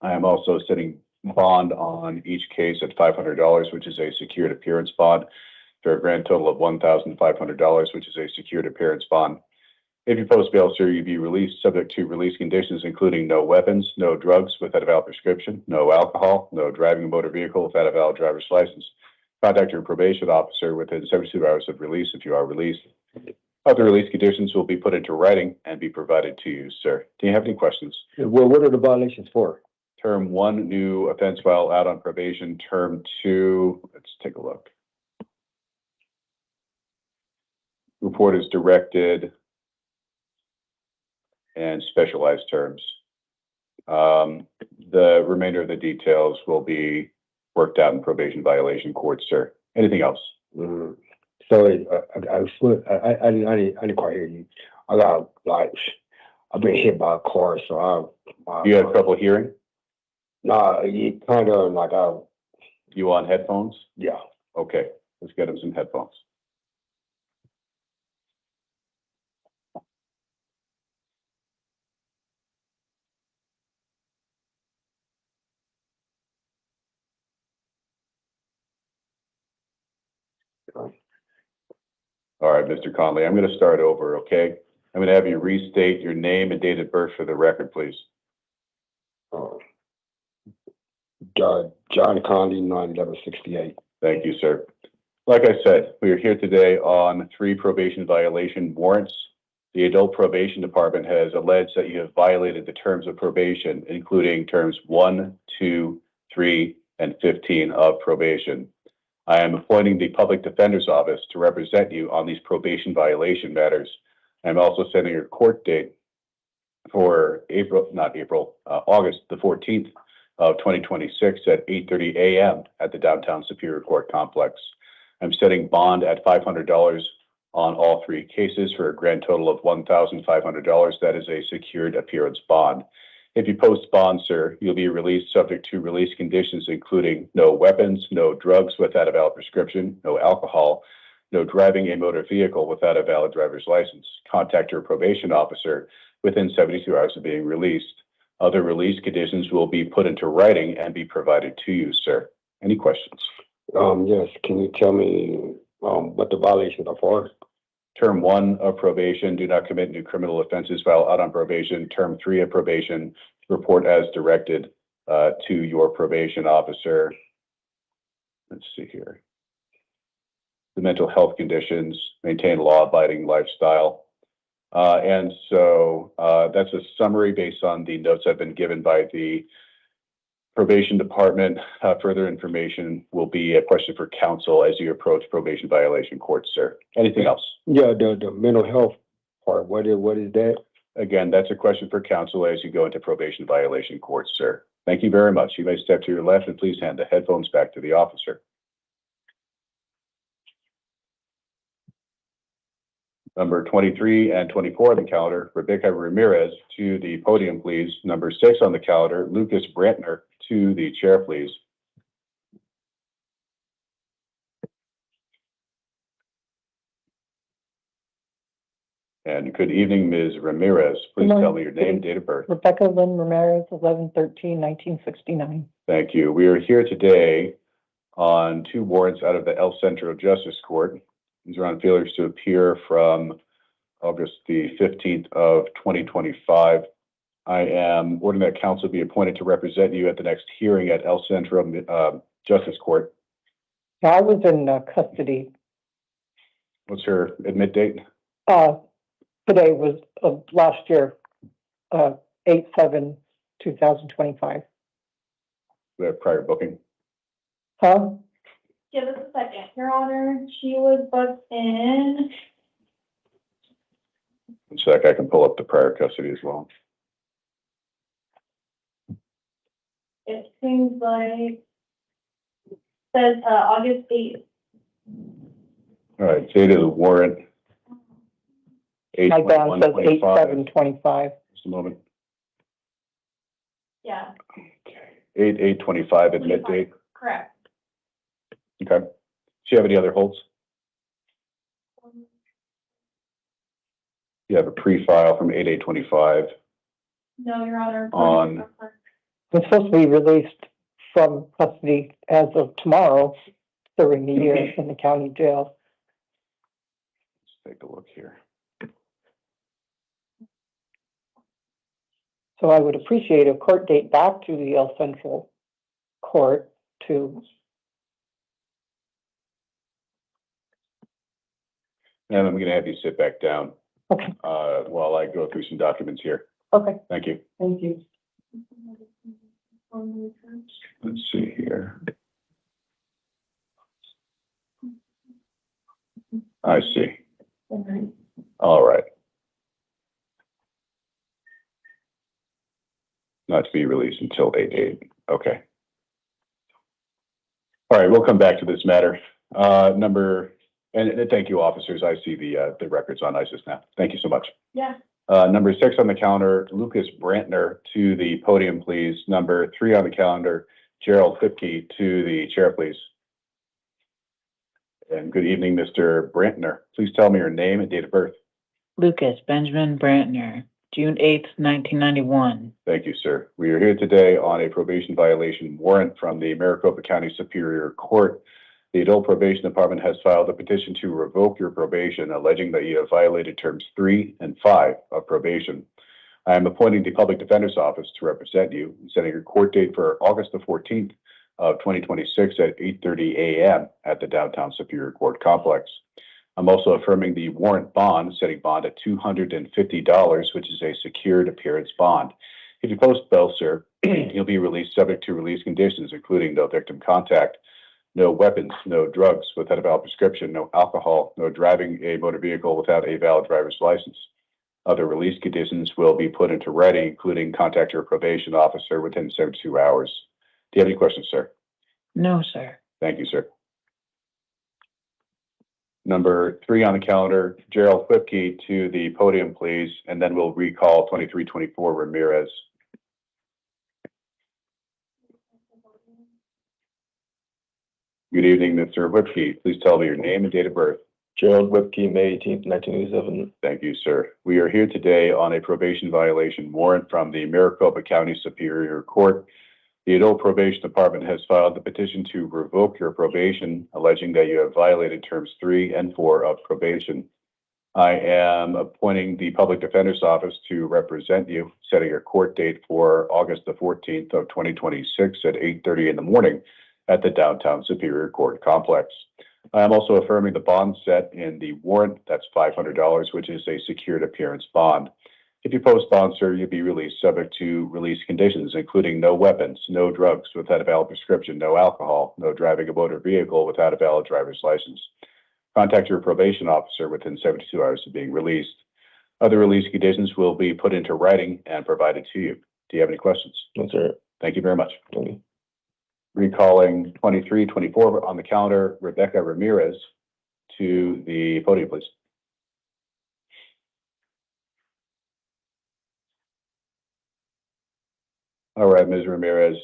am also setting bond on each case at $500, which is a secured appearance bond, for a grand total of $1,500, which is a secured appearance bond. If you post bail, sir, you'll be released subject to release conditions, including no weapons, no drugs without a valid prescription, no alcohol, no driving a motor vehicle without a valid driver's license. Contact your probation officer within 72 hours of release if you are released. Other release conditions will be put into writing and be provided to you, sir. Do you have any questions? Well, what are the violations for? Term 1, new offense while out on probation. Term 2, let's take a look. Report is directed and specialized terms. The remainder of the details will be worked out in probation violation court, sir. Anything else? Sorry, I didn't quite hear you. I got like, I've been hit by a car, so You had trouble hearing? Nah, you kind of like You on headphones? Yeah. Okay, let's get him some headphones. All right, Mr. Conley, I'm going to start over, okay? I'm going to have you restate your name and date of birth for the record, please. John Conley, 9/11/68. Thank you, sir. Like I said, we are here today on 3 probation violation warrants. The Adult Probation Department has alleged that you have violated the terms of probation, including terms 1, 2, 3, and 15 of probation. I am appointing the Public Defender's Office to represent you on these probation violation matters. I'm also setting a court date for August the 14th of 2026 at 8:30 a.m. at the downtown Superior Court complex. I'm setting bond at $500 on all 3 cases for a grand total of $1,500. That is a secured appearance bond. If you post bond, sir, you'll be released subject to release conditions, including no weapons, no drugs without a valid prescription, no alcohol, no driving a motor vehicle without a valid driver's license. Contact your probation officer within 72 hours of being released. Other release conditions will be put into writing and be provided to you, sir. Any questions? Yes, can you tell me what the violations are for? Term 1 of probation, do not commit new criminal offenses while out on probation. Term 3 of probation, report as directed to your probation officer. Let's see here. The mental health conditions, maintain law-abiding lifestyle. And so that's a summary based on the notes I've been given by the probation department. Further information will be a question for counsel as you approach probation violation court, sir. Anything else? Yeah, the mental health part, what is that? Again, that's a question for counsel as you go into probation violation court, sir. Thank you very much. You may step to your left and please hand the headphones back to the officer. Number 23 and 24 on the calendar, Rebecca Ramirez to the podium, please. Number 6 on the calendar, Lucas Brantner to the chair, please. And good evening, Ms. Ramirez. Please tell me your name, date of birth. Rebecca Lynn Ramirez, 11/13/1969. Thank you. We are here today on 2 warrants out of the El Centro Justice Court. These are on failures to appear from August the 15th of 2025. I am ordering that counsel be appointed to represent you at the next hearing at El Centro Justice Court. I was in custody. What's her admit date? Today was last year, 8/7/2025. We have prior booking. Huh? Give us a second, Your Honor. She was booked in So I can pull up the prior custody as well. It seems like, says, August 8th. All right, date of the warrant. My band says 8/7/25. Just a moment. Yeah, 8/8/25 admit date. correct. Okay. Do you have any other holds? You have a pre-file from 8/8/25 No, Your Honor. on, It's supposed to be released from custody as of tomorrow, serving the year in the county jail. let's take a look here. So I would appreciate a court date back to the El Central Court to, And I'm gonna have you sit back down. Okay. While I go through some documents here. okay, Thank you. thank you. Let's see here. I see. All right. Not to be released until 8/8. Okay. All right, we'll come back to this matter. And thank you, officers. I see the records on ISIS now. Thank you so much. Yeah. Number 6 on the calendar, Lucas Brantner to the podium, please. Number 3 on the calendar, Gerald Fipke to the chair, please. And good evening, Mr. Brantner. Please tell me your name and date of birth. Lucas Benjamin Brantner, June 8th, 1991. Thank you, sir. We are here today on a probation violation warrant from the Maricopa County Superior Court. The Adult Probation Department has filed a petition to revoke your probation, alleging that you have violated terms 3 and 5 of probation. I am appointing the Public Defender's Office to represent you, setting your court date for August the 14th of 2026 at 8:30 a.m. at the Downtown Superior Court Complex. I'm also affirming the warrant bond, setting bond at $250, which is a secured appearance bond. If you post bail, sir, you'll be released subject to release conditions, including no victim contact, no weapons, no drugs without a valid prescription, no alcohol, no driving a motor vehicle without a valid driver's license. Other release conditions will be put into writing, including contact your probation officer within 72 hours. Do you have any questions, sir? No, sir. Thank you, sir. Number 3 on the calendar, Gerald Whipke to the podium, please, and then we'll recall 2324 Ramirez. Good evening, Mr. Whipke. Please tell me your name and date of birth. Gerald Whipke, May 18th, 1987. Thank you, sir. We are here today on a probation violation warrant from the Maricopa County Superior Court. The Adult Probation Department has filed the petition to revoke your probation, alleging that you have violated terms 3 and 4 of probation. I am appointing the Public Defender's Office to represent you, setting your court date for August the 14th of 2026 at 8:30 in the morning at the Downtown Superior Court Complex. I am also affirming the bond set in the warrant. That's $500, which is a secured appearance bond. If you post bond, sir, you'll be released subject to release conditions, including no weapons, no drugs without a valid prescription, no alcohol, no driving a motor vehicle without a valid driver's license. Contact your probation officer within 72 hours of being released. Other release conditions will be put into writing and provided to you. Do you have any questions? No, sir. Thank you very much. Recalling 2324 on the calendar, Rebecca Ramirez to the podium, please. All right, Ms. Ramirez,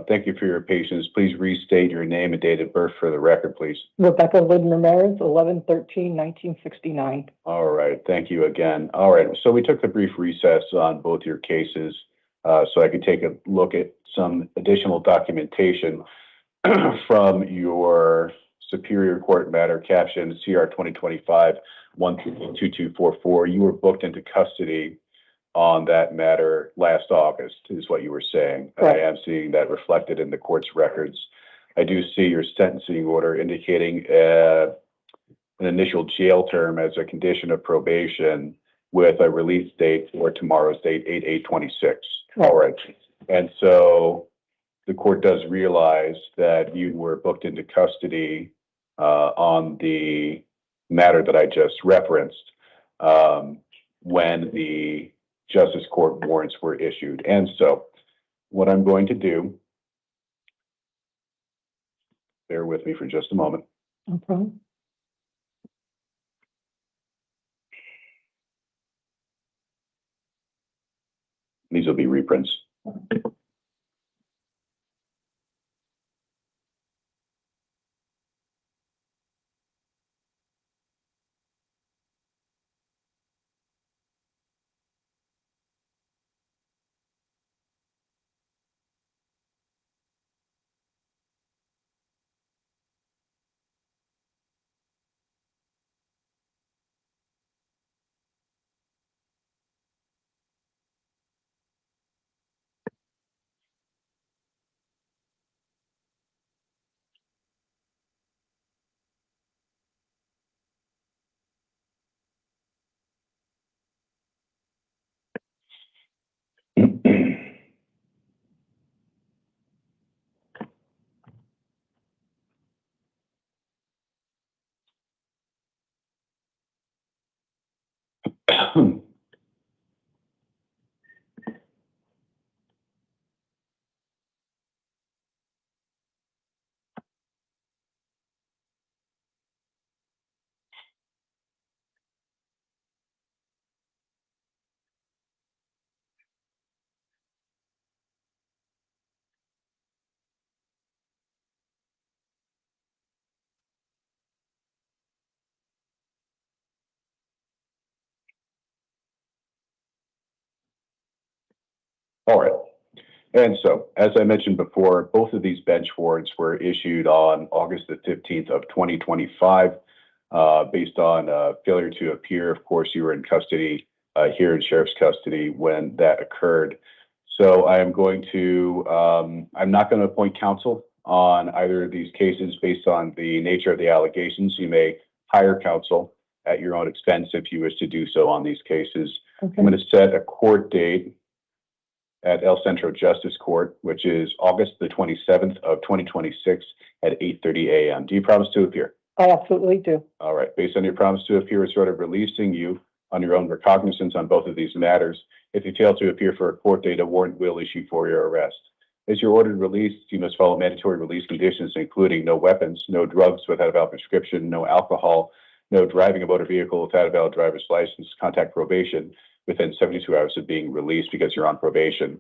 thank you for your patience. Please restate your name and date of birth for the record, please. Rebecca Lynn Ramirez, 11/13/1969. All right, thank you again. All right, so we took the brief recess on both your cases so I could take a look at some additional documentation from your Superior Court matter captioned CR 2025-12244. You were booked into custody on that matter last August, is what you were saying. Right. I am seeing that reflected in the court's records. I do see your sentencing order indicating an initial jail term as a condition of probation with a release date for tomorrow's date, 8/8/26. All right. And so the court does realize that you were booked into custody on the matter that I just referenced. when the Justice Court warrants were issued. And so what I'm going to do, bear with me for just a moment. No problem. These will be reprints. All right. And so, as I mentioned before, both of these bench warrants were issued on August the 15th of 2025, based on failure to appear. Of course, you were in custody, here in sheriff's custody when that occurred. So I am going to, I'm not going to appoint counsel on either of these cases based on the nature of the allegations. You may hire counsel at your own expense if you wish to do so on these cases. Okay. I'm going to set a court date at El Centro Justice Court, which is August the 27th of 2026 at 8:30 a.m. Do you promise to appear? I absolutely do. All right. Based on your promise to appear, we're sort of releasing you on your own recognizance on both of these matters. If you fail to appear for a court date, a warrant will issue for your arrest. As you're ordered released, you must follow mandatory release conditions, including no weapons, no drugs without a valid prescription, no alcohol, no driving a motor vehicle without a valid driver's license, contact probation within 72 hours of being released because you're on probation.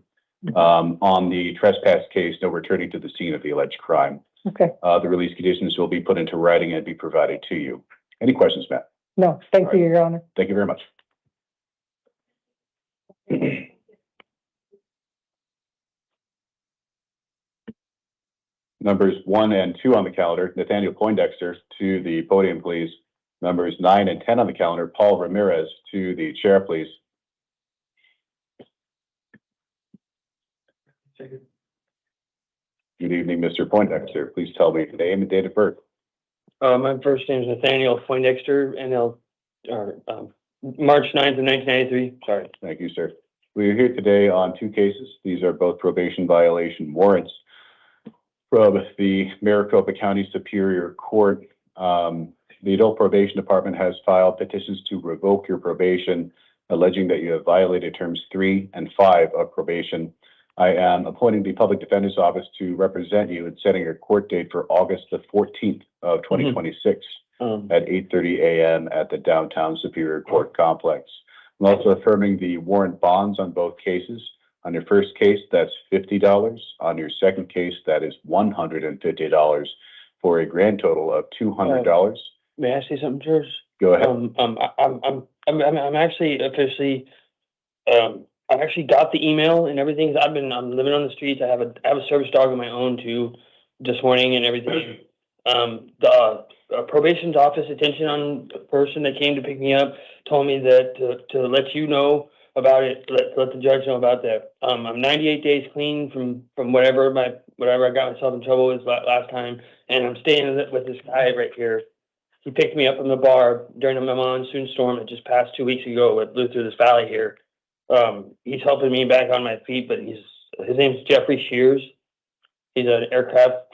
On the trespass case, no returning to the scene of the alleged crime. Okay. The release conditions will be put into writing and be provided to you. Any questions, Matt? No, thank you, Your Honor. Thank you very much. Numbers 1 and 2 on the calendar, Nathaniel Poindexter to the podium, please. Numbers 9 and 10 on the calendar, Paul Ramirez to the chair, please. Good evening, Mr. Poindexter. Please tell me the name and date of birth. My first name is Nathaniel Poindexter, and March 9th of 1993. Sorry. Thank you, sir. We are here today on two cases. These are both probation violation warrants from the Maricopa County Superior Court. The Adult Probation Department has filed petitions to revoke your probation, alleging that you have violated terms 3 and 5 of probation. I am appointing the Public Defender's Office to represent you and setting a court date for August the 14th of 2026 at 8:30 a.m. at the Downtown Superior Court Complex. I'm also affirming the warrant bonds on both cases. On your first case, that's $50. On your second case, that is $150 for a grand total of $200. May I say something, George? Go ahead. I'm actually officially, I actually got the email and everything. I'm living on the streets. I have a service dog of my own too, this morning and everything. The probation's office attention on the person that came to pick me up told me that to let you know about it, let the judge know about that. I'm 98 days clean from whatever I got myself in trouble with last time, and I'm staying with this guy right here. He picked me up from the bar during a monsoon storm that just passed 2 weeks ago. It blew through this valley here. He's helping me back on my feet, but his name's Jeffrey Shears. He's an aircraft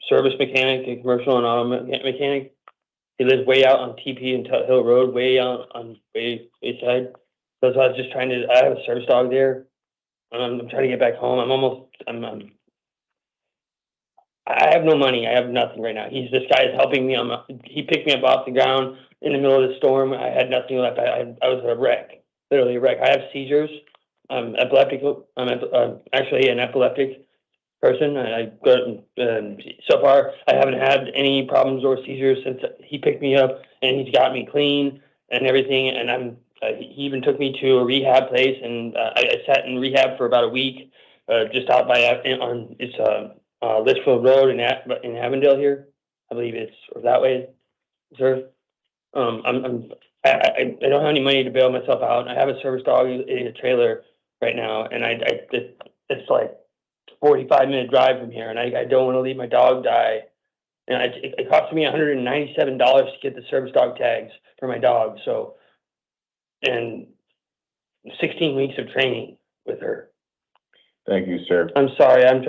service mechanic, a commercial and auto mechanic. He lives way out on TP and Hill Road, way out on way side. So I was just I have a service dog there. I'm trying to get back home. I have no money. I have nothing right now. This guy is helping me. He picked me up off the ground in the middle of the storm. I had nothing left. I was a wreck, literally a wreck. I have seizures. I'm epileptic. I'm actually an epileptic person. So far, I haven't had any problems or seizures since he picked me up, and he's got me clean and everything. And he even took me to a rehab place, and I sat in rehab for about a week, just out by Litchfield Road in Avondale here. I believe it's that way, sir. I don't have any money to bail myself out. I have a service dog in a trailer right now, and it's like 45-minute drive from here, and I don't want to leave my dog die. And it cost me $197 to get the service dog tags for my dog. So, and 16 weeks of training with her. Thank you, sir. I'm sorry. I'm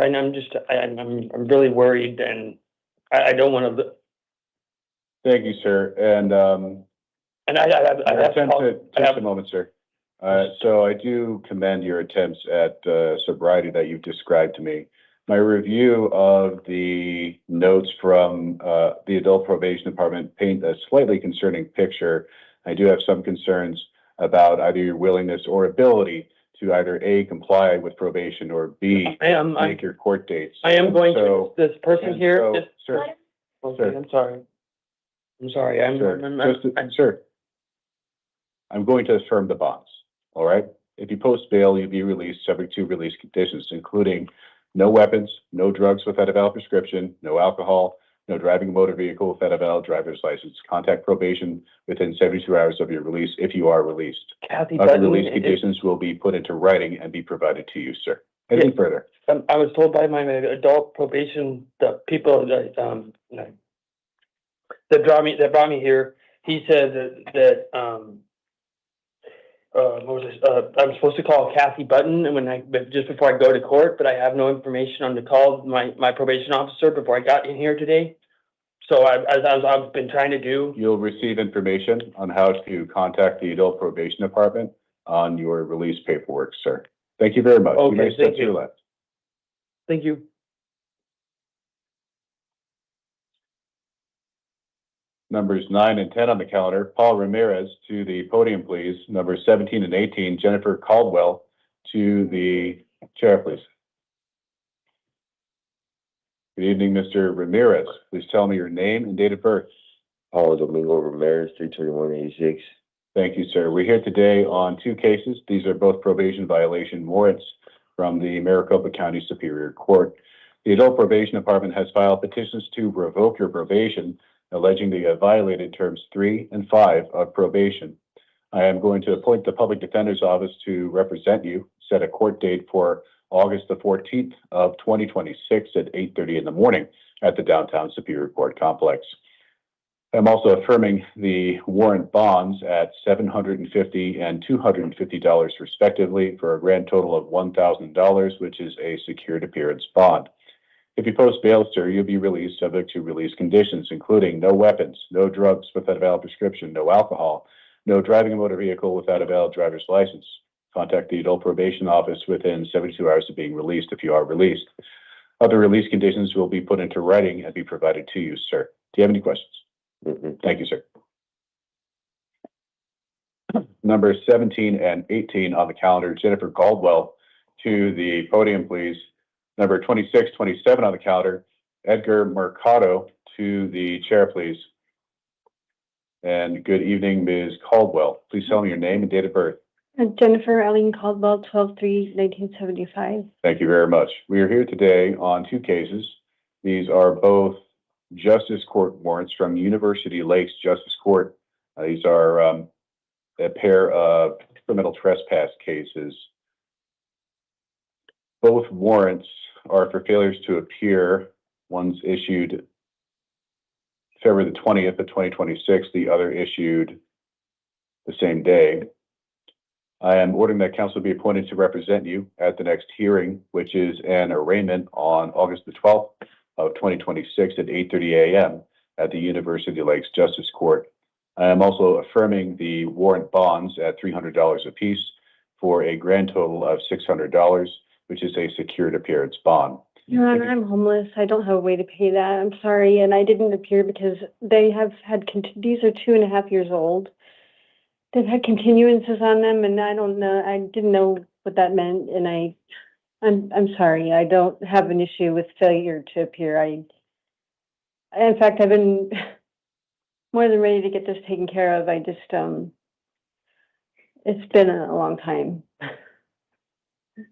really worried, and I don't want to. Thank you, sir. And just a moment, sir. So I do commend your attempts at sobriety that you've described to me. My review of the notes from the Adult Probation Department paint a slightly concerning picture. I do have some concerns about either your willingness or ability to either A, comply with probation, or B, make your court dates. I am going to. This person here. Sir. Okay, I'm sorry. Sir, I'm going to affirm the bonds. All right. If you post bail, you'll be released subject to release conditions, including no weapons, no drugs without a valid prescription, no alcohol, no driving a motor vehicle without a valid driver's license. Contact probation within 72 hours of your release if you are released. Kathy Other Button, release conditions will be put into writing and be provided to you, sir. Anything further? I was told by my adult probation, the people that brought me here. He said that what was this? I'm supposed to call Kathy Button just before I go to court, but I have no information on to call my probation officer before I got in here today. So I've been trying to do. You'll receive information on how to contact the Adult Probation Department on your release paperwork, sir. Thank you very much. Okay, you may step to your left. Thank you. Numbers 9 and 10 on the calendar. Paul Ramirez to the podium, please. Numbers 17 and 18. Jennifer Caldwell to the chair, please. Good evening, Mr. Ramirez. Please tell me your name and date of birth. Paulo Domingo Ramirez, 32186. Thank you, sir. We're here today on two cases. These are both probation violation warrants from the Maricopa County Superior Court. The Adult Probation Department has filed petitions to revoke your probation, alleging that you have violated terms 3 and 5 of probation. I am going to appoint the Public Defender's Office to represent you, set a court date for August the 14th of 2026 at 8:30 in the morning at the downtown Superior Court complex. I'm also affirming the warrant bonds at $750 and $250 respectively for a grand total of $1,000, which is a secured appearance bond. If you post bail, sir, you'll be released subject to release conditions, including no weapons, no drugs without a valid prescription, no alcohol, no driving a motor vehicle without a valid driver's license. Contact the Adult Probation Office within 72 hours of being released if you are released. Other release conditions will be put into writing and be provided to you, sir. Do you have any questions? Thank you, sir. Numbers 17 and 18 on the calendar. Jennifer Caldwell to the podium, please. Number 26, 27 on the calendar. Edgar Mercado to the chair, please. And good evening, Ms. Caldwell. Please tell me your name and date of birth. Jennifer Eileen Caldwell, 12/3/1975. Thank you very much. We are here today on two cases. These are both Justice Court warrants from University Lakes Justice Court. These are a pair of criminal trespass cases. Both warrants are for failures to appear. One's issued February the 20th of 2026, the other issued the same day. I am ordering that counsel be appointed to represent you at the next hearing, which is an arraignment on August the 12th of 2026 at 8:30 a.m. at the University Lakes Justice Court. I am also affirming the warrant bonds at $300 apiece for a grand total of $600, which is a secured appearance bond. Your Honor, I'm homeless. I don't have a way to pay that. I'm sorry, and I didn't appear because they have had, these are 2.5 years old. They've had continuances on them, and I don't know, I didn't know what that meant, and I'm sorry. I don't have an issue with failure to appear. In fact, I've been more than ready to get this taken care of. I just, it's been a long time.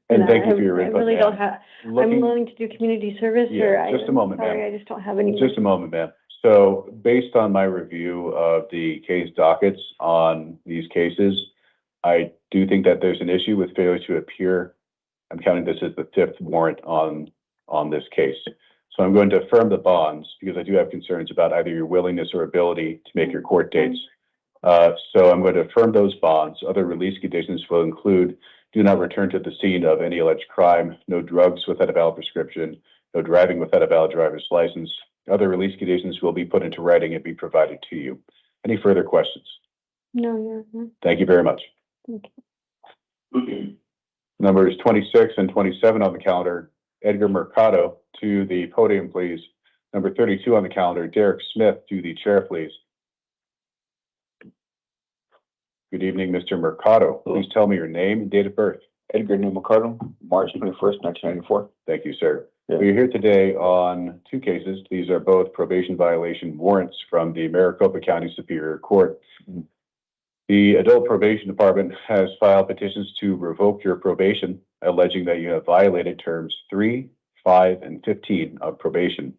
And thank you for your I input, really ma'am. don't have, I'm willing to do community service, or Yeah, just a moment, sorry, ma'am. I just don't have any. Just a moment, ma'am. So based on my review of the case dockets on these cases, I do think that there's an issue with failure to appear. I'm counting this as the 5th warrant on this case. So I'm going to affirm the bonds because I do have concerns about either your willingness or ability to make your court dates. So I'm going to affirm those bonds. Other release conditions will include: do not return to the scene of any alleged crime, no drugs without a valid prescription, no driving without a valid driver's license. Other release conditions will be put into writing and be provided to you. Any further questions? No, Your Honor. Thank you very much. Thank you. Numbers 26 and 27 on the calendar, Edgar Mercado to the podium, please. Number 32 on the calendar, Derek Smith to the chair, please. Good evening, Mr. Mercado. Please tell me your name and date of birth. Edgar New Mercado, March 21st, 1994. Thank you, sir. We're here today on 2 cases. These are both probation violation warrants from the Maricopa County Superior Court. The Adult Probation Department has filed petitions to revoke your probation, alleging that you have violated terms 3, 5, and 15 of probation.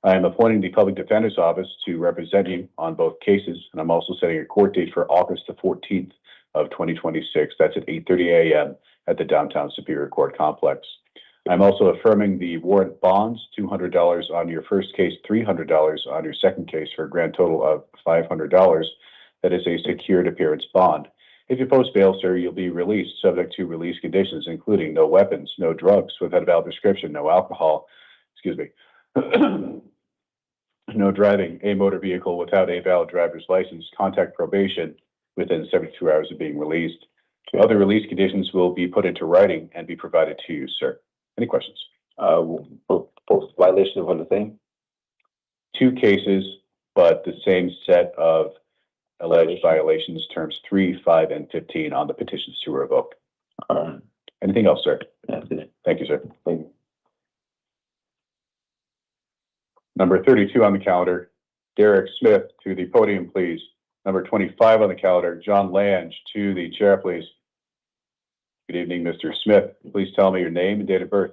I am appointing the Public Defender's Office to represent you on both cases, and I'm also setting a court date for August the 14th of 2026. That's at 8:30 a.m. at the Downtown Superior Court Complex. I'm also affirming the warrant bonds, $200 on your first case, $300 on your second case, for a grand total of $500. That is a secured appearance bond. If you post bail, sir, you'll be released subject to release conditions, including no weapons, no drugs without a valid prescription, no alcohol, no driving a motor vehicle without a valid driver's license, contact probation within 72 hours of being released. Other release conditions will be put into writing and be provided to you, sir. Any questions? Both violations of the thing? 2 cases, but the same set of alleged violations, terms 3, 5, and 15 on the petitions to revoke. Anything else, sir? That's it. Thank you, sir. Thank you. Number 32 on the calendar, Derek Smith to the podium, please. Number 25 on the calendar, John Lange to the chair, please. Good evening, Mr. Smith. Please tell me your name and date of birth.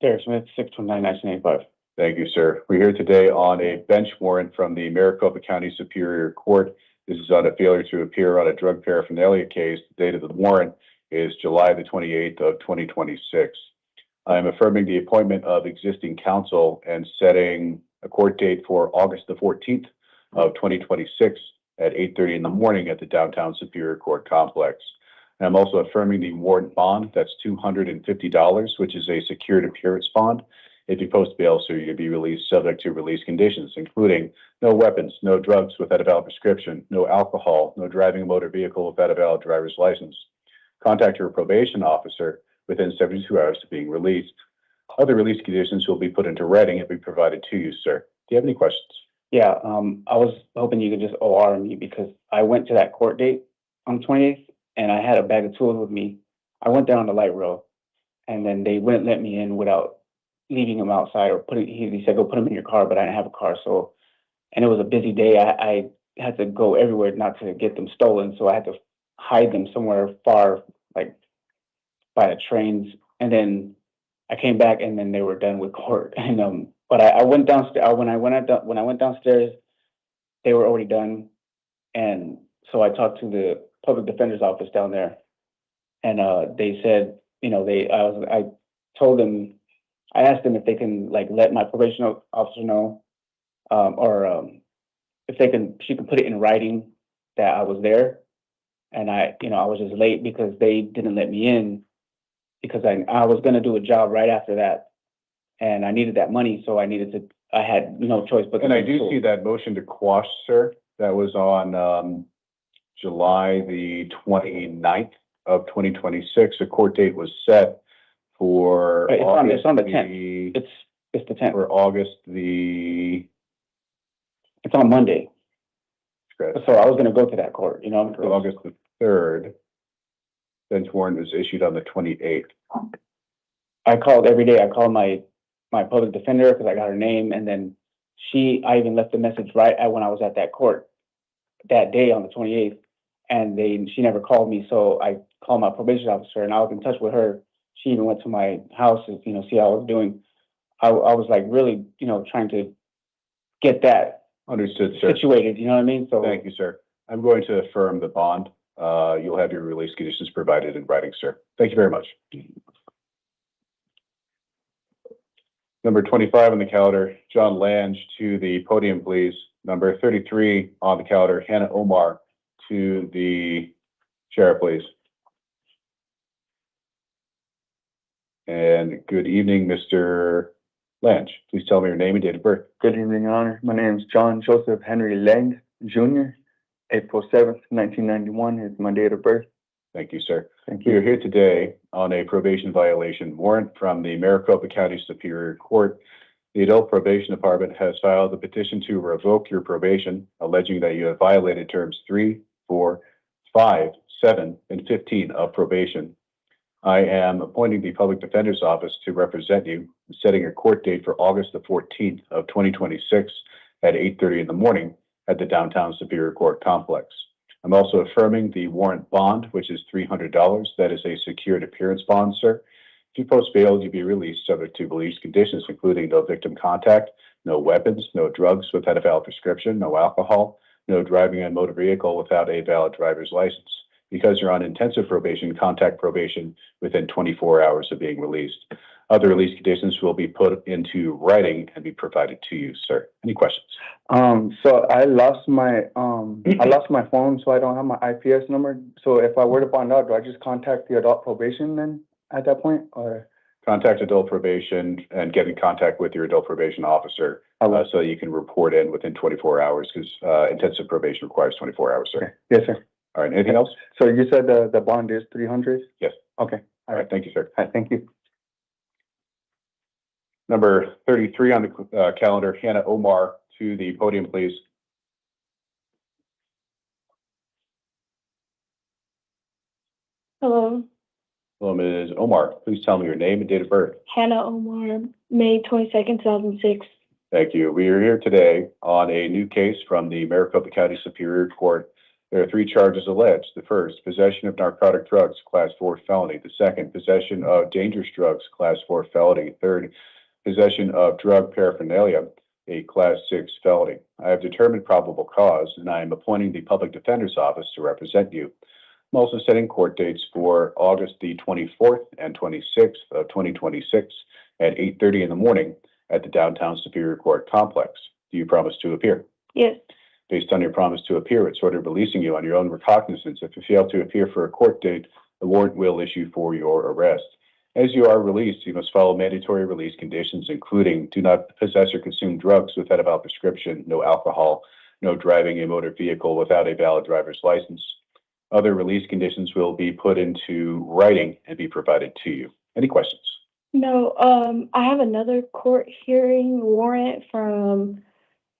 Derek Smith, 6/29/1985. Thank you, sir. We're here today on a bench warrant from the Maricopa County Superior Court. This is on a failure to appear on a drug paraphernalia case. The date of the warrant is July the 28th of 2026. I am affirming the appointment of existing counsel and setting a court date for August the 14th of 2026 at 8:30 in the morning at the Downtown Superior Court Complex. I'm also affirming the warrant bond. That's $250, which is a secured appearance bond. If you post bail, sir, you'll be released subject to release conditions, including no weapons, no drugs without a valid prescription, no alcohol, no driving a motor vehicle without a valid driver's license. Contact your probation officer within 72 hours of being released. Other release conditions will be put into writing and be provided to you, sir. Do you have any questions? Yeah, I was hoping you could just OR me because I went to that court date on the 28th and I had a bag of tools with me. I went there on the light rail and then they wouldn't let me in without leaving them outside or he said, go put them in your car, but I didn't have a car. So, and it was a busy day. I had to go everywhere not to get them stolen. So I had to hide them somewhere far, like by the trains. And then I came back and then they were done with court. And, but I went downstairs, when I went downstairs, they were already done. And so I talked to the public defender's office down there and they said, you know, I asked them if they can like let my probation officer know, or if she could put it in writing that I was there. And I was just late because they didn't let me in because I was going to do a job right after that and I needed that money. So I had no choice but to. And I do see that motion to quash, sir. That was on, July the 29th of 2026. A court date was set for. It's on the August 10th. It's the 10th. For August the. It's on Monday. Correct. So I was gonna go to that court, you know. For August the 3rd. Bench warrant was issued on the 28th. I called every day. I called my public defender because I got her name, and then I even left a message when I was at that court that day on the 28th, and she never called me. So I called my probation officer, and I was in touch with her. She even went to my house to, see how I was doing. I was like really, trying to get that Understood, sir. situated. You know what I mean? So Thank you, sir. I'm going to affirm the bond. You'll have your release conditions provided in writing, sir. Thank you very much. Number 25 on the calendar, John Lange to the podium, please. Number 33 on the calendar, Hannah Omar to the chair, please. And good evening, Mr. Lange. Please tell me your name and date of birth. Good evening, Your Honor. My name is John Joseph Henry Lang, Jr. April 7th, 1991 is my date of birth. Thank you, sir. Thank We you. are here today on a probation violation warrant from the Maricopa County Superior Court. The Adult Probation Department has filed a petition to revoke your probation, alleging that you have violated terms 3, 4, 5, 7, and 15 of probation. I am appointing the Public Defender's Office to represent you, setting a court date for August the 14th of 2026 at 8:30 in the morning at the Downtown Superior Court Complex. I'm also affirming the warrant bond, which is $300. That is a secured appearance bond, sir. If you post bail, you'll be released subject to release conditions, including no victim contact, no weapons, no drugs without a valid prescription, no alcohol, no driving a motor vehicle without a valid driver's license. Because you're on intensive probation, contact probation within 24 hours of being released. Other release conditions will be put into writing and be provided to you, sir. Any questions? So I lost my phone, so I don't have my IPS number. So if I were to bond out, do I just contact the adult probation then at that point, or? Contact adult probation and get in contact with your adult probation officer so you can report in within 24 hours because intensive probation requires 24 hours, sir. Okay. Yes, sir. All right. Anything else? So you said the bond is 300? Yes. Okay. All right. Thank you, sir. All right. Thank you. Number 33 on the calendar, Hannah Omar to the podium, please. Hello, Hello, Ms. Omar. Please tell me your name and date of birth. Hannah Omar, May 22nd, 2006. Thank you. We are here today on a new case from the Maricopa County Superior Court. There are 3 charges alleged. The first, possession of narcotic drugs, class 4 felony. The second, possession of dangerous drugs, class 4 felony. Third, possession of drug paraphernalia, a class 6 felony. I have determined probable cause, and I am appointing the Public Defender's Office to represent you. I'm also setting court dates for August the 24th and 26th of 2026 at 8:30 in the morning at the Downtown Superior Court Complex. Do you promise to appear? Yes. Based on your promise to appear, it's ordered releasing you on your own recognizance. If you fail to appear for a court date, the warrant will issue for your arrest. As you are released, you must follow mandatory release conditions, including do not possess or consume drugs without a valid prescription, no alcohol, no driving a motor vehicle without a valid driver's license. Other release conditions will be put into writing and be provided to you. Any questions? No, I have another court hearing warrant from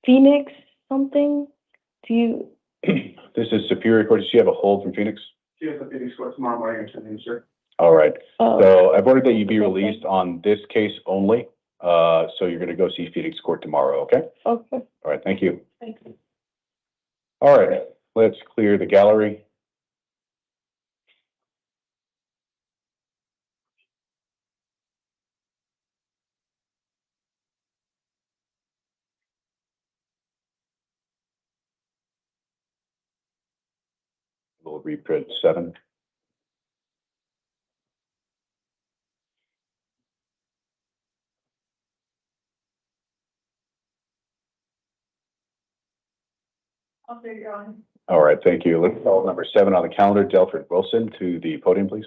Phoenix something. Do you? This is Superior Court. Does she have a hold from Phoenix? She has a Phoenix court tomorrow morning, afternoon, sir. All right. Oh. So I've ordered that you be released on this case only. So you're going to go see Phoenix Court tomorrow, okay? Okay. All right. Thank you. Thanks. All right. Let's clear the gallery. We'll reprint 7. I'll figure on. All right, thank you. Let's call number 7 on the calendar, Delford Wilson, to the podium, please.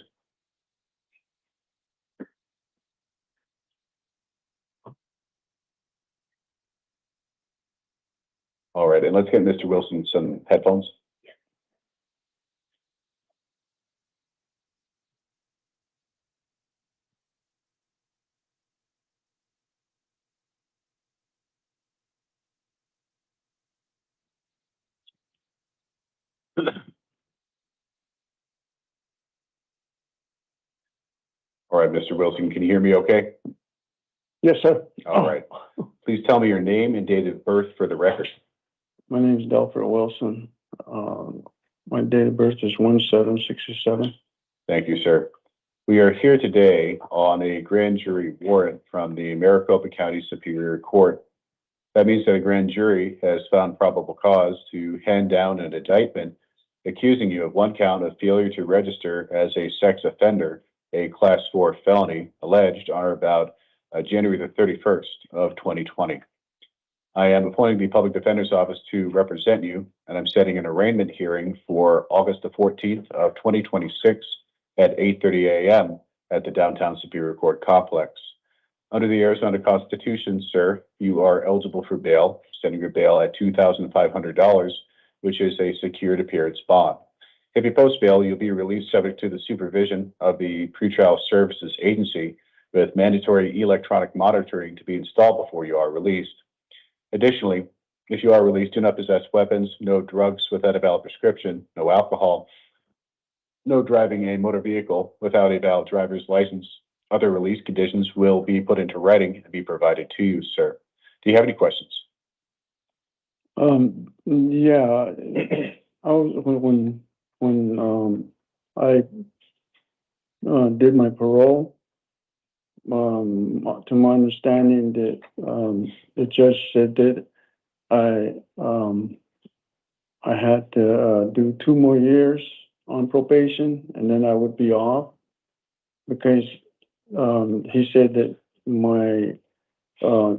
All right, and let's get Mr. Wilson some headphones. All right, Mr. Wilson, can you hear me okay? Yes, sir. All right. Please tell me your name and date of birth for the record. My name is Delford Wilson. My date of birth is 1/7/67. Thank you, sir. We are here today on a grand jury warrant from the Maricopa County Superior Court. That means that a grand jury has found probable cause to hand down an indictment accusing you of one count of failure to register as a sex offender, a class 4 felony alleged on or about January the 31st of 2020. I am appointing the Public Defender's Office to represent you, and I'm setting an arraignment hearing for August the 14th of 2026 at 8:30 a.m. at the Downtown Superior Court Complex. Under the Arizona Constitution, sir, you are eligible for bail, setting your bail at $2,500, which is a secured appearance bond. If you post bail, you'll be released subject to the supervision of the Pretrial Services Agency with mandatory electronic monitoring to be installed before you are released. Additionally, if you are released, do not possess weapons, no drugs without a valid prescription, no alcohol, no driving a motor vehicle without a valid driver's license. Other release conditions will be put into writing and be provided to you, sir. Do you have any questions? Yeah, I was when I did my parole. To my understanding, that the judge said that I had to do 2 more years on probation, and then I would be off, because he said that my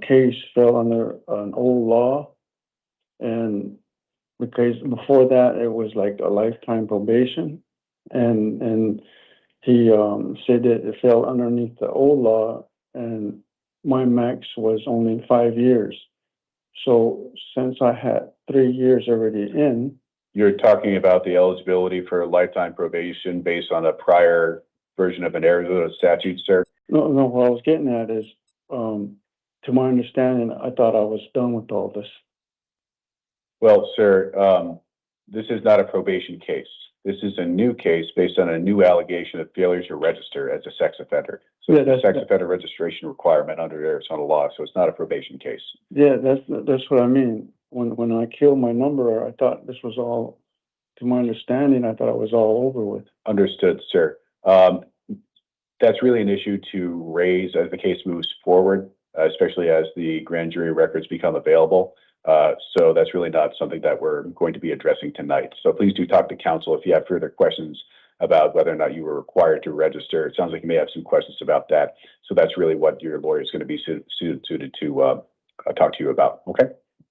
case fell under an old law, and because before that it was like a lifetime probation, and he said that it fell underneath the old law, and my max was only 5 years. So since I had 3 years already in. You're talking about the eligibility for lifetime probation based on a prior version of an Arizona statute, sir? No, what I was getting at is, to my understanding, I thought I was done with all this. Well, sir, this is not a probation case. This is a new case based on a new allegation of failure to register as a sex offender. So it's a sex offender registration requirement under Arizona law, so it's not a probation case. Yeah, that's what I mean. When I killed my number, I thought this was all, to my understanding, I thought it was all over with. Understood, sir. That's really an issue to raise as the case moves forward, especially as the grand jury records become available. So that's really not something that we're going to be addressing tonight. So please do talk to counsel if you have further questions about whether or not you were required to register. It sounds like you may have some questions about that. So that's really what your lawyer is going to be suited to talk to you about. Okay?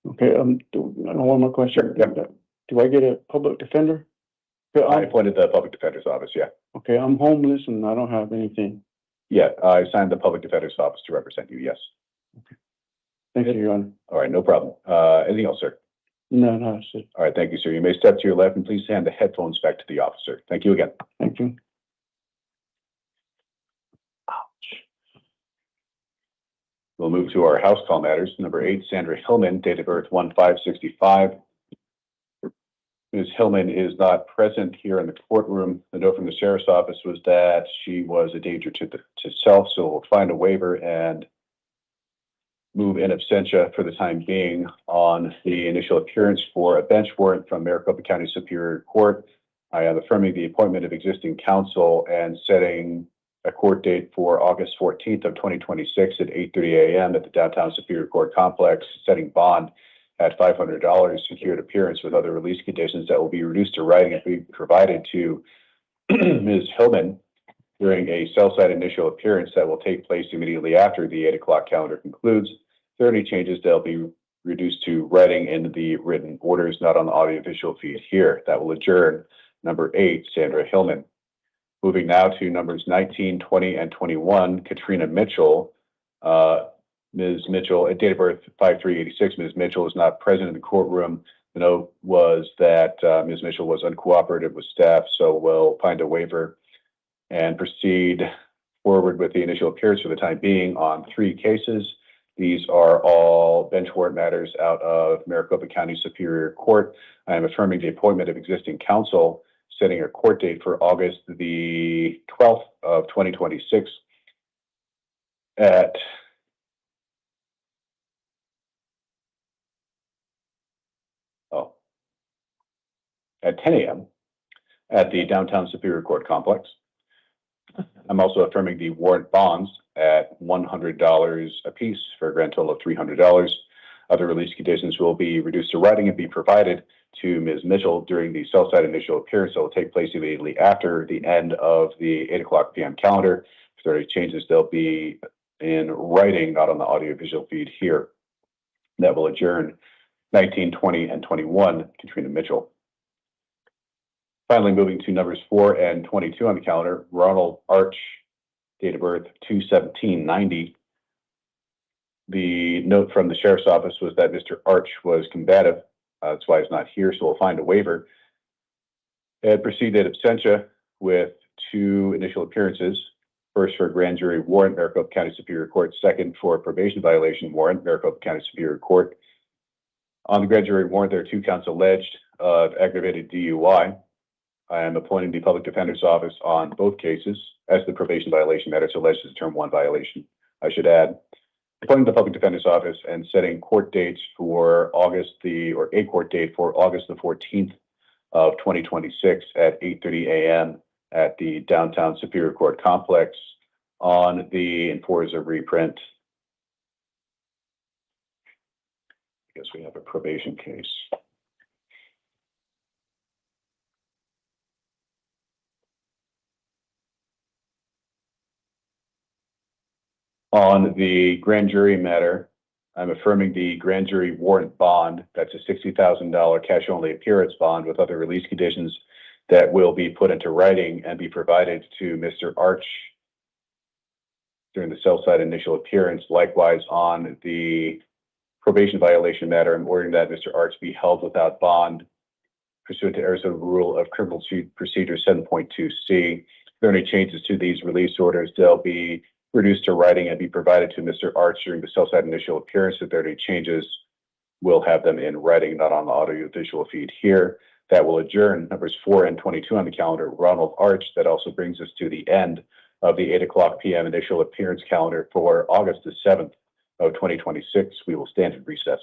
Okay, one more question. Sure, yeah. Do I get a public defender? I appointed the public defender's office, yeah. Okay, I'm homeless and I don't have anything. Yeah, I signed the public defender's office to represent you, yes. Okay. Thank you, Your Honor. All right, no problem. Anything else, sir? No, that's it. All right, thank you, sir. You may step to your left and please hand the headphones back to the officer. Thank you again. Thank you. We'll move to our house call matters. Number 8, Sandra Hillman, date of birth 1/5/65. Ms. Hillman is not present here in the courtroom. The note from the sheriff's office was that she was a danger to self, so we'll find a waiver and move in absentia for the time being on the initial appearance for a bench warrant from Maricopa County Superior Court. I am affirming the appointment of existing counsel and setting a court date for August 14th of 2026 at 8:30 a.m. at the Downtown Superior Court Complex, setting bond at $500, secured appearance with other release conditions that will be reduced to writing and be provided to Ms. Hillman during a cell-side initial appearance that will take place immediately after the 8 o'clock calendar concludes. If there are any changes, they'll be reduced to writing in the written orders, not on the audiovisual feed here. That will adjourn number 8, Sandra Hillman. Moving now to numbers 19, 20, and 21, Katrina Mitchell. Ms. Mitchell, at date of birth 5/3/86, Ms. Mitchell is not present in the courtroom. The note was that Ms. Mitchell was uncooperative with staff, so we'll find a waiver and proceed forward with the initial appearance for the time being on 3 cases. These are all bench warrant matters out of Maricopa County Superior Court. I am affirming the appointment of existing counsel, setting a court date for August the 12th of 2026 at at 10 a.m. at the downtown Superior Court complex. I'm also affirming the warrant bonds at $100 apiece for a grand total of $300. Other release conditions will be reduced to writing and be provided to Ms. Mitchell during the Southside initial appearance that will take place immediately after the end of the 8:00 p.m. calendar. If there are any changes, they'll be in writing, not on the audiovisual feed here. That will adjourn 19, 20, and 21, Katrina Mitchell. Finally, moving to numbers 4 and 22 on the calendar, Ronald Arch, date of birth 2/17/90. The note from the sheriff's office was that Mr. Arch was combative. That's why he's not here, so we'll find a waiver. And proceed in absentia with 2 initial appearances. First for grand jury warrant, Maricopa County Superior Court. Second for probation violation warrant, Maricopa County Superior Court. On the grand jury warrant, there are 2 counts alleged of aggravated DUI. I am appointing the public defender's office on both cases as the probation violation matter. It's alleged as a term 1 violation. I should add, appointing the public defender's office and setting court dates for a court date for August the 14th of 2026 at 8:30 a.m. at the downtown Superior Court complex on the Enforza reprint. I guess we have a probation case. On the grand jury matter, I'm affirming the grand jury warrant bond. That's a $60,000 cash-only appearance bond with other release conditions that will be put into writing and be provided to Mr. Arch during the Southside initial appearance. Likewise, on the probation violation matter, I'm ordering that Mr. Arch be held without bond pursuant to Arizona Rule of Criminal Procedure 7.2C. If there are any changes to these release orders, they'll be reduced to writing and be provided to Mr. Arch during the Southside initial appearance. If there are any changes, we'll have them in writing, not on the audio visual feed here. That will adjourn numbers 4 and 22 on the calendar, Ronald Arch. That also brings us to the end of the 8:00 p.m. initial appearance calendar for August the 7th of 2026. We will stand in recess.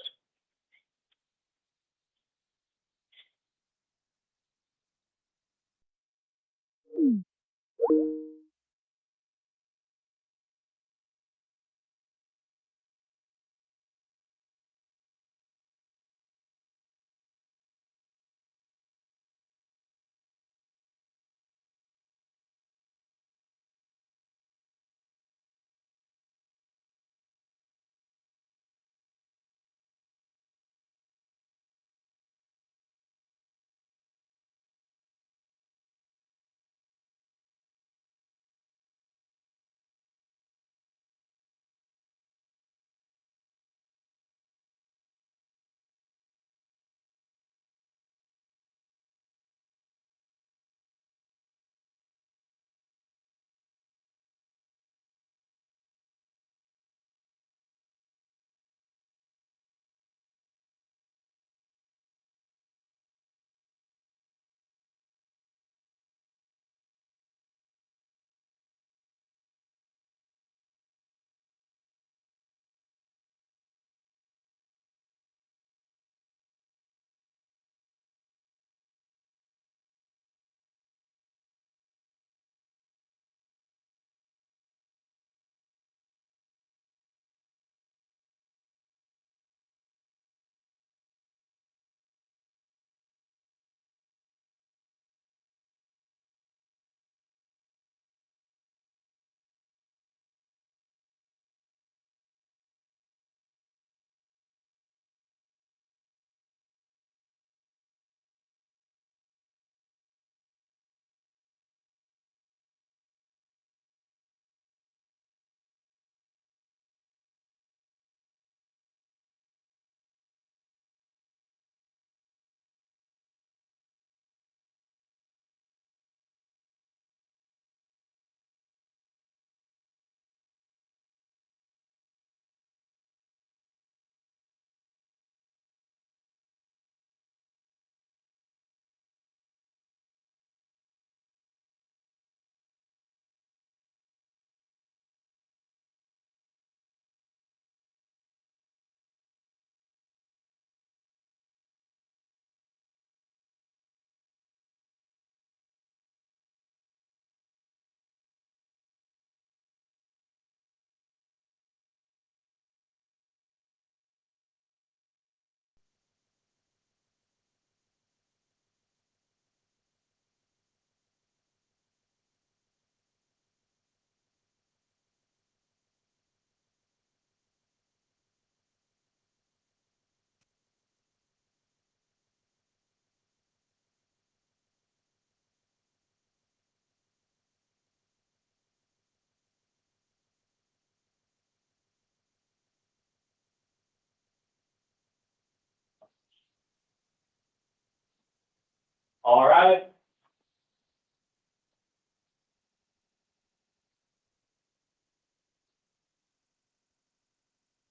All right.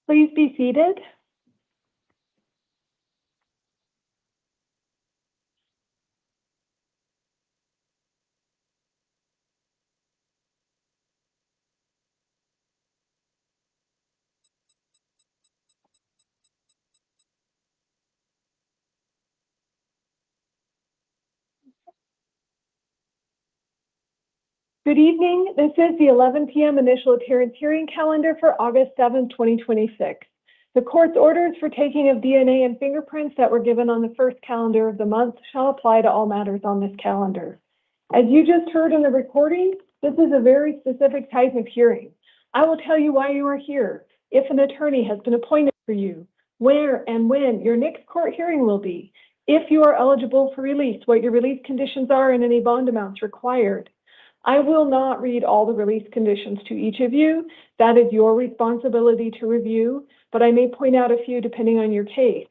Please be seated. Good evening. This is the 11 p.m. initial appearance hearing calendar for August 7, 2026. The court's orders for taking of DNA and fingerprints that were given on the first calendar of the month shall apply to all matters on this calendar. As you just heard in the recording, this is a very specific type of hearing. I will tell you why you are here, if an attorney has been appointed for you, where and when your next court hearing will be, if you are eligible for release, what your release conditions are, and any bond amounts required. I will not read all the release conditions to each of you. That is your responsibility to review, but I may point out a few depending on your case.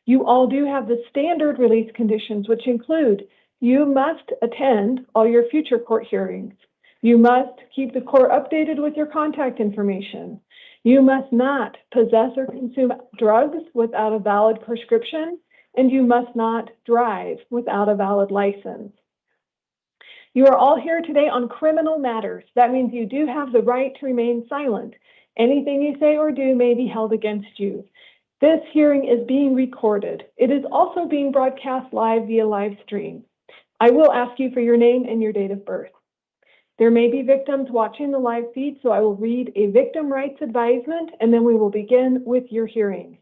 You all do have the standard release conditions, which include you must attend all your future court hearings. You must keep the court updated with your contact information. You must not possess or consume drugs without a valid prescription, and you must not drive without a valid license. You are all here today on criminal matters. That means you do have the right to remain silent. Anything you say or do may be held against you. This hearing is being recorded. It is also being broadcast live via live stream. I will ask you for your name and your date of birth. There may be victims watching the live feed, so I will read a victim rights advisement, and then we will begin with your hearing.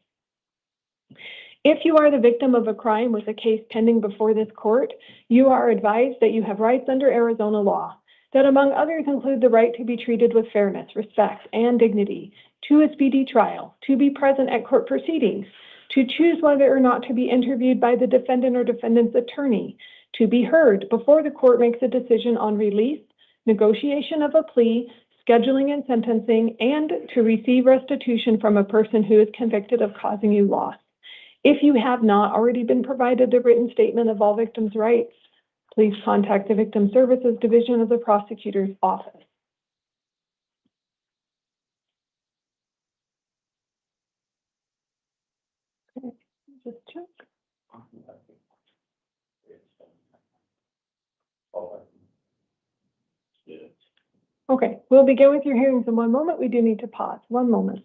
If you are the victim of a crime with a case pending before this court, you are advised that you have rights under Arizona law, that among others include the right to be treated with fairness, respect, and dignity, to a speedy trial, to be present at court proceedings, to choose whether or not to be interviewed by the defendant or defendant's attorney, to be heard before the court makes a decision on release, negotiation of a plea, scheduling and sentencing, and to receive restitution from a person who is convicted of causing you loss. If you have not already been provided a written statement of all victims' rights, please contact the Victim Services Division of the Prosecutor's Office. Okay, just check. Okay, we'll begin with your hearings in one moment. We do need to pause. One moment.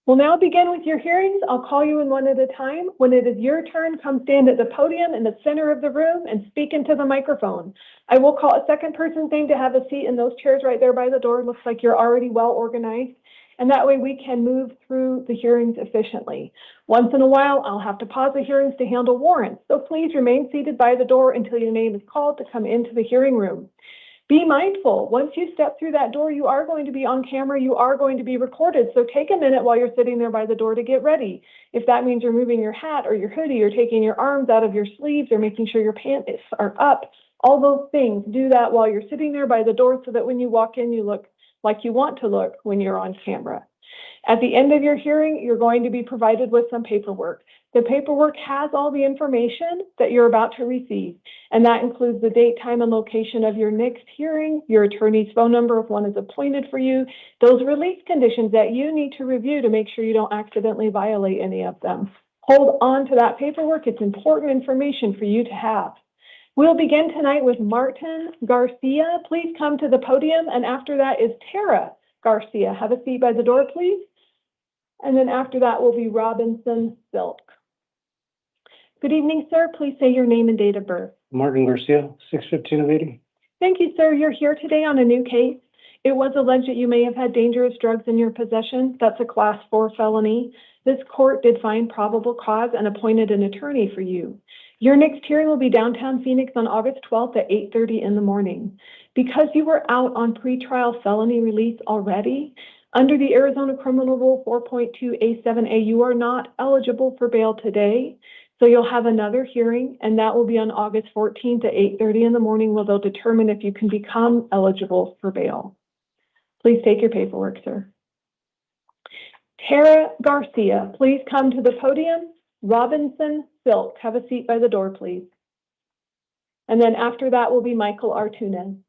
We'll now begin with your hearings. I'll call you in one at a time. When it is your turn, come stand at the podium in the center of the room and speak into the microphone. I will call a second person's name to have a seat in those chairs right there by the door. Looks like you're already well organized. And that way we can move through the hearings efficiently. Once in a while, I'll have to pause the hearings to handle warrants. So please remain seated by the door until your name is called to come into the hearing room. Be mindful, once you step through that door, you are going to be on camera, you are going to be recorded. So take a minute while you're sitting there by the door to get ready. If that means you're moving your hat or your hoodie or taking your arms out of your sleeves or making sure your pants are up, all those things, do that while you're sitting there by the door so that when you walk in, you look like you want to look when you're on camera. At the end of your hearing, you're going to be provided with some paperwork. The paperwork has all the information that you're about to receive, and that includes the date, time, and location of your next hearing, your attorney's phone number if one is appointed for you, those release conditions that you need to review to make sure you don't accidentally violate any of them. Hold on to that paperwork. It's important information for you to have. We'll begin tonight with Martin Garcia. Please come to the podium, and after that is Tara Garcia. Have a seat by the door, please. And then after that will be Robinson Silk. Good evening, sir. Please say your name and date of birth. Martin Garcia, 615 of 80. Thank you, sir. You're here today on a new case. It was alleged that you may have had dangerous drugs in your possession. That's a class 4 felony. This court did find probable cause and appointed an attorney for you. Your next hearing will be downtown Phoenix on August 12th at 8:30 in the morning. Because you were out on pretrial felony release already, under the Arizona Criminal Rule 4.2A7A, you are not eligible for bail today. So you'll have another hearing, and that will be on August 14th at 8:30 in the morning, where they'll determine if you can become eligible for bail. Please take your paperwork, sir. Tara Garcia, please come to the podium. Robinson Silk, have a seat by the door, please. And then after that will be Michael Artunes.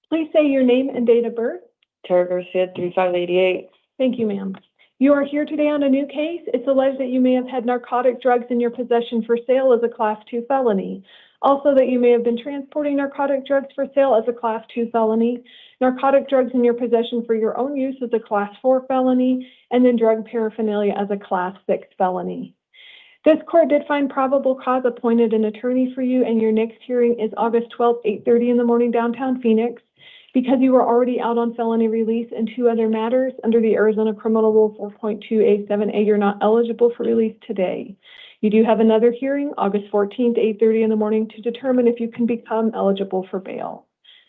Please say your name and date of birth. Tara Garcia, 3588. Thank you, ma'am. You are here today on a new case. It's alleged that you may have had narcotic drugs in your possession for sale as a Class 2 felony. Also that you may have been transporting narcotic drugs for sale as a Class 2 felony, narcotic drugs in your possession for your own use as a Class 4 felony, and then drug paraphernalia as a Class 6 felony. This court did find probable cause, appointed an attorney for you, and your next hearing is August 12th, 8:30 in the morning, downtown Phoenix. Because you were already out on felony release in 2 other matters under the Arizona Criminal Rule 4.2A7A, you're not eligible for release today. You do have another hearing August 14th, 8:30 in the morning to determine if you can become eligible for bail.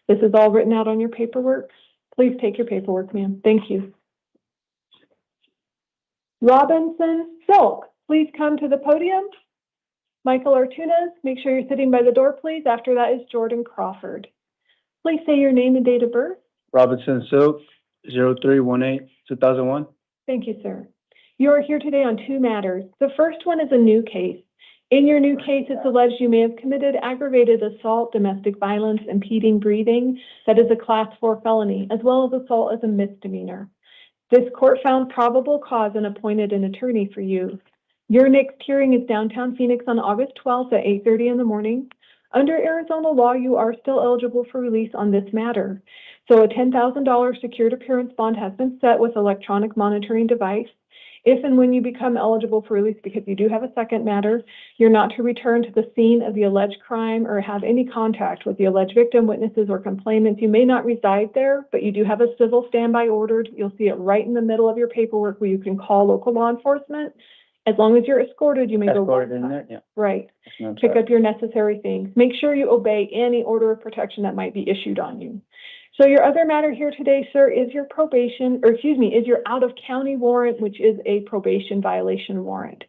This is all written out on your paperwork. Please take your paperwork, ma'am. Thank you. Robinson Silk, please come to the podium. Michael Artunes, make sure you're sitting by the door, please. After that is Jordan Crawford. Please say your name and date of birth. Robinson Silk, 0318-2001. Thank you, sir. You are here today on 2 matters. The first one is a new case. In your new case, it's alleged you may have committed aggravated assault, domestic violence, impeding breathing. That is a Class 4 felony, as well as assault as a misdemeanor. This court found probable cause and appointed an attorney for you. Your next hearing is downtown Phoenix on August 12th at 8:30 in the morning. Under Arizona law, you are still eligible for release on this matter. So a $10,000 secured appearance bond has been set with electronic monitoring device. If and when you become eligible for release, because you do have a second matter, you're not to return to the scene of the alleged crime or have any contact with the alleged victim, witnesses, or complainants. You may not reside there, but you do have a civil standby ordered. You'll see it right in the middle of your paperwork where you can call local law enforcement. As long as you're escorted, you may go. Escorted in there, yeah. Right. Pick up your necessary things. Make sure you obey any order of protection that might be issued on you. So your other matter here today, sir, is your probation, or excuse me, is your out-of-county warrant, which is a probation violation warrant.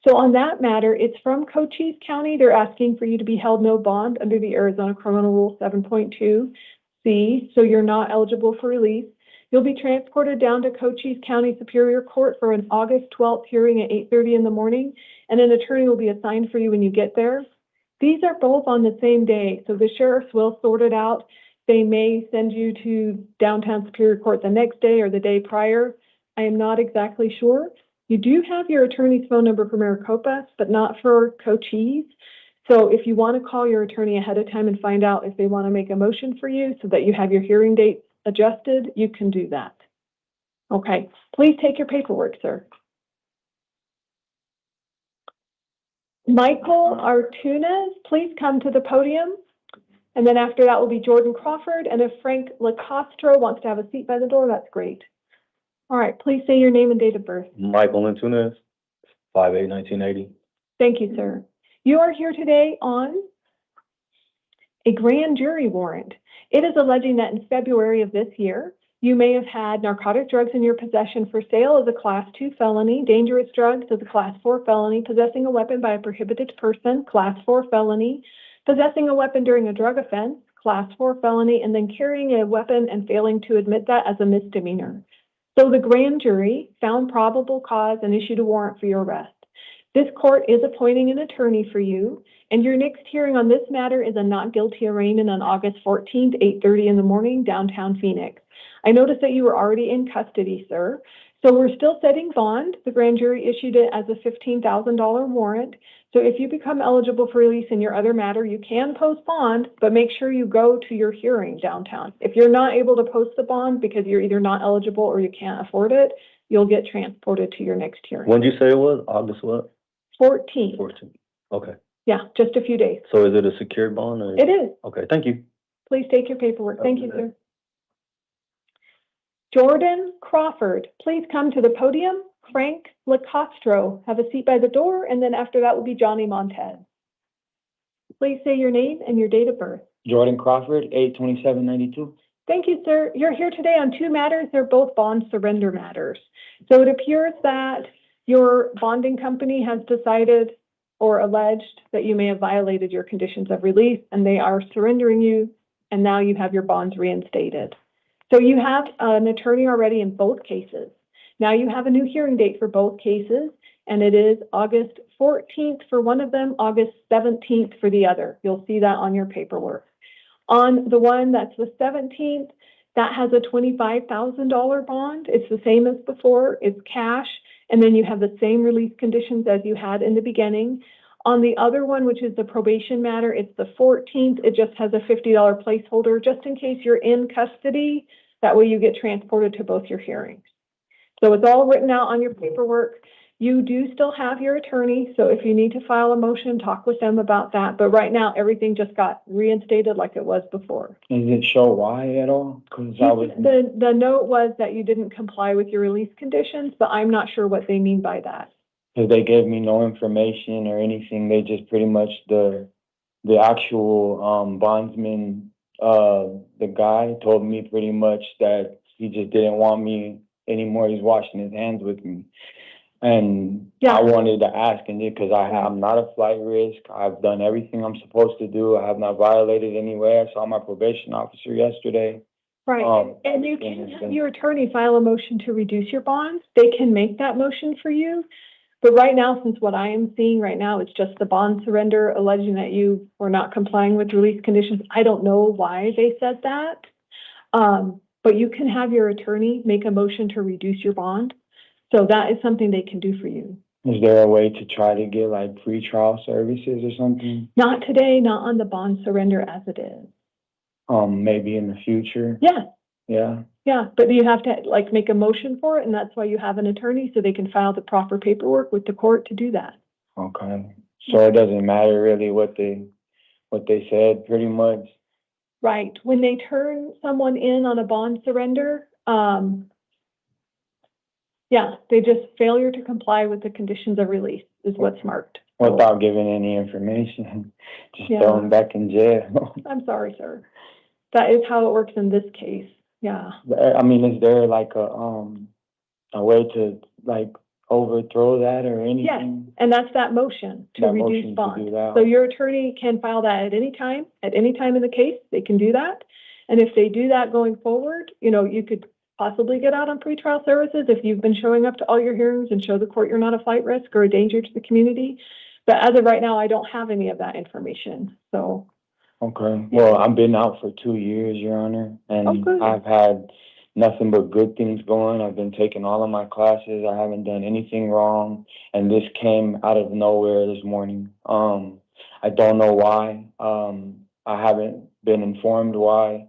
So on that matter, it's from Cochise County. They're asking for you to be held no bond under the Arizona Criminal Rule 7.2C. So you're not eligible for release. You'll be transported down to Cochise County Superior Court for an August 12th hearing at 8:30 in the morning, and an attorney will be assigned for you when you get there. These are both on the same day, so the sheriffs will sort it out. They may send you to downtown Superior Court the next day or the day prior. I am not exactly sure. You do have your attorney's phone number for Maricopa, but not for Cochise. So if you want to call your attorney ahead of time and find out if they want to make a motion for you so that you have your hearing date adjusted, you can do that. Okay, please take your paperwork, sir. Michael Artunes, please come to the podium. And then after that will be Jordan Crawford. And if Frank LaCostro wants to have a seat by the door, that's great. All right, please say your name and date of birth. Michael Artunes, 5/8/1980. Thank you, sir. You are here today on a grand jury warrant. It is alleging that in February of this year, you may have had narcotic drugs in your possession for sale as a Class 2 felony, dangerous drugs as a Class 4 felony, possessing a weapon by a prohibited person, Class 4 felony, possessing a weapon during a drug offense, Class 4 felony, and then carrying a weapon and failing to admit that as a misdemeanor. So the grand jury found probable cause and issued a warrant for your arrest. This court is appointing an attorney for you, and your next hearing on this matter is a not guilty arraignment on August 14th, 8:30 in the morning, downtown Phoenix. I noticed that you were already in custody, sir. So we're still setting bond. The grand jury issued it as a $15,000 warrant. So if you become eligible for release in your other matter, you can post bond, but make sure you go to your hearing downtown. If you're not able to post the bond because you're either not eligible or you can't afford it, you'll get transported to your next hearing. When did you say it was? August what? 14th. 14th. Okay. Yeah, just a few days. So is it a secured bond? Or? It is. Okay, thank you. Please take your paperwork. Thank you, sir. Jordan Crawford, please come to the podium. Frank LaCostro, have a seat by the door, and then after that will be Johnny Montez. Please say your name and your date of birth. Jordan Crawford, 8/27/92. Thank you, sir. You're here today on 2 matters. They're both bond surrender matters. So it appears that your bonding company has decided or alleged that you may have violated your conditions of release, and they are surrendering you, and now you have your bonds reinstated. So you have an attorney already in both cases. Now you have a new hearing date for both cases, and it is August 14th for one of them, August 17th for the other. You'll see that on your paperwork. On the one that's the 17th, that has a $25,000 bond. It's the same as before. It's cash. And then you have the same release conditions as you had in the beginning. On the other one, which is the probation matter, it's the 14th. It just has a $50 placeholder just in case you're in custody. That way you get transported to both your hearings. So it's all written out on your paperwork. You do still have your attorney. So if you need to file a motion, talk with them about that. But right now, everything just got reinstated like it was before. Does it show why at all? Because I was, The note was that you didn't comply with your release conditions, but I'm not sure what they mean by that. because they gave me no information or anything. They just pretty much the actual bondsman, the guy told me pretty much that he just didn't want me anymore. He's washing his hands with me. And I wanted to ask him because I'm not a flight risk. I've done everything I'm supposed to do. I have not violated anywhere. I saw my probation officer yesterday. Right, and you can have your attorney file a motion to reduce your bonds. They can make that motion for you. But right now, since what I am seeing right now, it's just the bond surrender alleging that you were not complying with release conditions. I don't know why they said that. But you can have your attorney make a motion to reduce your bond. So that is something they can do for you. Is there a way to try to get like pre-trial services or something? Not today, not on the bond surrender as it is. Maybe in the future? Yeah. Yeah. Yeah, but you have to like make a motion for it, and that's why you have an attorney, so they can file the proper paperwork with the court to do that. Okay. So it doesn't matter really what they said, pretty much. Right. When they turn someone in on a bond surrender, yeah, they just failure to comply with the conditions of release is what's marked. Without giving any information, just throw them back in jail. I'm sorry, sir. That is how it works in this case. Yeah. I mean, is there like a way to like overthrow that or anything? Yes, and that's that motion to reduce bond. So your attorney can file that at any time in the case, they can do that. And if they do that going forward, you could possibly get out on pretrial services if you've been showing up to all your hearings and show the court you're not a flight risk or a danger to the community. But as of right now, I don't have any of that information, so. Okay, well, I've been out for 2 years, Your Honor, and I've had nothing but good things going. I've been taking all of my classes. I haven't done anything wrong, and this came out of nowhere this morning. I don't know why. I haven't been informed why,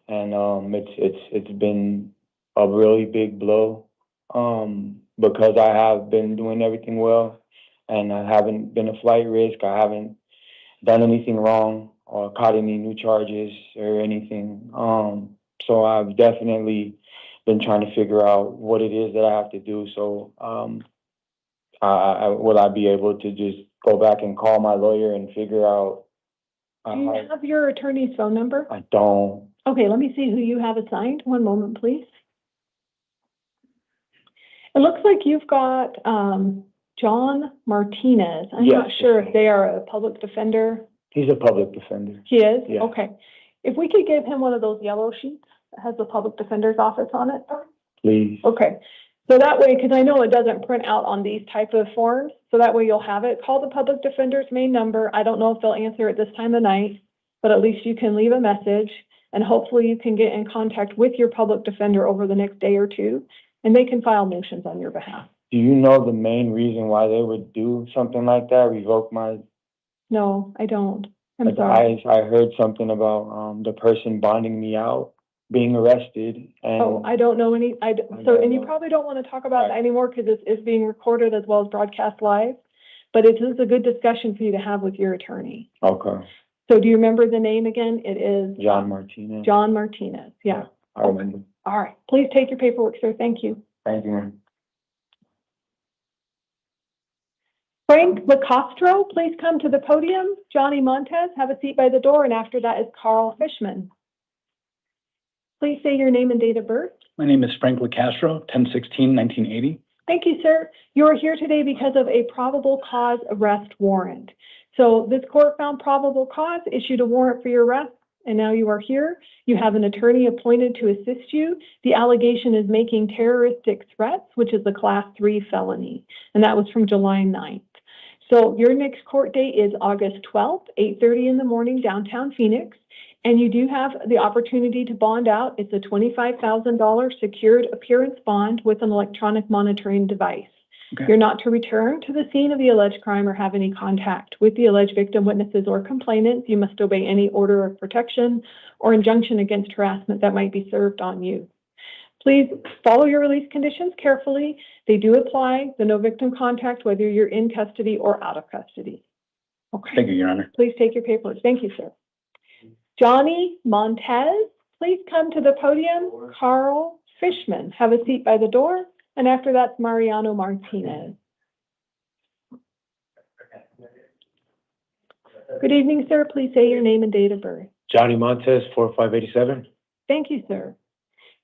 and it's been a really big blow because I have been doing everything well, and I haven't been a flight risk. I haven't done anything wrong or caught any new charges or anything. So I've definitely been trying to figure out what it is that I have to do. So will I be able to just go back and call my lawyer and figure out? Do you have your attorney's phone number? I don't. Okay, let me see who you have assigned. One moment, please. It looks like you've got John Martinez. I'm not sure if they are a public defender. He's a public defender. He is? Yeah. Okay. If we could give him one of those yellow sheets that has the public defender's office on it. Please. Okay. So that way, because I know it doesn't print out on these type of forms, so that way you'll have it. Call the public defender's main number. I don't know if they'll answer at this time of night, but at least you can leave a message, and hopefully you can get in contact with your public defender over the next day or two, and they can file motions on your behalf. Do you know the main reason why they would do something like that, revoke my? No, I don't. I'm sorry. I heard something about the person bonding me out, being arrested, and I don't know any. And you probably don't want to talk about that anymore because it's being recorded as well as broadcast live. But it is a good discussion for you to have with your attorney. Okay. So do you remember the name again? It is John Martinez. John Martinez. Yeah. I remember. All right. Please take your paperwork, sir. Thank you. Thank you. Frank Lacostro, please come to the podium. Johnny Montez, have a seat by the door, and after that is Carl Fishman. Please say your name and date of birth. My name is Frank Lacastro, 10/16/1980. Thank you, sir. You are here today because of a probable cause arrest warrant. So this court found probable cause, issued a warrant for your arrest, and now you are here. You have an attorney appointed to assist you. The allegation is making terroristic threats, which is a Class 3 felony, and that was from July 9th. So your next court date is August 12th, 8:30 in the morning, downtown Phoenix. And you do have the opportunity to bond out. It's a $25,000 secured appearance bond with an electronic monitoring device. Okay. You're not to return to the scene of the alleged crime or have any contact with the alleged victim, witnesses, or complainants. You must obey any order of protection or injunction against harassment that might be served on you. Please follow your release conditions carefully. They do apply, the no victim contact, whether you're in custody or out of custody. Okay. Thank you, Your Honor. Please take your paperwork. Thank you, sir. Johnny Montez, please come to the podium. Carl Fishman, have a seat by the door. And after that's Mariano Martinez. Good evening, sir. Please say your name and date of birth. Johnny Montez, 4587. Thank you, sir.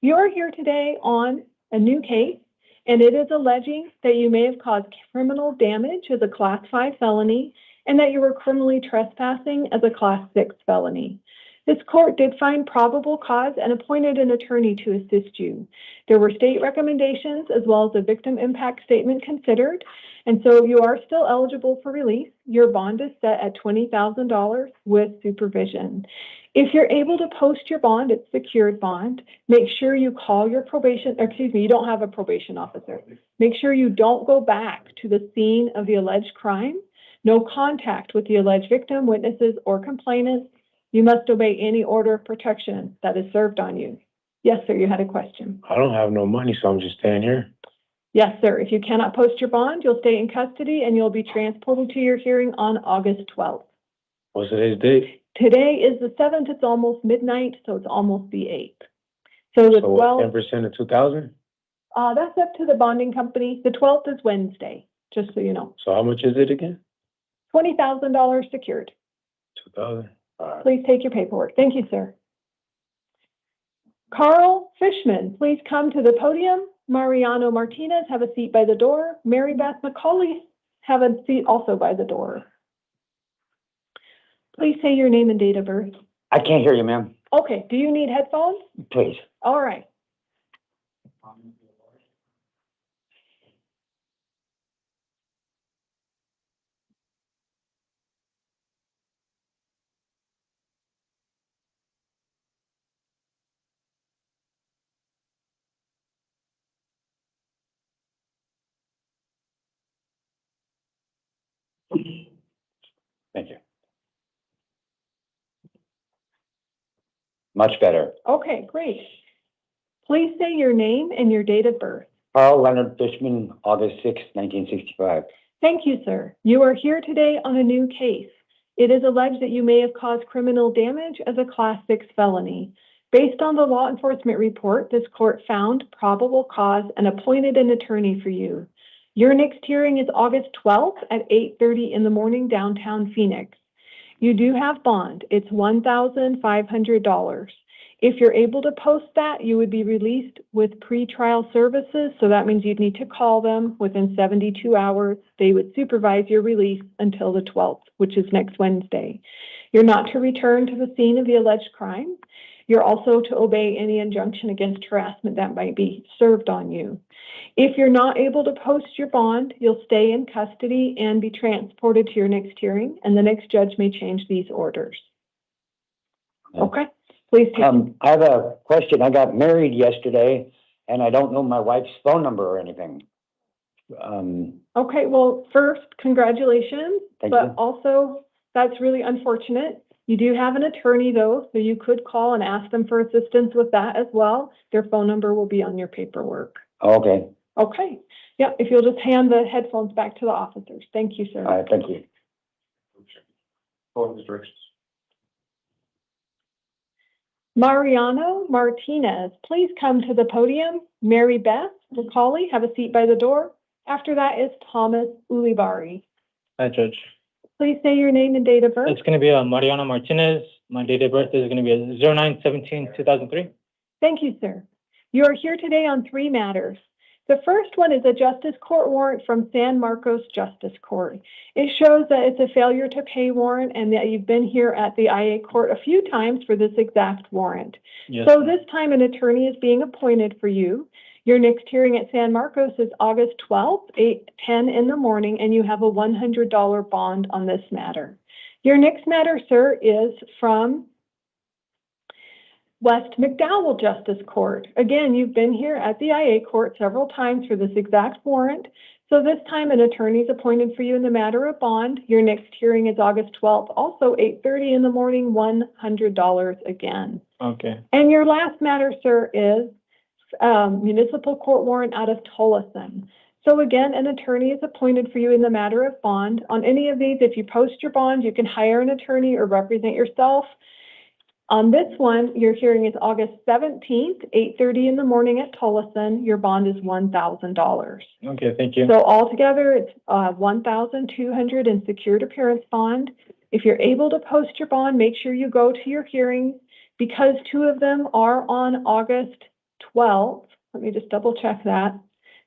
You are here today on a new case, and it is alleging that you may have caused criminal damage as a Class 5 felony and that you were criminally trespassing as a Class 6 felony. This court did find probable cause and appointed an attorney to assist you. There were state recommendations as well as a victim impact statement considered, and so you are still eligible for release. Your bond is set at $20,000 with supervision. If you're able to post your bond, it's secured bond. Make sure you call your you don't have a probation officer. Make sure you don't go back to the scene of the alleged crime. No contact with the alleged victim, witnesses, or complainants. You must obey any order of protection that is served on you. Yes, sir, you had a question. I don't have no money, so I'm just staying here. Yes, sir. If you cannot post your bond, you'll stay in custody and you'll be transported to your hearing on August 12th. What's today's date? Today is the 7th. It's almost midnight, so it's almost the 8th. So the 12th. 10% of 2,000? That's up to the bonding company. The 12th is Wednesday, just so you know. So how much is it again? $20,000 secured. 2,000. Please take your paperwork. Thank you, sir. Carl Fishman, please come to the podium. Mariano Martinez, have a seat by the door. Mary Beth McCauley, have a seat also by the door. Please say your name and date of birth. I can't hear you, ma'am. Okay, do you need headphones? Please. All right. Thank you. Much better. Okay, great. Please say your name and your date of birth. Carl Leonard Fishman, August 6, 1965. Thank you, sir. You are here today on a new case. It is alleged that you may have caused criminal damage as a Class 6 felony. Based on the law enforcement report, this court found probable cause and appointed an attorney for you. Your next hearing is August 12th at 8:30 in the morning, downtown Phoenix. You do have bond. It's $1,500. If you're able to post that, you would be released with pretrial services. So that means you'd need to call them within 72 hours. They would supervise your release until the 12th, which is next Wednesday. You're not to return to the scene of the alleged crime. You're also to obey any injunction against harassment that might be served on you. If you're not able to post your bond, you'll stay in custody and be transported to your next hearing, and the next judge may change these orders. Okay, please. I have a question. I got married yesterday, and I don't know my wife's phone number or anything. Okay, well, first, congratulations, Thank but you. also that's really unfortunate. You do have an attorney, though, so you could call and ask them for assistance with that as well. Their phone number will be on your paperwork. Okay. Okay. Yeah, if you'll just hand the headphones back to the officers. Thank you, sir. All right, thank you. Mariano Martinez, please come to the podium. Mary Beth McCauley, have a seat by the door. After that is Thomas Ulibari. Hi, Judge. Please say your name and date of birth. It's going to be Mariano Martinez. My date of birth is going to be 09/17/2003. Thank you, sir. You are here today on 3 matters. The first one is a justice court warrant from San Marcos Justice Court. It shows that it's a failure to pay warrant and that you've been here at the IA court a few times for this exact warrant. Yes, So ma'am. this time an attorney is being appointed for you. Your next hearing at San Marcos is August 12th, 8:10 in the morning, and you have a $100 bond on this matter. Your next matter, sir, is from West McDowell Justice Court. Again, you've been here at the IA court several times for this exact warrant. So this time an attorney is appointed for you in the matter of bond. Your next hearing is August 12th, also 8:30 in the morning, $100 again. Okay. And your last matter, sir, is municipal court warrant out of Tolleson. So again, an attorney is appointed for you in the matter of bond. On any of these, if you post your bond, you can hire an attorney or represent yourself. On this one, your hearing is August 17th, 8:30 in the morning at Tolleson. Your bond is $1,000. Okay, thank you. So altogether, it's $1,200 in secured appearance bond. If you're able to post your bond, make sure you go to your hearings because two of them are on August 12th. Let me just double check that.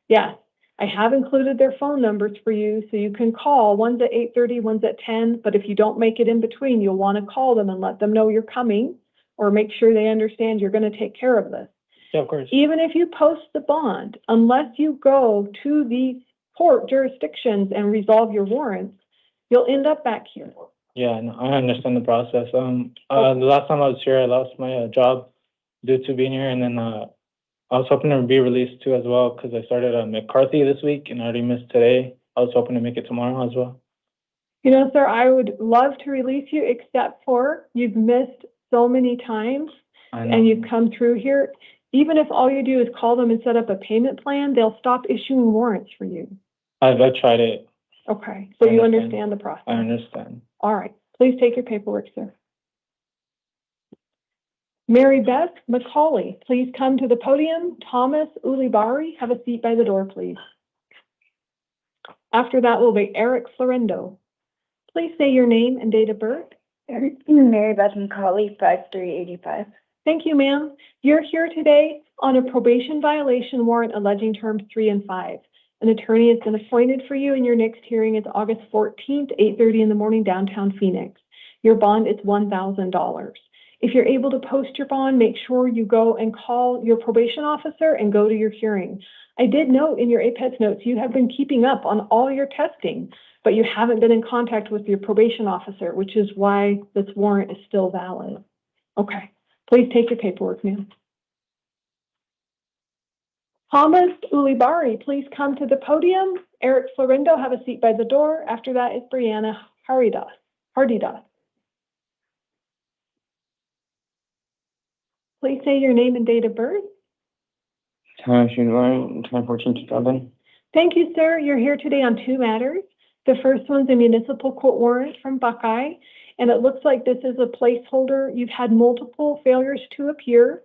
Yes, I have included their phone numbers for you so you can call. One's at 8:30, one's at 10, but if you don't make it in between, you'll want to call them and let them know you're coming or make sure they understand you're going to take care of this. Yeah, of course. Even if you post the bond, unless you go to these court jurisdictions and resolve your warrants, you'll end up back here. Yeah, no, I understand the process. The last time I was here, I lost my job due to being here, and then I was hoping to be released too as well because I started at McCarthy this week and I already missed today. I was hoping to make it tomorrow as well. You know, sir, I would love to release you except for you've missed so many times and you've come through here. Even if all you do is call them and set up a payment plan, they'll stop issuing warrants for you. I've tried it. Okay, so you understand the process. I understand. All right, please take your paperwork, sir. Mary Beth McCauley, please come to the podium. Thomas Ulibari, have a seat by the door, please. After that will be Eric Florendo. Please say your name and date of birth. Mary Beth McCauley, 5385. Thank you, ma'am. You're here today on a probation violation warrant alleging terms 3 and 5. An attorney has been appointed for you and your next hearing is August 14th, 8:30 in the morning, downtown Phoenix. Your bond is $1,000. If you're able to post your bond, make sure you go and call your probation officer and go to your hearing. I did note in your APEX notes, you have been keeping up on all your testing, but you haven't been in contact with your probation officer, which is why this warrant is still valid. Okay, please take your paperwork, ma'am. Thomas Ulibari, please come to the podium. Eric Florendo, have a seat by the door. After that is Brianna Hardidas. Please say your name and date of birth. Thomas Ulibari, 10/14/2000. Thank you, sir. You're here today on two matters. The first one's a municipal court warrant from Buckeye, and it looks like this is a placeholder. You've had multiple failures to appear,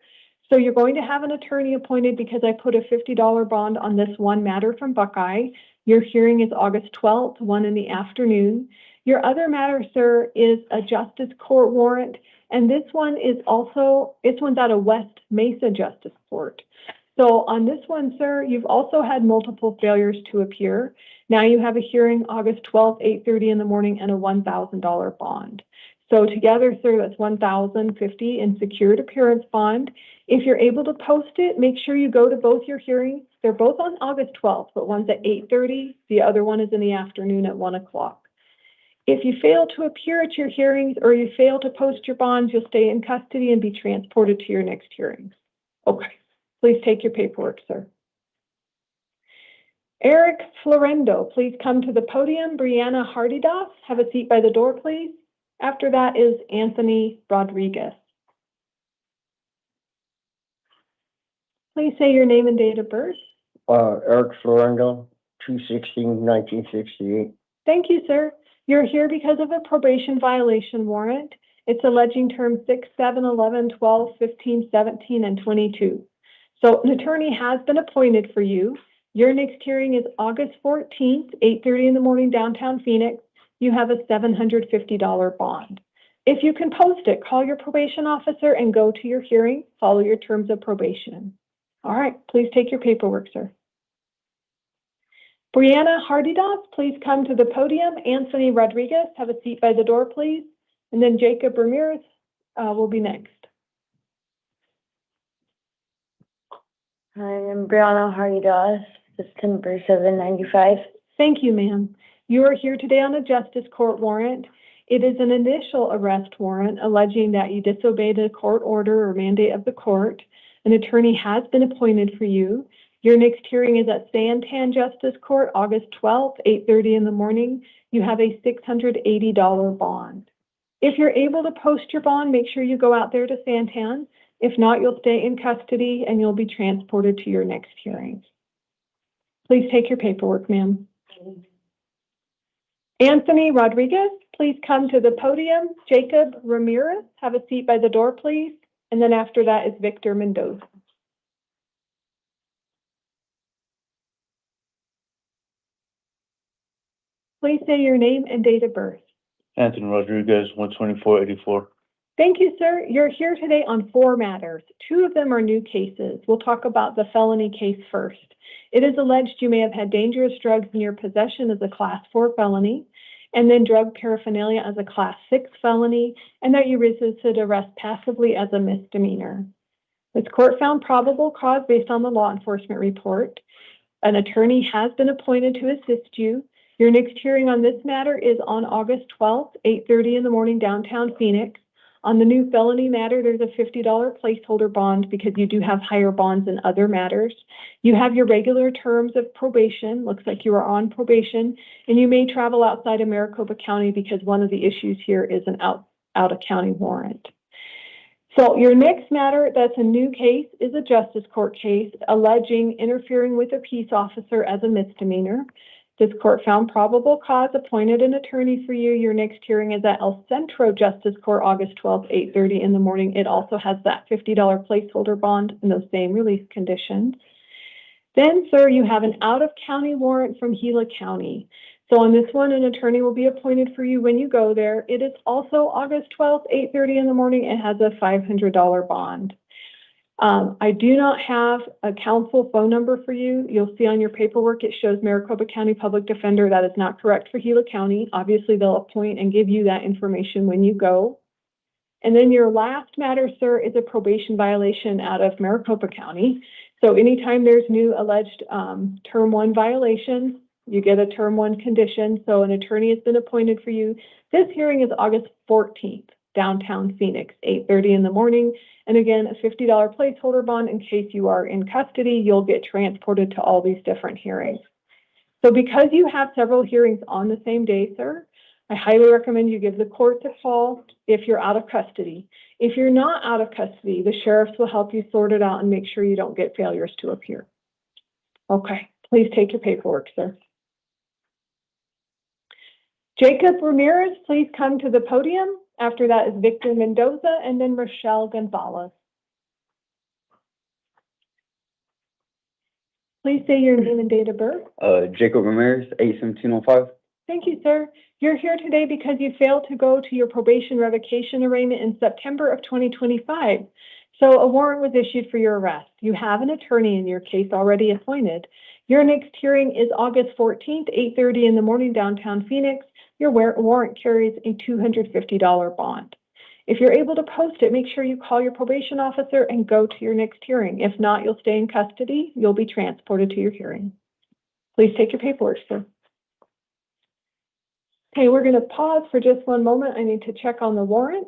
so you're going to have an attorney appointed because I put a $50 bond on this one matter from Buckeye. Your hearing is August 12th, 1 in the afternoon. Your other matter, sir, is a justice court warrant, and this one's out of West Mesa Justice Court. So on this one, sir, you've also had multiple failures to appear. Now you have a hearing August 12th, 8:30 in the morning and a $1,000 bond. So together, sir, that's $1,050 in secured appearance bond. If you're able to post it, make sure you go to both your hearings. They're both on August 12th, but one's at 8:30. The other one is in the afternoon at 1 o'clock. If you fail to appear at your hearings or you fail to post your bonds, you'll stay in custody and be transported to your next hearings. Okay, please take your paperwork, sir. Eric Florendo, please come to the podium. Brianna Hardidas, have a seat by the door, please. After that is Anthony Rodriguez. Please say your name and date of birth. Eric Florendo, 2/16/1968. Thank you, sir. You're here because of a probation violation warrant. It's alleging terms 6, 7, 11, 12, 15, 17, and 22. So an attorney has been appointed for you. Your next hearing is August 14th, 8:30 in the morning, downtown Phoenix. You have a $750 bond. If you can post it, call your probation officer and go to your hearing. Follow your terms of probation. All right, please take your paperwork, sir. Brianna Hardidas, please come to the podium. Anthony Rodriguez, have a seat by the door, please. And then Jacob Ramirez will be next. Hi, I'm Brianna Hardy-Dawes, September 795. Thank you, ma'am. You are here today on a justice court warrant. It is an initial arrest warrant alleging that you disobeyed a court order or mandate of the court. An attorney has been appointed for you. Your next hearing is at Santan Justice Court, August 12th, 8:30 in the morning. You have a $680 bond. If you're able to post your bond, make sure you go out there to Santan. If not, you'll stay in custody and you'll be transported to your next hearing. Please take your paperwork, ma'am. Anthony Rodriguez, please come to the podium. Jacob Ramirez, have a seat by the door, please. And then after that is Victor Mendoza. Please say your name and date of birth. Anthony Rodriguez, 12484. Thank you, sir. You're here today on 4 matters. 2 of them are new cases. We'll talk about the felony case first. It is alleged you may have had dangerous drugs in your possession as a Class 4 felony, and then drug paraphernalia as a Class 6 felony, and that you resisted arrest passively as a misdemeanor. This court found probable cause based on the law enforcement report. An attorney has been appointed to assist you. Your next hearing on this matter is on August 12th, 8:30 in the morning, downtown Phoenix. On the new felony matter, there's a $50 placeholder bond because you do have higher bonds in other matters. You have your regular terms of probation. Looks like you are on probation, and you may travel outside of Maricopa County because one of the issues here is an out-of-county warrant. So your next matter, that's a new case, is a justice court case alleging interfering with a peace officer as a misdemeanor. This court found probable cause, appointed an attorney for you. Your next hearing is at El Centro Justice Court, August 12th, 8:30 in the morning. It also has that $50 placeholder bond and those same release conditions. Then, sir, you have an out-of-county warrant from Gila County. So on this one, an attorney will be appointed for you when you go there. It is also August 12th, 8:30 in the morning. It has a $500 bond. I do not have a counsel phone number for you. You'll see on your paperwork, it shows Maricopa County Public Defender. That is not correct for Gila County. Obviously, they'll appoint and give you that information when you go. And then your last matter, sir, is a probation violation out of Maricopa County. So anytime there's new alleged term 1 violations, you get a term 1 condition. So an attorney has been appointed for you. This hearing is August 14th, downtown Phoenix, 8:30 in the morning. And again, a $50 placeholder bond in case you are in custody. You'll get transported to all these different hearings. So because you have several hearings on the same day, sir, I highly recommend you give the court a call if you're out of custody. If you're not out of custody, the sheriffs will help you sort it out and make sure you don't get failures to appear. Okay, please take your paperwork, sir. Jacob Ramirez, please come to the podium. After that is Victor Mendoza and then Rochelle Gonzalez. Please say your name and date of birth. Jacob Ramirez, 8/17/05. Thank you, sir. You're here today because you failed to go to your probation revocation arraignment in September of 2025. So a warrant was issued for your arrest. You have an attorney in your case already appointed. Your next hearing is August 14th, 8:30 in the morning, downtown Phoenix. Your warrant carries a $250 bond. If you're able to post it, make sure you call your probation officer and go to your next hearing. If not, you'll stay in custody. You'll be transported to your hearing. Please take your paperwork, sir. Okay, we're going to pause for just one moment. I need to check on the warrant.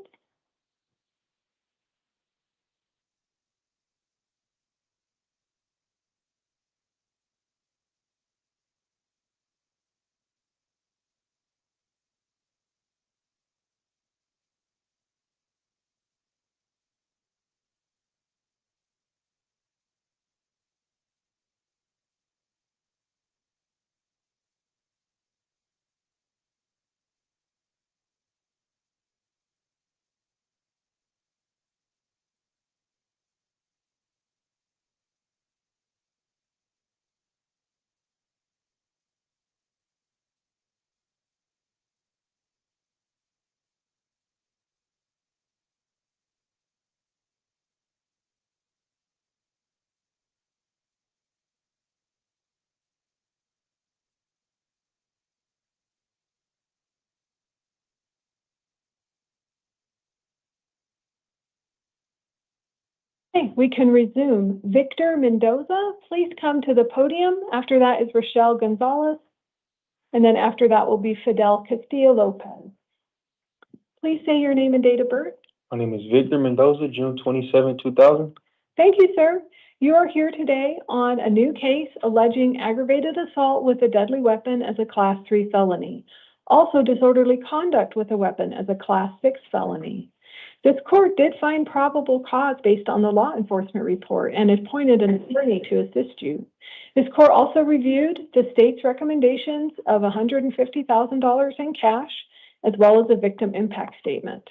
Okay, we can resume. Victor Mendoza, please come to the podium. After that is Rochelle Gonzalez. And then after that will be Fidel Castillo Lopez. Please say your name and date of birth. My name is Victor Mendoza, June 27, 2000. Thank you, sir. You are here today on a new case alleging aggravated assault with a deadly weapon as a Class 3 felony. Also disorderly conduct with a weapon as a Class 6 felony. This court did find probable cause based on the law enforcement report and appointed an attorney to assist you. This court also reviewed the state's recommendations of $150,000 in cash, as well as a victim impact statement.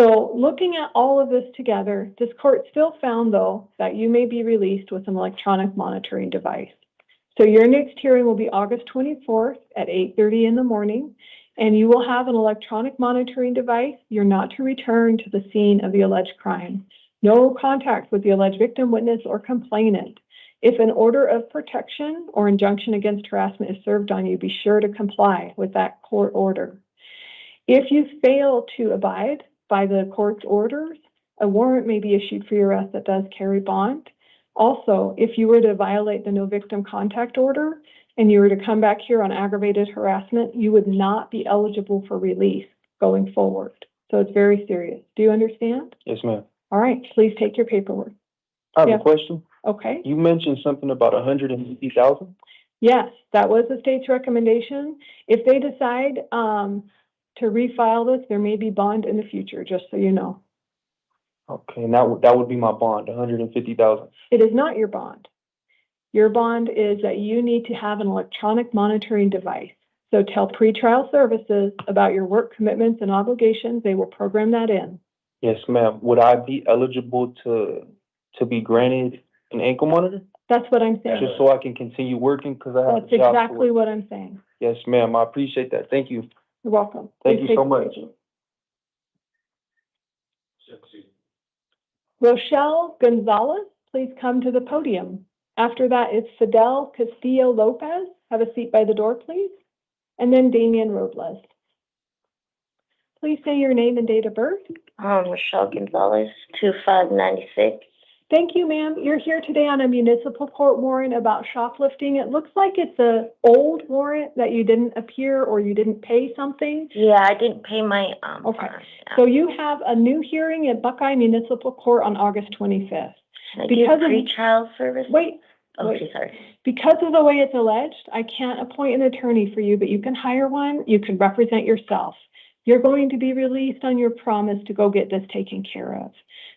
So looking at all of this together, this court still found, though, that you may be released with an electronic monitoring device. So your next hearing will be August 24th at 8:30 in the morning, and you will have an electronic monitoring device. You're not to return to the scene of the alleged crime. No contact with the alleged victim, witness, or complainant. If an order of protection or injunction against harassment is served on you, be sure to comply with that court order. If you fail to abide by the court's orders, a warrant may be issued for your arrest that does carry bond. Also, if you were to violate the no victim contact order and you were to come back here on aggravated harassment, you would not be eligible for release going forward. So it's very serious. Do you understand? Yes, ma'am. All right, please take your paperwork. I have Yeah. a question. Okay. You mentioned something about 150,000. Yes, that was the state's recommendation. If they decide to refile this, there may be bond in the future, just so you know. Okay, and that would be my bond, 150,000. It is not your bond. Your bond is that you need to have an electronic monitoring device. So tell pretrial services about your work commitments and obligations. They will program that in. Yes, ma'am. Would I be eligible to be granted an ankle monitor? That's what I'm saying. Just so I can continue working because I have That's a job. exactly what I'm saying. Yes, ma'am. I appreciate that. Thank you. You're welcome. Thank Please you take so the much. picture. Rochelle Gonzalez, please come to the podium. After that is Fidel Castillo Lopez. Have a seat by the door, please. And then Damian Robles. Please say your name and date of birth. Michelle Gonzalez, 2596. Thank you, ma'am. You're here today on a municipal court warrant about shoplifting. It looks like it's an old warrant that you didn't appear or you didn't pay something. Yeah, I didn't pay my, Okay. So you have a new hearing at Buckeye Municipal Court on August 25th. Can I Because do of- pre-trial service? Wait. Okay, sorry. Because of the way it's alleged, I can't appoint an attorney for you, but you can hire one. You can represent yourself. You're going to be released on your promise to go get this taken care of.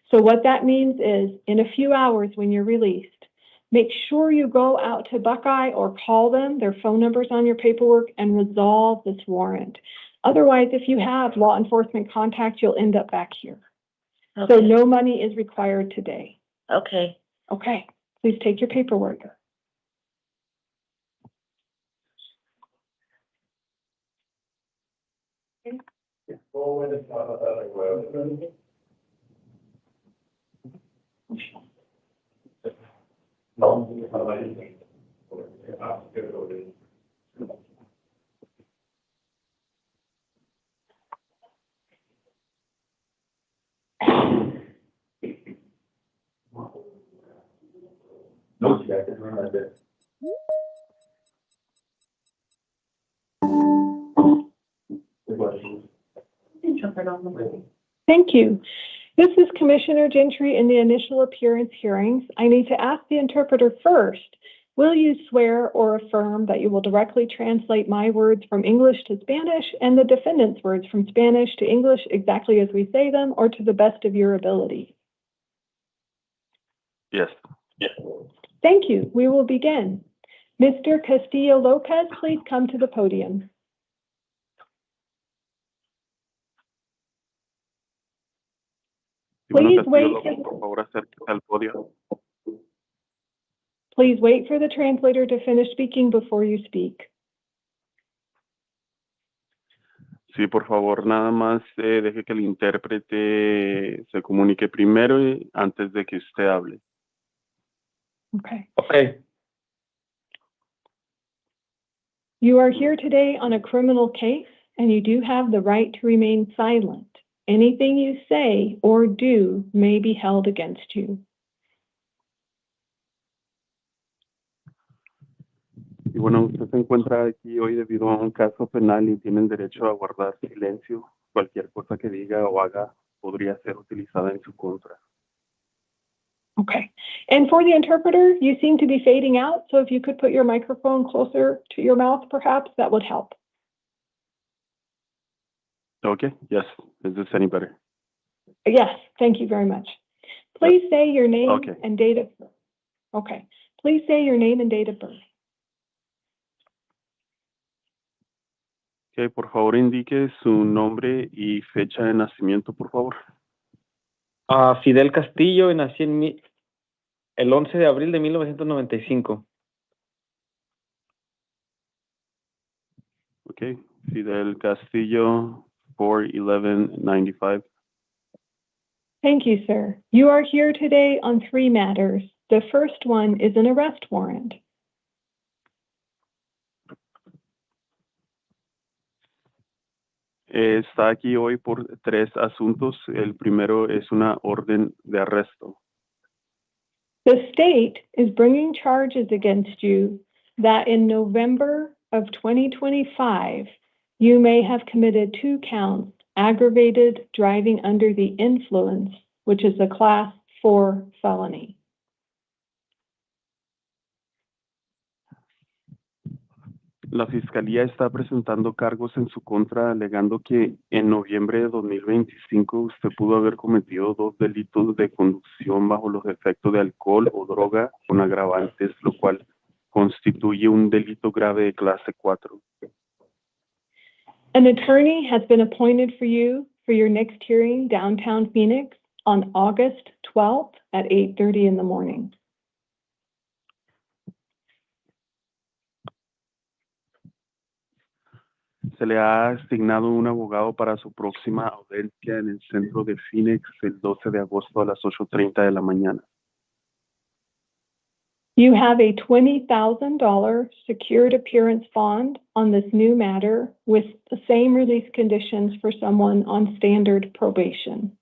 So what that means is in a few hours when you're released, make sure you go out to Buckeye or call them, their phone numbers on your paperwork, and resolve this warrant. Otherwise, if you have law enforcement contact, you'll end up back here. Okay. So no money is required today. Okay. Okay, please take your paperwork. Thank you. This is Commissioner Gentry in the initial appearance hearings. I need to ask the interpreter first, will you swear or affirm that you will directly translate my words from English to Spanish and the defendant's words from Spanish to English exactly as we say them or to the best of your ability? Yes. Thank you. We will begin. Mr. Castillo Lopez, please come to the podium. Please wait. Por favor, acérquese al podio. Please wait for the translator to finish speaking before you speak. Sí, por favor, nada más deje que el intérprete se comunique primero antes de que usted hable. Okay. Okay. You are here today on a criminal case, and you do have the right to remain silent. Anything you say or do may be held against you. Y bueno, usted se encuentra aquí hoy debido a un caso penal y tiene el derecho a guardar silencio. Cualquier cosa que diga o haga podría ser utilizada en su contra. Okay. And for the interpreter, you seem to be fading out, so if you could put your microphone closer to your mouth, perhaps, that would help. Okay, yes. Is this any better? Yes, thank you very much. Please say your name Okay. and date of birth. Okay. Please say your name and date of birth. Okay, por favor indique su nombre y fecha de nacimiento, por favor. Fidel Castillo, y nací el 11 de abril de 1995. Okay, Fidel Castillo, 4/11/95. Thank you, sir. You are here today on 3 matters. The first one is an arrest warrant. Está aquí hoy por 3 asuntos. El primero es una orden de arresto. The state is bringing charges against you that in November of 2025, you may have committed 2 counts, aggravated driving under the influence, which is a class 4 felony. La fiscalía está presentando cargos en su contra, alegando que en noviembre de 2025 usted pudo haber cometido 2 delitos de conducción bajo los efectos de alcohol o droga con agravantes, lo cual constituye un delito grave de clase 4. An attorney has been appointed for you for your next hearing downtown Phoenix on August 12th at 8:30 in the morning. Se le ha asignado un abogado para su próxima audiencia en el centro de Phoenix el 12 de agosto a las 8:30 de la mañana. You have a $20,000 secured appearance bond on this new matter with the same release conditions for someone on standard probation.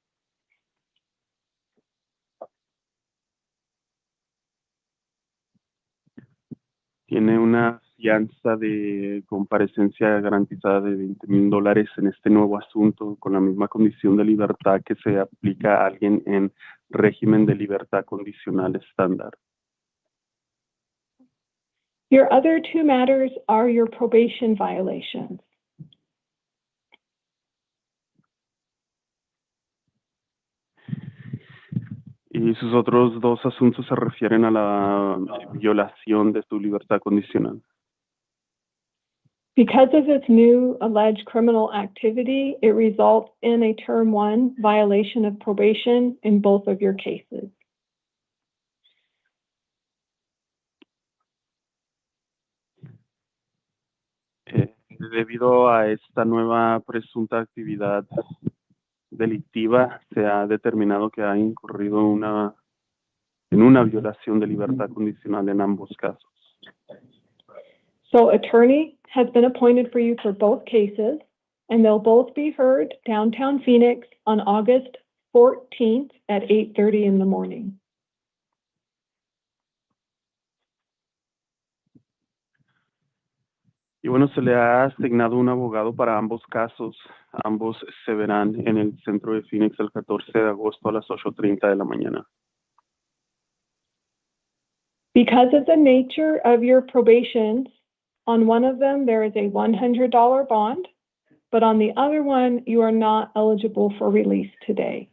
Tiene una fianza de comparecencia garantizada de $20,000 en este nuevo asunto, con la misma condición de libertad que se aplica a alguien en régimen de libertad condicional estándar. Your other 2 matters are your probation violations. Y sus otros 2 asuntos se refieren a la violación de su libertad condicional. Because of this new alleged criminal activity, it results in a term 1 violation of probation in both of your cases. Debido a esta nueva presunta actividad delictiva, se ha determinado que ha incurrido en una violación de libertad condicional en ambos casos. So attorney has been appointed for you for both cases, and they'll both be heard downtown Phoenix on August 14th at 8:30 in the morning. Y bueno, se le ha asignado un abogado para ambos casos. Ambos se verán en el centro de Phoenix el 14 de agosto a las 8:30 de la mañana. Because of the nature of your probations, on one of them there is a $100 bond, but on the other one you are not eligible for release today.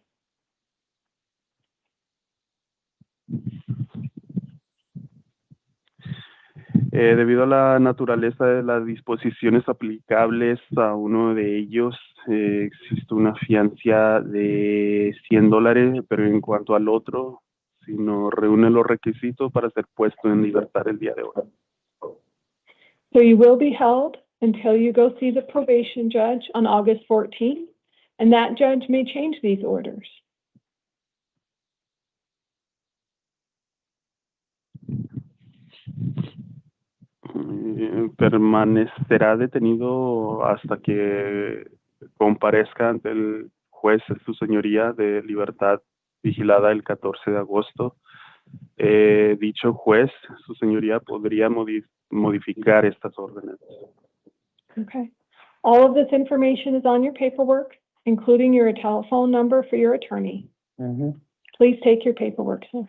Debido a la naturaleza de las disposiciones aplicables a uno de ellos, existe una fianza de $100, pero en cuanto al otro, si no reúne los requisitos para ser puesto en libertad el día de hoy. So you will be held until you go see the probation judge on August 14th, and that judge may change these orders. Permanecerá detenido hasta que comparezca ante el juez, su señoría, de libertad vigilada el 14 de agosto. Dicho juez, su señoría, podría modificar estas órdenes. Okay. All of this information is on your paperwork, including your telephone number for your attorney. Please take your paperwork, sir.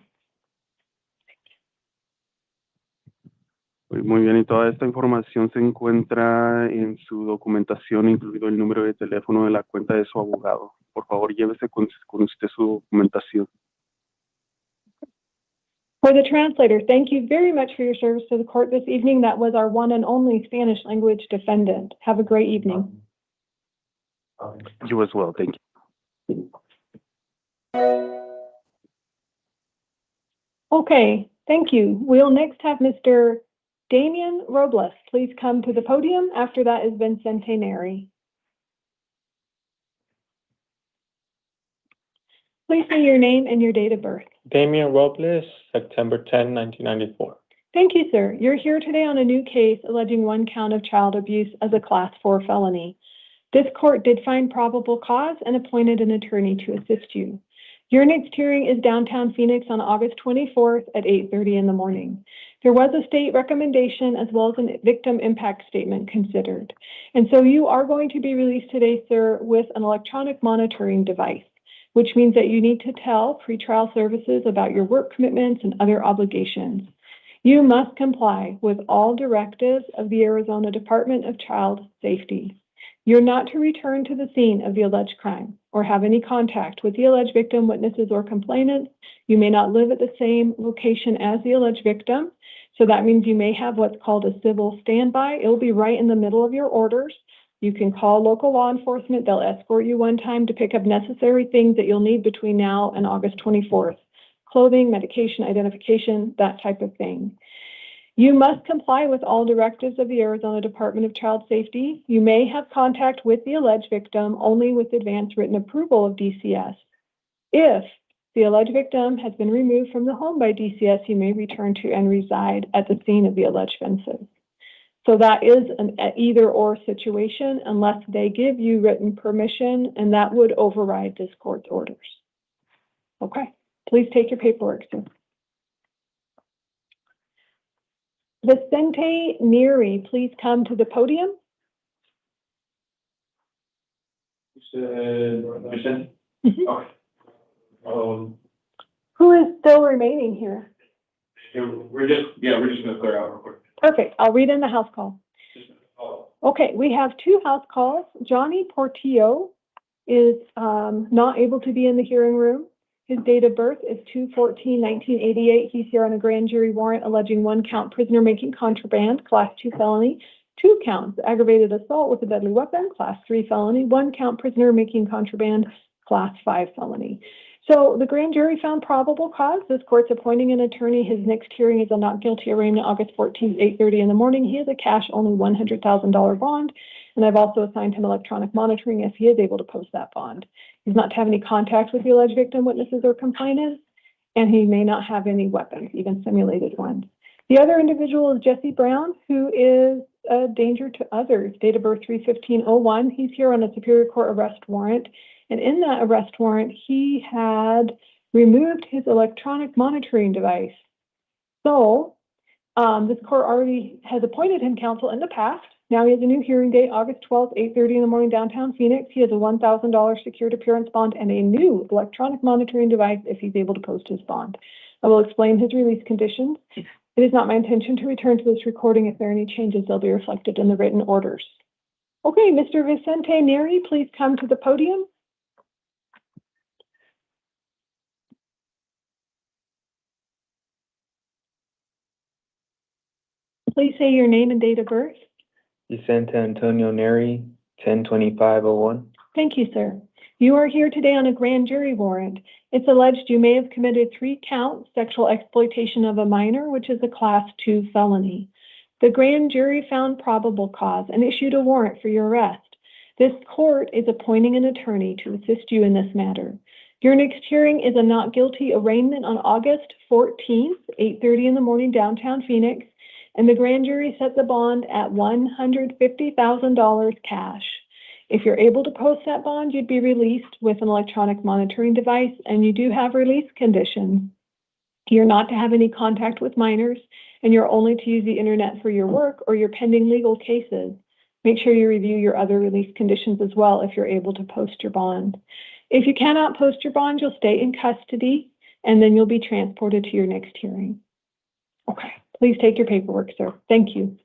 Muy bien, y toda esta información se encuentra en su documentación, incluido el número de teléfono de la cuenta de su abogado. Por favor, llévese con usted su documentación. For the translator, thank you very much for your service to the court this evening. That was our one and only Spanish language defendant. Have a great evening. You as well, thank you. Okay, thank you. We'll next have Mr. Damian Robles. Please come to the podium. After that is Vicente Neri. Please say your name and your date of birth. Damian Robles, September 10, 1994. Thank you, sir. You're here today on a new case alleging one count of child abuse as a Class 4 felony. This court did find probable cause and appointed an attorney to assist you. Your next hearing is downtown Phoenix on August 24th at 8:30 in the morning. There was a state recommendation as well as a victim impact statement considered. And so you are going to be released today, sir, with an electronic monitoring device, which means that you need to tell pretrial services about your work commitments and other obligations. You must comply with all directives of the Arizona Department of Child Safety. You're not to return to the scene of the alleged crime or have any contact with the alleged victim, witnesses, or complainants. You may not live at the same location as the alleged victim. So that means you may have what's called a civil standby. It'll be right in the middle of your orders. You can call local law enforcement. They'll escort you one time to pick up necessary things that you'll need between now and August 24th. Clothing, medication, identification, that type of thing. You must comply with all directives of the Arizona Department of Child Safety. You may have contact with the alleged victim only with advance written approval of DCS. If the alleged victim has been removed from the home by DCS, you may return to and reside at the scene of the alleged offenses. So that is an either-or situation unless they give you written permission, and that would override this court's orders. Okay, please take your paperwork, sir. Vicente Neri, please come to the podium. Vicente? Okay. Who is still remaining here? We're just gonna clear out real quick. Perfect. I'll read in the house call. Okay, we have two house calls. Johnny Portillo is not able to be in the hearing room. His date of birth is 2/14/1988. He's here on a grand jury warrant alleging one count prisoner making contraband, Class 2 felony, 2 counts aggravated assault with a deadly weapon, Class 3 felony, 1 count prisoner making contraband, Class 5 felony. So the grand jury found probable cause. This court's appointing an attorney. His next hearing is a not guilty arraignment August 14th, 8:30 in the morning. He has a cash only $100,000 bond, and I've also assigned him electronic monitoring if he is able to post that bond. He's not to have any contact with the alleged victim, witnesses, or complainants, and he may not have any weapons, even simulated ones. The other individual is Jesse Brown, who is a danger to others. Date of birth 3/15/01. He's here on a Superior Court arrest warrant. And in that arrest warrant, he had removed his electronic monitoring device. So this court already has appointed him counsel in the past. Now he has a new hearing date, August 12th, 8:30 in the morning, downtown Phoenix. He has a $1,000 secured appearance bond and a new electronic monitoring device if he's able to post his bond. I will explain his release conditions. It is not my intention to return to this recording. If there are any changes, they'll be reflected in the written orders. Okay, Mr. Vicente Neri, please come to the podium. Please say your name and date of birth. Vicente Antonio Neri, 10/25/01. Thank you, sir. You are here today on a grand jury warrant. It's alleged you may have committed 3 counts, sexual exploitation of a minor, which is a Class 2 felony. The grand jury found probable cause and issued a warrant for your arrest. This court is appointing an attorney to assist you in this matter. Your next hearing is a not guilty arraignment on August 14th, 8:30 in the morning, downtown Phoenix. And the grand jury set the bond at $150,000 cash. If you're able to post that bond, you'd be released with an electronic monitoring device, and you do have release conditions. You're not to have any contact with minors, and you're only to use the internet for your work or your pending legal cases, make sure you review your other release conditions as well if you're able to post your bond. If you cannot post your bond, you'll stay in custody, and then you'll be transported to your next hearing. Okay, please take your paperwork, sir. Thank you.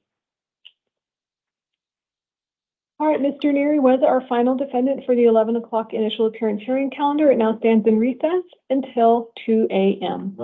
All right, Mr. Neary was our final defendant for the 11 o'clock initial appearance hearing calendar. It now stands in recess until 2 a.m.